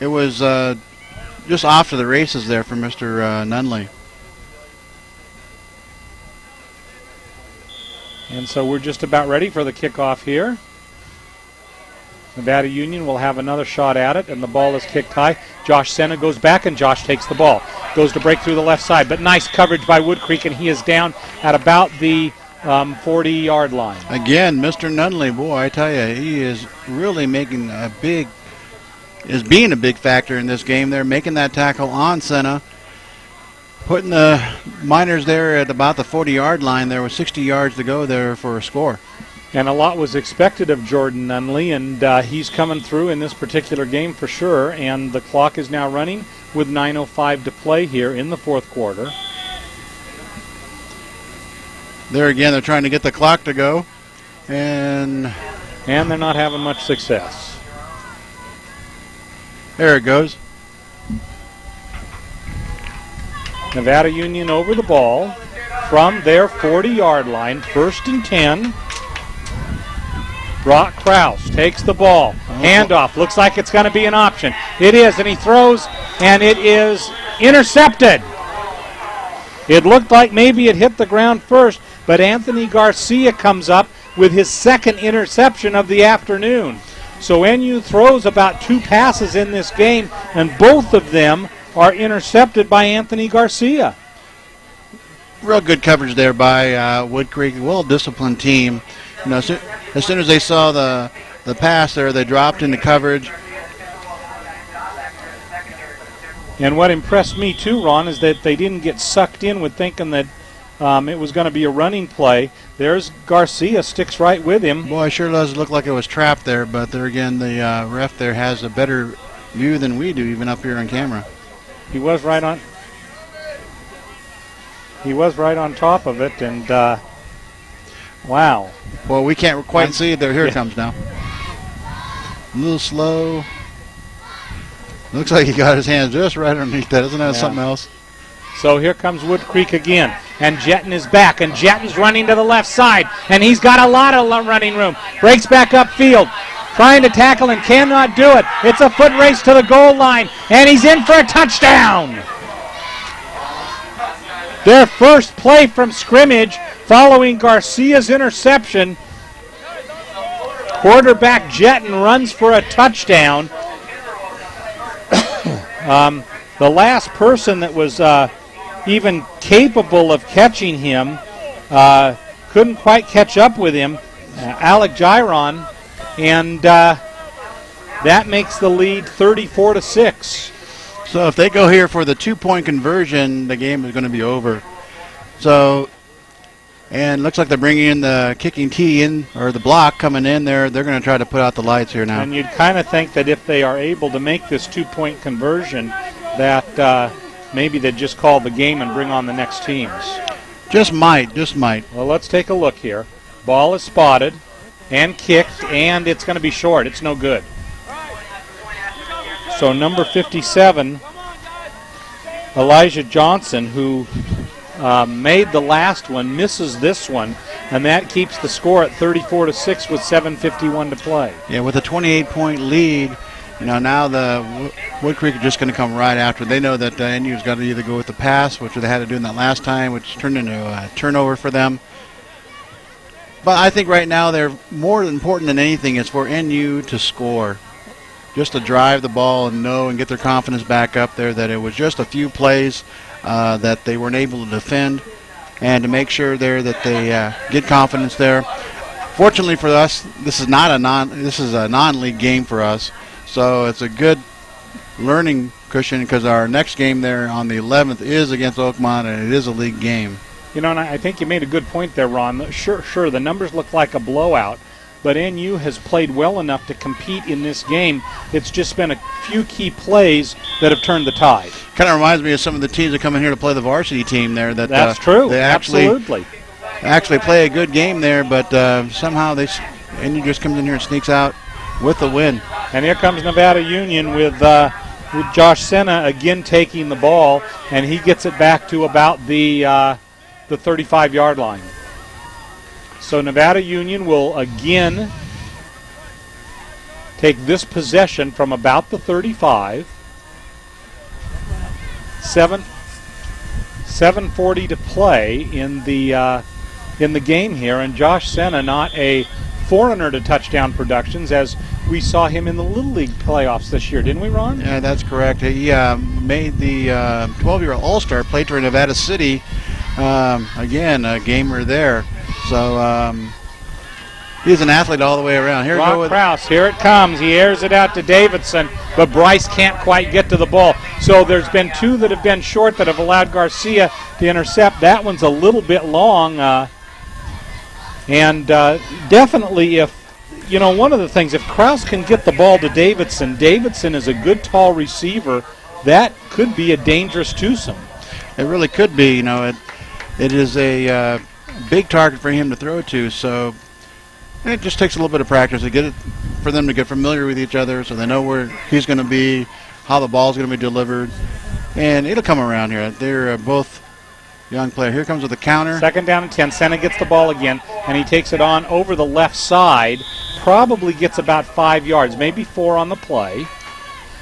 it was just off to the races there for Mr. Nunley. And so we're just about ready for the kickoff here. Nevada Union will have another shot at it, and the ball is kicked high. Josh Cena goes back, and Josh takes the ball. Goes to break through the left side, but nice coverage by Woodcreek, and he is down at about the 40-yard line. Again, Mr. Nunley, boy, I tell you, he is really being a big factor in this game. They're making that tackle on Cena, putting the Miners there at about the 40-yard line. There was 60 yards to go there for a score. And a lot was expected of Jordan Nunley, and he's coming through in this particular game for sure. And the clock is now running with 9:05 to play here in the fourth quarter. There again, they're trying to get the clock to go, and they're not having much success. There it goes. Nevada Union over the ball from their 40-yard line, 1st and 10. Brock Krause takes the ball. Handoff. Looks like it's going to be an option. It is, and he throws, and it is intercepted. It looked like maybe it hit the ground first, but Anthony Garcia comes up with his second interception of the afternoon. So NU throws about 2 passes in this game, and both of them are intercepted by Anthony Garcia. Real good coverage there by Woodcreek. Well-disciplined team. You know, as soon as they saw the pass there, they dropped into coverage. And what impressed me too, Ron, is that they didn't get sucked in with thinking that it was going to be a running play. There's Garcia, sticks right with him. Boy, it sure does look like it was trapped there, but there again, the ref there has a better view than we do, even up here on camera. He was right on top of it, and wow. Well, we can't quite see it there. Here it comes now. A little slow. Looks like he got his hands just right underneath that. Isn't that something else? So here comes Woodcreek again, and Jetton is back, and Jetton's running to the left side, and he's got a lot of running room. Breaks back upfield, trying to tackle and cannot do it. It's a foot race to the goal line, and he's in for a touchdown. Their first play from scrimmage following Garcia's interception. Quarterback Jetton runs for a touchdown. The last person that was even capable of catching him couldn't quite catch up with him, Alec Giron, and that makes the lead 34-6. So if they go here for the 2-point conversion, the game is going to be over. So, and looks like they're bringing in the kicking tee in, or the block coming in there. They're going to try to put out the lights here now. And you'd kind of think that if they are able to make this 2-point conversion, that maybe they'd just call the game and bring on the next teams. Just might. Well, let's take a look here. Ball is spotted and kicked, and it's going to be short. It's no good. So number 57 Elijah Johnson, who made the last one, misses this one, and that keeps the score at 34-6 with 7:51 to play. Yeah, with a 28-point lead, now the Woodcreek are just going to come right after. They know that NU's got to either go with the pass, which they had to do in that last time, which turned into a turnover for them. But I think right now they're more important than anything is for NU to score, just to drive the ball and know and get their confidence back up there that it was just a few plays that they weren't able to defend, and to make sure there that they get confidence there. Fortunately for us, this is a non-league game for us, so it's a good learning cushion because our next game there on the 11th is against Oakmont, and it is a league game. And I think you made a good point there, Ron. Sure, the numbers look like a blowout, but NU has played well enough to compete in this game. It's just been a few key plays that have turned the tide. Kind of reminds me of some of the teams that come in here to play the varsity team there. That's true. They Absolutely. Actually play a good game there, but somehow NU just comes in here and sneaks out with the win. And here comes Nevada Union with Josh Cena again taking the ball, and he gets it back to about the 35-yard line. So Nevada Union will again take this possession from about the 35. 7:40 to play in the game here, and Josh Sena not a foreigner to touchdown productions, as we saw him in the Little League playoffs this year, didn't we, Ron? Yeah, that's correct. He made the 12-year All-Star, played for Nevada City. Again, a gamer there. So he's an athlete all the way around. Here Krause, here it comes. He airs it out to Davidson, but Bryce can't quite get to the ball. So there's been two that have been short that have allowed Garcia to intercept. That one's a little bit long. Definitely one of the things, if Krause can get the ball to Davidson is a good tall receiver. That could be a dangerous twosome. It really could be. It is a big target for him to throw to, so it just takes a little bit of practice for them to get familiar with each other, so they know where he's going to be, how the ball's going to be delivered, and it'll come around here. They're both young players. Here comes with the counter. 2nd down and 10. Sena gets the ball again, and he takes it on over the left side. Probably gets about 5 yards, maybe 4 on the play,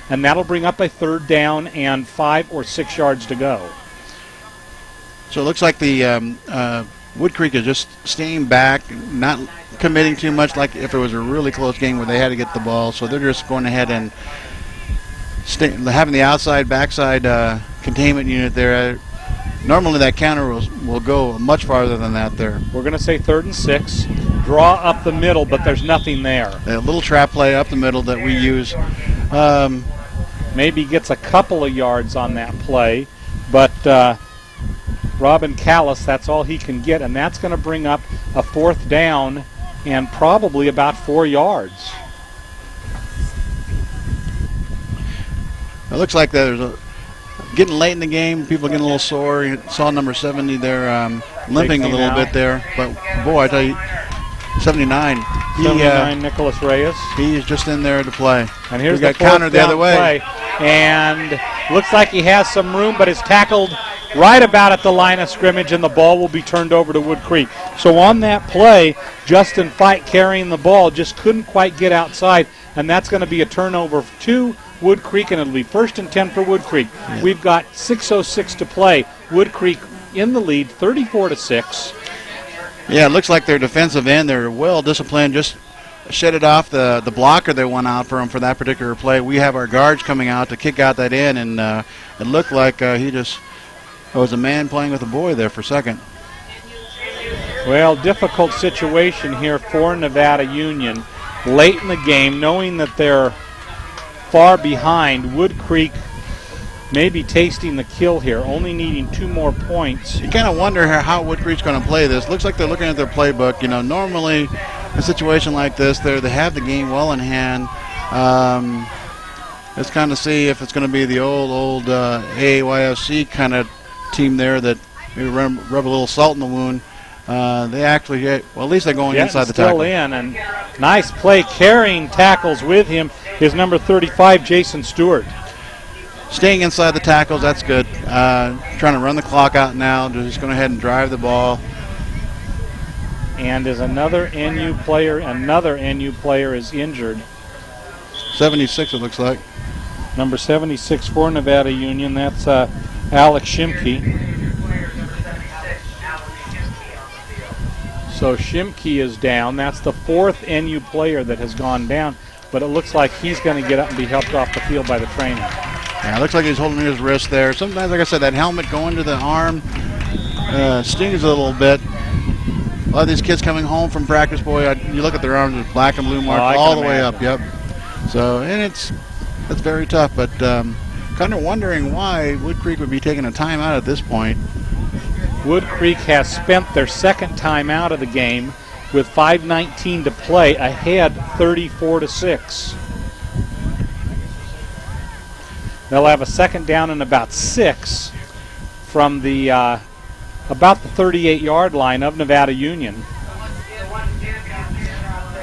and that'll bring up a 3rd down and 5 or 6 yards to go. So it looks like the Woodcreek is just staying back, not committing too much like if it was a really close game where they had to get the ball. So they're just going ahead and having the backside containment unit there. Normally that counter will go much farther than that there. We're going to say 3rd and 6. Draw up the middle, but there's nothing there. A little trap play up the middle that we use. Maybe gets a couple of yards on that play, but Robin Callis, that's all he can get, and that's going to bring up a 4th down and probably about 4 yards. It looks like there's getting late in the game. People getting a little sore. You saw number 70 there limping a little bit there. But, boy, I tell you, 79. 79, Nicholas Reyes. He is just in there to play. And here's the the counter the other way. Play. And looks like he has some room, but is tackled right about at the line of scrimmage, and the ball will be turned over to Woodcreek. So on that play, Justin Fite carrying the ball just couldn't quite get outside, and that's going to be a turnover to Woodcreek, and it'll be 1st and 10 for Woodcreek. Yeah. We've got 6:06 to play. Woodcreek in the lead, 34-6. Yeah, it looks like their defensive end, they're well disciplined, just shedded off the blocker that went out for him for that particular play. We have our guards coming out to kick out that end, and it looked like it was a man playing with a boy there for a second. Well, difficult situation here for Nevada Union late in the game, knowing that they're far behind. Woodcreek maybe tasting the kill here, only needing 2 more points. You kind of wonder how Woodcreek's going to play this. Looks like they're looking at their playbook. Normally a situation like this, they have the game well in hand. Let's kind of see if it's going to be the old AAYFC kind of team there that maybe rub a little salt in the wound. They actually, at least they're going inside the tackle. Still in, and nice play carrying tackles with him is number 35, Jason Stewart. staying inside the tackles, that's good. Trying to run the clock out now, just going ahead and drive the ball. And is another NU player is injured. 76, it looks like. Number 76 for Nevada Union, that's Alex Shimke. So Shimke is down. That's the fourth NU player that has gone down, but it looks like he's going to get up and be helped off the field by the trainer. Yeah, it looks like he's holding his wrist there. Sometimes, like I said, that helmet going to the arm stings a little bit. A lot of these kids coming home from practice, boy, you look at their arms with black and blue marks all the way up. Yep. So, and it's very tough, but kind of wondering why Woodcreek would be taking a timeout at this point. Woodcreek has spent their second time out of the game with 5:19 to play, ahead 34-6. They'll have a second down and about 6 from the about the 38-yard line of Nevada Union.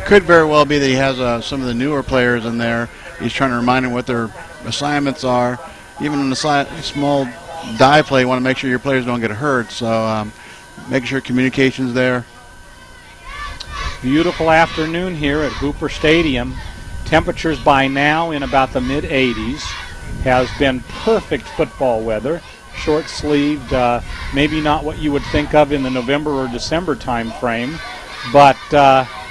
Could very well be that he has some of the newer players in there. He's trying to remind them what their assignments are. Even in the small dive play, you want to make sure your players don't get hurt. So making sure communication's there. Beautiful afternoon here at Hooper Stadium. Temperatures by now in about the mid-80s. Has been perfect football weather. Short-sleeved, maybe not what you would think of in the November or December time frame, but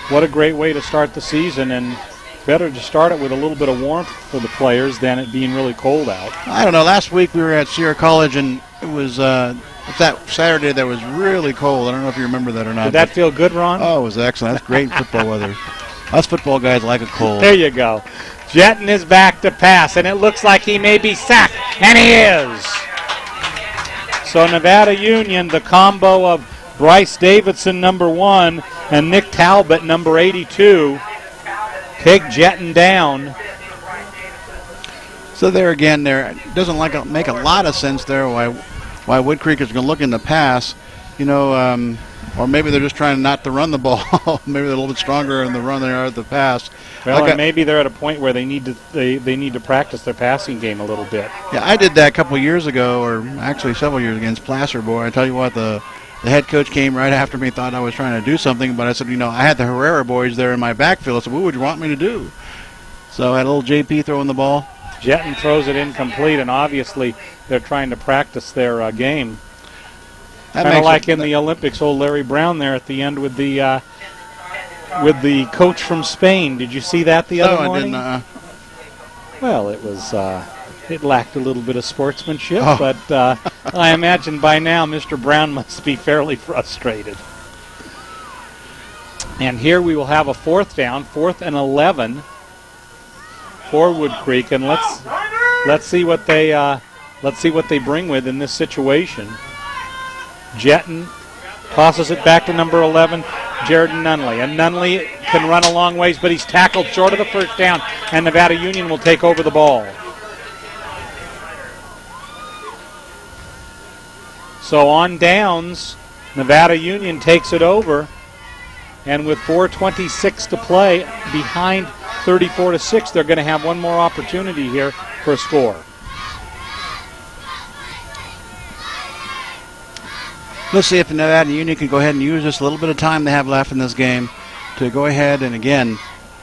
what a great way to start the season, and better to start it with a little bit of warmth for the players than it being really cold out. I don't know. Last week we were at Sierra College, and it was that Saturday that was really cold. I don't know if you remember that or not. Did that feel good, Ron? Oh, it was excellent. That's great football weather. Us football guys like it cold. There you go. Jetting is back to pass, and it looks like he may be sacked, and he is. So Nevada Union, the combo of Bryce Davidson, number 1, and Nick Talbot, number 82, take Jetton down. So there again, it doesn't make a lot of sense there why Woodcreek is going to look in the pass, or maybe they're just trying not to run the ball. Maybe they're a little bit stronger in the run than they are at the pass. Well, and maybe they're at a point where they need to practice their passing game a little bit. Yeah, I did that a couple years ago, or actually several years against Placer. Boy, I tell you what, the head coach came right after me, thought I was trying to do something, but I said, I had the Herrera boys there in my backfield. I said, what would you want me to do? So I had a little JP throwing the ball. Jetton throws it incomplete, and obviously they're trying to practice their game. Kind of like in the Olympics, old Larry Brown there at the end with the coach from Spain. Did you see that the other morning? I didn't. Well, it was it lacked a little bit of sportsmanship, but I imagine by now Mr. Brown must be fairly frustrated. And here we will have a fourth down, 4th and 11 for Woodcreek, and let's see what they bring with in this situation. Jetton tosses it back to number 11, Jared Nunley. And Nunley can run a long ways, but he's tackled short of the first down, and Nevada Union will take over the ball. So on downs, Nevada Union takes it over, and with 4:26 to play, behind 34-6, they're going to have one more opportunity here for a score. Let's see if Nevada Union can go ahead and use this little bit of time they have left in this game to go ahead and, again,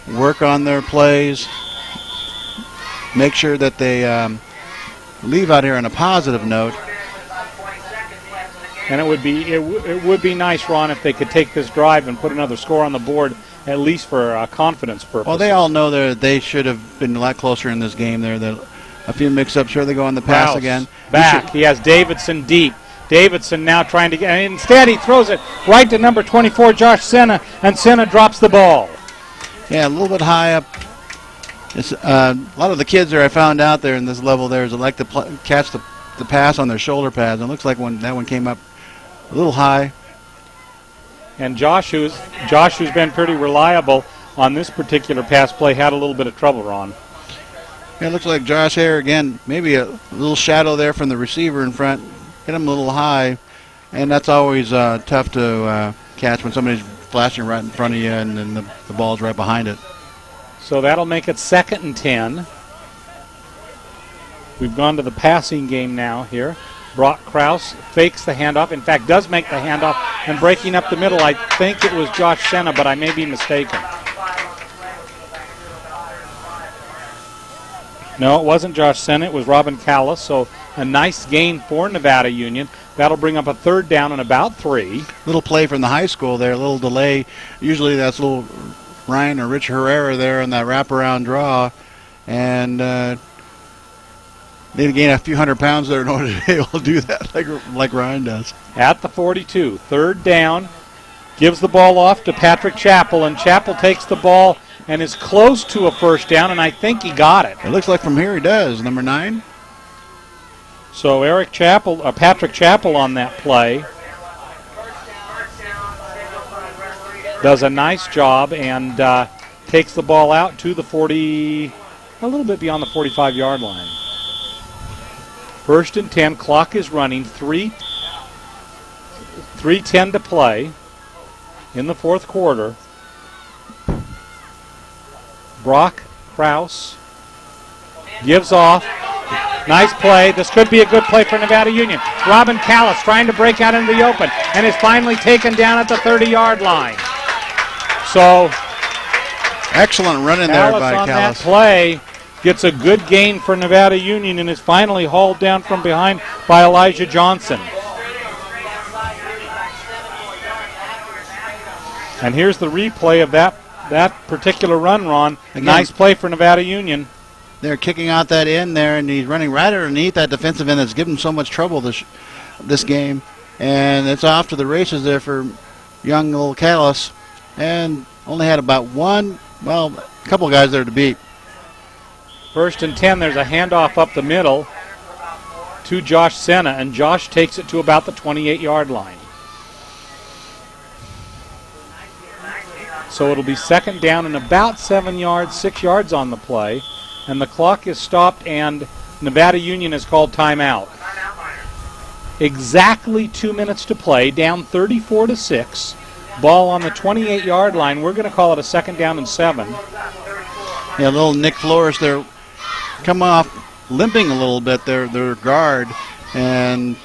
work on their plays, make sure that they leave out here on a positive note. And it would be nice, Ron, if they could take this drive and put another score on the board, at least for confidence purposes. Well, they all know that they should have been a lot closer in this game there. A few mix-ups. Sure, they go on the pass Krause again. Back. He has Davidson deep. Davidson now trying to get, and instead he throws it right to number 24, Josh Cena, and Cena drops the ball. Yeah, a little bit high up. It's, a lot of the kids there I found out there in this level there is like to catch the pass on their shoulder pads. And it looks like that one came up a little high. And Josh, who's been pretty reliable on this particular pass play, had a little bit of trouble, Ron. Yeah, it looks like Josh here again, maybe a little shadow there from the receiver in front. Hit him a little high, and that's always tough to catch when somebody's flashing right in front of you and then the ball's right behind it. So that'll make it 2nd and 10. We've gone to the passing game now here. Brock Krause fakes the handoff. In fact, does make the handoff and breaking up the middle. I think it was Josh Cena, but I may be mistaken. No, it wasn't Josh Cena. It was Robin Callis. So a nice gain for Nevada Union. That'll bring up a third down and about 3. Little play from the high school there, a little delay. Usually that's a little Ryan or Rich Herrera there in that wraparound draw. And need to gain a few hundred pounds there in order to be able to do that like Ryan does. At the 42, third down. Gives the ball off to Patrick Chappell, and Chappell takes the ball and is close to a first down, and I think he got it. It looks like from here he does, number 9. So Patrick Chappell on that play does a nice job and takes the ball out to the 40, a little bit beyond the 45-yard line. First and 10, clock is running, 3:10 to play in the fourth quarter. Brock Krause gives off. Nice play. This could be a good play for Nevada Union. Robin Callis trying to break out into the open and is finally taken down at the 30-yard line. So excellent run in there by on Callis. That play gets a good gain for Nevada Union and is finally hauled down from behind by Elijah Johnson. And here's the replay of that particular run, Ron. Again, nice play for Nevada Union. They're kicking out that end there, and he's running right underneath that defensive end that's given him so much trouble this game. And it's off to the races there for young little Callis. And only had about a couple of guys there to beat. First and 10, there's a handoff up the middle to Josh Cena, and Josh takes it to about the 28-yard line. So it'll be second down and about 6 yards on the play. And the clock is stopped, and Nevada Union has called timeout. Exactly 2 minutes to play, down 34-6. Ball on the 28-yard line. We're going to call it a second down and 7. Yeah, little Nick Flores there come off limping a little bit, their guard. And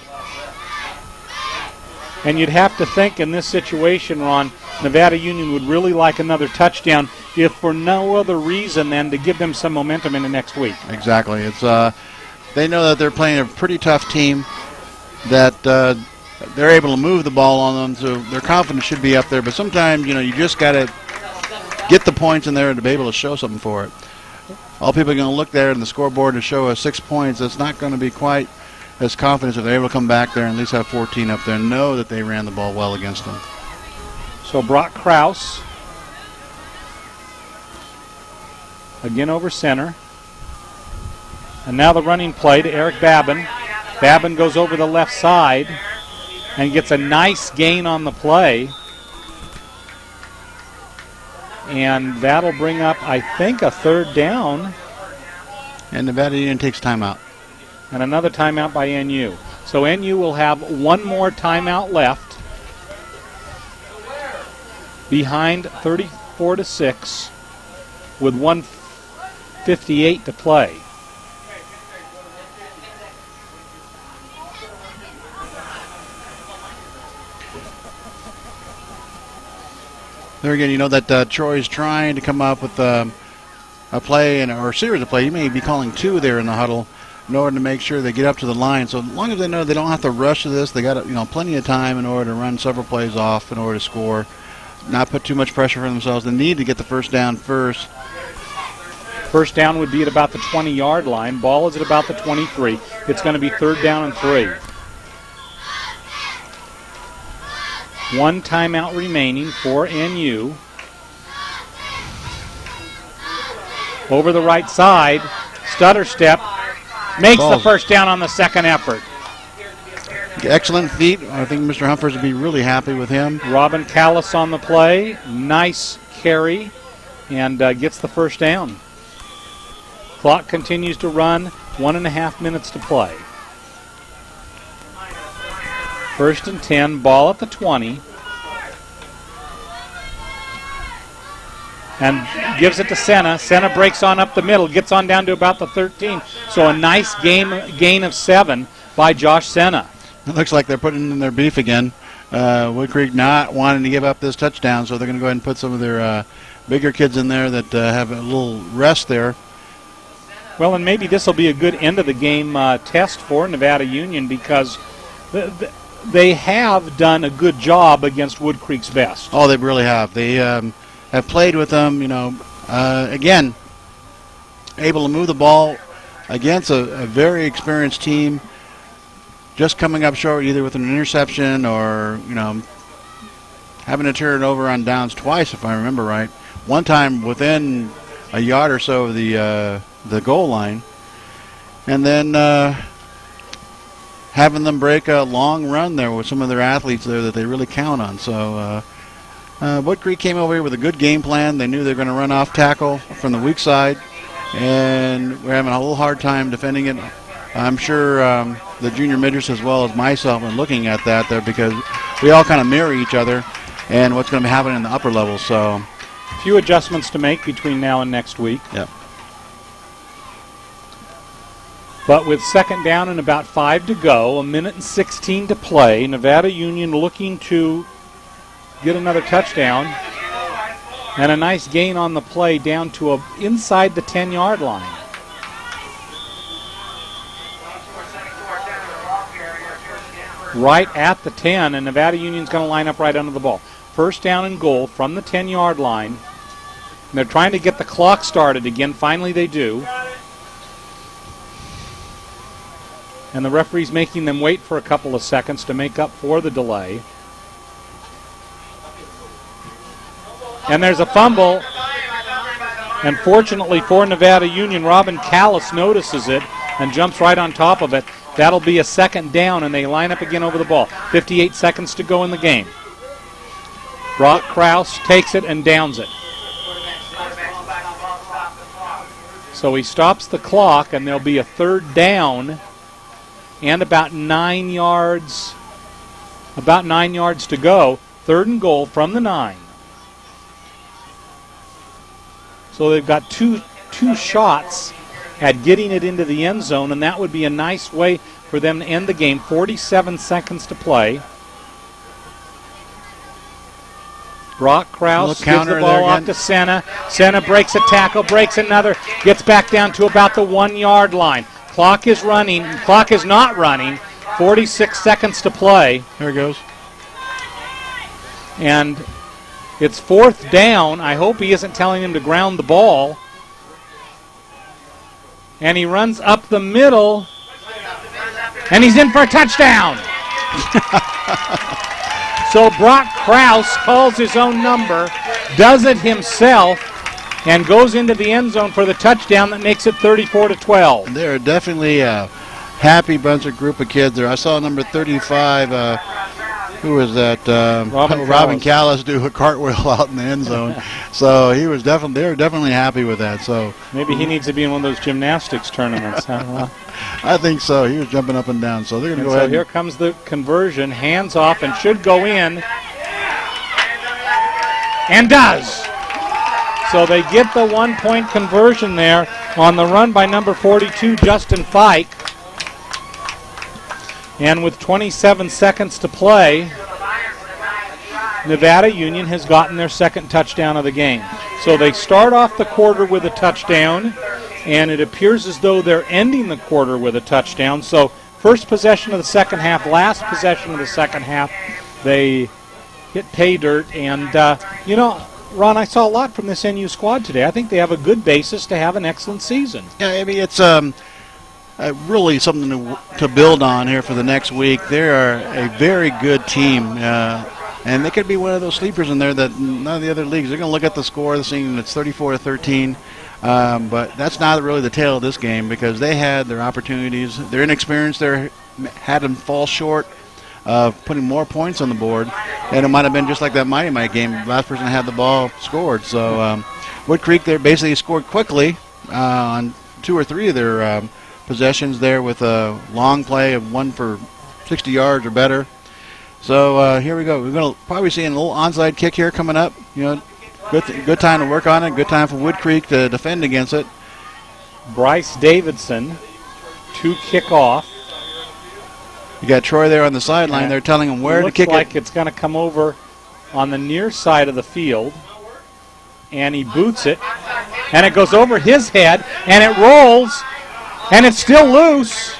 you'd have to think in this situation, Ron, Nevada Union would really like another touchdown, if for no other reason than to give them some momentum in the next week. Exactly. It's they know that they're playing a pretty tough team, that they're able to move the ball on them, so their confidence should be up there. But sometimes, you just got to get the points in there to be able to show something for it. All people are going to look there in the scoreboard to show us 6 points. That's not going to be quite as confident if they're able to come back there and at least have 14 up there and know that they ran the ball well against them. So Brock Krause again over center. And now the running play to Eric Babin. Babin goes over the left side and gets a nice gain on the play. And that'll bring up, I think, a third down. And Nevada Union takes timeout. And another timeout by NU. So NU will have one more timeout left. Behind 34-6 with 1:58 to play. There again, that Troy's trying to come up with a play or a series of plays. He may be calling 2 there in the huddle in order to make sure they get up to the line. So as long as they know they don't have to rush to this, they got plenty of time in order to run several plays off in order to score. Not put too much pressure on themselves. They need to get the first down first. First down would be at about the 20-yard line. Ball is at about the 23. It's going to be third down and 3. One timeout remaining for NU. Over the right side, stutter step, makes the first down on the second effort. Excellent feet. I think Mr. Humphers would be really happy with him. Robin Callis on the play. Nice carry and gets the first down. Clock continues to run. 1.5 minutes to play. First and 10, ball at the 20. and gives it to Cena. Cena breaks on up the middle, gets on down to about the 13. So a nice gain of 7 by Josh Cena. It looks like they're putting in their beef again. Woodcreek not wanting to give up this touchdown, so they're going to go ahead and put some of their bigger kids in there that have a little rest there. Well, and maybe this will be a good end of the game test for Nevada Union, because they have done a good job against Woodcreek's best. Oh, they really have. They have played with them, again, able to move the ball against a very experienced team, just coming up short either with an interception or, having to turn it over on downs twice, if I remember right. One time within a yard or so of the goal line. And then having them break a long run there with some of their athletes there that they really count on. So Woodcreek came over here with a good game plan. They knew they were going to run off tackle from the weak side, and we're having a little hard time defending it. I'm sure the junior midgets as well as myself are looking at that there, because we all kind of mirror each other and what's going to be happening in the upper levels. So a few adjustments to make between now and next week. Yep. But with second down and about 5 to go, 1:16 to play, Nevada Union looking to get another touchdown, and a nice gain on the play down to inside the 10-yard line. Right at the 10, and Nevada Union's going to line up right under the ball. First down and goal from the 10-yard line. And they're trying to get the clock started again. Finally they do. And the referee's making them wait for a couple of seconds to make up for the delay. And there's a fumble. And fortunately for Nevada Union, Robin Callis notices it and jumps right on top of it. That'll be a second down, and they line up again over the ball. 58 seconds to go in the game. Brock Krause takes it and downs it. So he stops the clock, and there'll be a third down and about 9 yards to go. Third and goal from the 9. So they've got two shots at getting it into the end zone, and that would be a nice way for them to end the game. 47 seconds to play. Brock Krause gives the ball off to Cena. Cena breaks a tackle, breaks another, gets back down to about the 1-yard line. Clock is running. Clock is not running. 46 seconds to play. There it goes. And it's fourth down. I hope he isn't telling him to ground the ball. And he runs up the middle, and he's in for a touchdown. So Brock Krause calls his own number, does it himself, and goes into the end zone for the touchdown that makes it 34-12. They're definitely a happy bunch of group of kids there. I saw number 35, who was that? Robin Callis do a cartwheel out in the end zone. So they were definitely happy with that. So maybe he needs to be in one of those gymnastics tournaments. Huh? I think so. He was jumping up and down. So they're going to go ahead. So here comes the conversion, hands off, and should go in, and does. So they get the 1-point conversion there on the run by number 42, Justin Fike. And with 27 seconds to play, Nevada Union has gotten their second touchdown of the game. So they start off the quarter with a touchdown, and it appears as though they're ending the quarter with a touchdown. So first possession of the second half, last possession of the second half, they hit pay dirt. And, Ron, I saw a lot from this NU squad today. I think they have a good basis to have an excellent season. Yeah, I mean, it's really something to build on here for the next week. They are a very good team, and they could be one of those sleepers in there that none of the other leagues. They're going to look at the score, the scene, it's 34-13, but that's not really the tale of this game, because they had their opportunities. Their inexperience there had them fall short of putting more points on the board, and it might have been just like that Mighty Mite game. The last person that had the ball scored. So Woodcreek, they basically scored quickly on 2 or 3 of their possessions there with a long play of 1 for 60 yards or better. So here we go. We're going to probably see a little onside kick here coming up. good time to work on it. Good time for Woodcreek to defend against it. Bryce Davidson to kick off. You got Troy there on the sideline. They're telling him where to kick it. Looks like it's going to come over on the near side of the field. And he boots it. And it goes over his head. And it rolls. And it's still loose.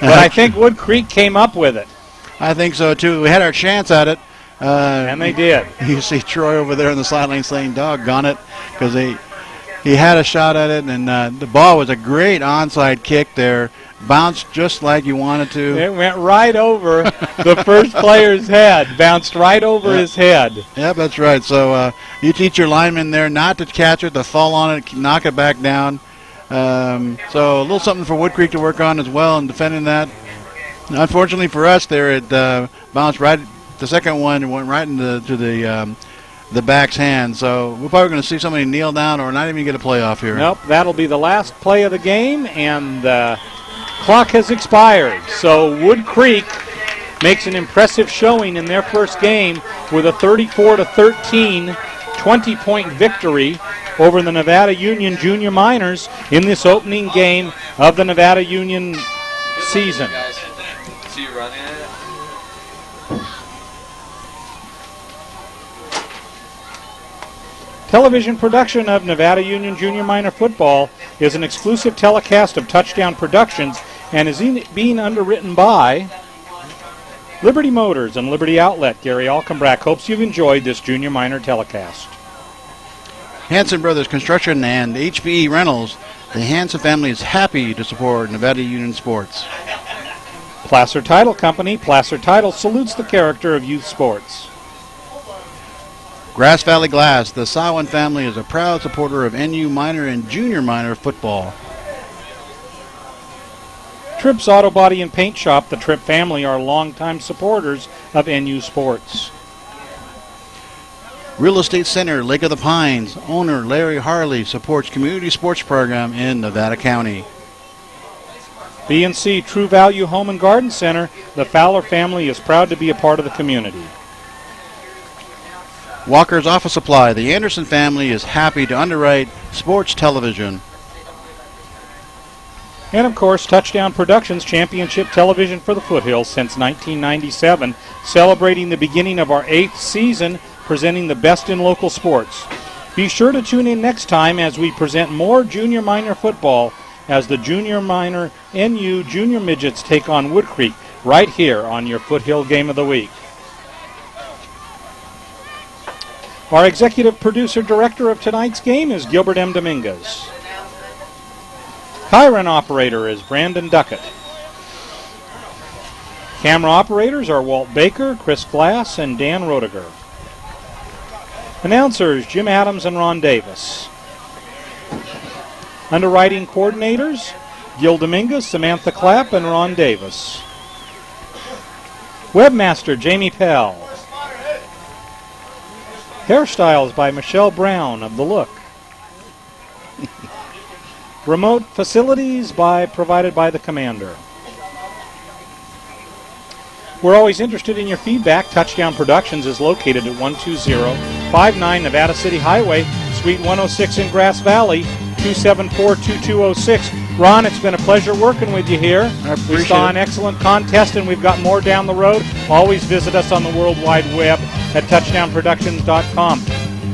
But I think Woodcreek came up with it. I think so, too. We had our chance at it. And they did. You see Troy over there on the sideline saying, doggone it, because he had a shot at it. And the ball was a great onside kick there. Bounced just like you wanted to. It went right over the first player's head. Bounced right over his head. Yep, that's right. So you teach your linemen there not to catch it, to fall on it, knock it back down. So a little something for Woodcreek to work on as well in defending that. Unfortunately for us there, it bounced right. The second one went right into the back's hand. So we're probably going to see somebody kneel down or not even get a play off here. Nope, that'll be the last play of the game, and the clock has expired. So Woodcreek makes an impressive showing in their first game with a 34-13 20-point victory over the Nevada Union Junior Miners in this opening game of the Nevada Union season. See you running it. Television production of Nevada Union Junior Minor football is an exclusive telecast of Touchdown Productions and is being underwritten by Liberty Motors and Liberty Outlet. Gary Alkenbrack hopes you've enjoyed this junior minor telecast. Hanson Brothers Construction and HBE Rentals. The Hanson family is happy to support Nevada Union sports. Placer Title Company. Placer Title salutes the character of youth sports. Grass Valley Glass. The Sawan family is a proud supporter of NU Minor and Junior Minor football. Tripp's Auto Body and Paint Shop. The Tripp family are longtime supporters of NU sports. Real Estate Center, Lake of the Pines. Owner Larry Harley supports community sports program in Nevada County. B&C True Value Home and Garden Center. The Fowler family is proud to be a part of the community. Walker's Office Supply. The Anderson family is happy to underwrite sports television. And, of course, Touchdown Productions, championship television for the Foothills since 1997, celebrating the beginning of our 8th season, presenting the best in local sports. Be sure to tune in next time as we present more junior minor football as the junior minor NU Junior Midgets take on Woodcreek right here on your Foothill Game of the Week. Our executive producer director of tonight's game is Gilbert M. Dominguez. Kyron operator is Brandon Duckett. Camera operators are Walt Baker, Chris Glass, and Dan Roediger. Announcers Jim Adams and Ron Davis. Underwriting coordinators Gil Dominguez, Samantha Clapp, and Ron Davis. Webmaster Jamie Pell. Hairstyles by Michelle Brown of The Look. Remote facilities provided by the Commander. We're always interested in your feedback. Touchdown Productions is located at 12059 Nevada City Highway, Suite 106 in Grass Valley, 274-2206. Ron, it's been a pleasure working with you here. We saw an excellent contest, and we've got more down the road. Always visit us on the World Wide Web at touchdownproductions.com.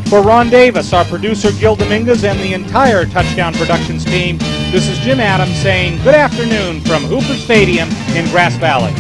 For Ron Davis, our producer Gil Dominguez, and the entire Touchdown Productions team, this is Jim Adams saying good afternoon from Hooper Stadium in Grass Valley.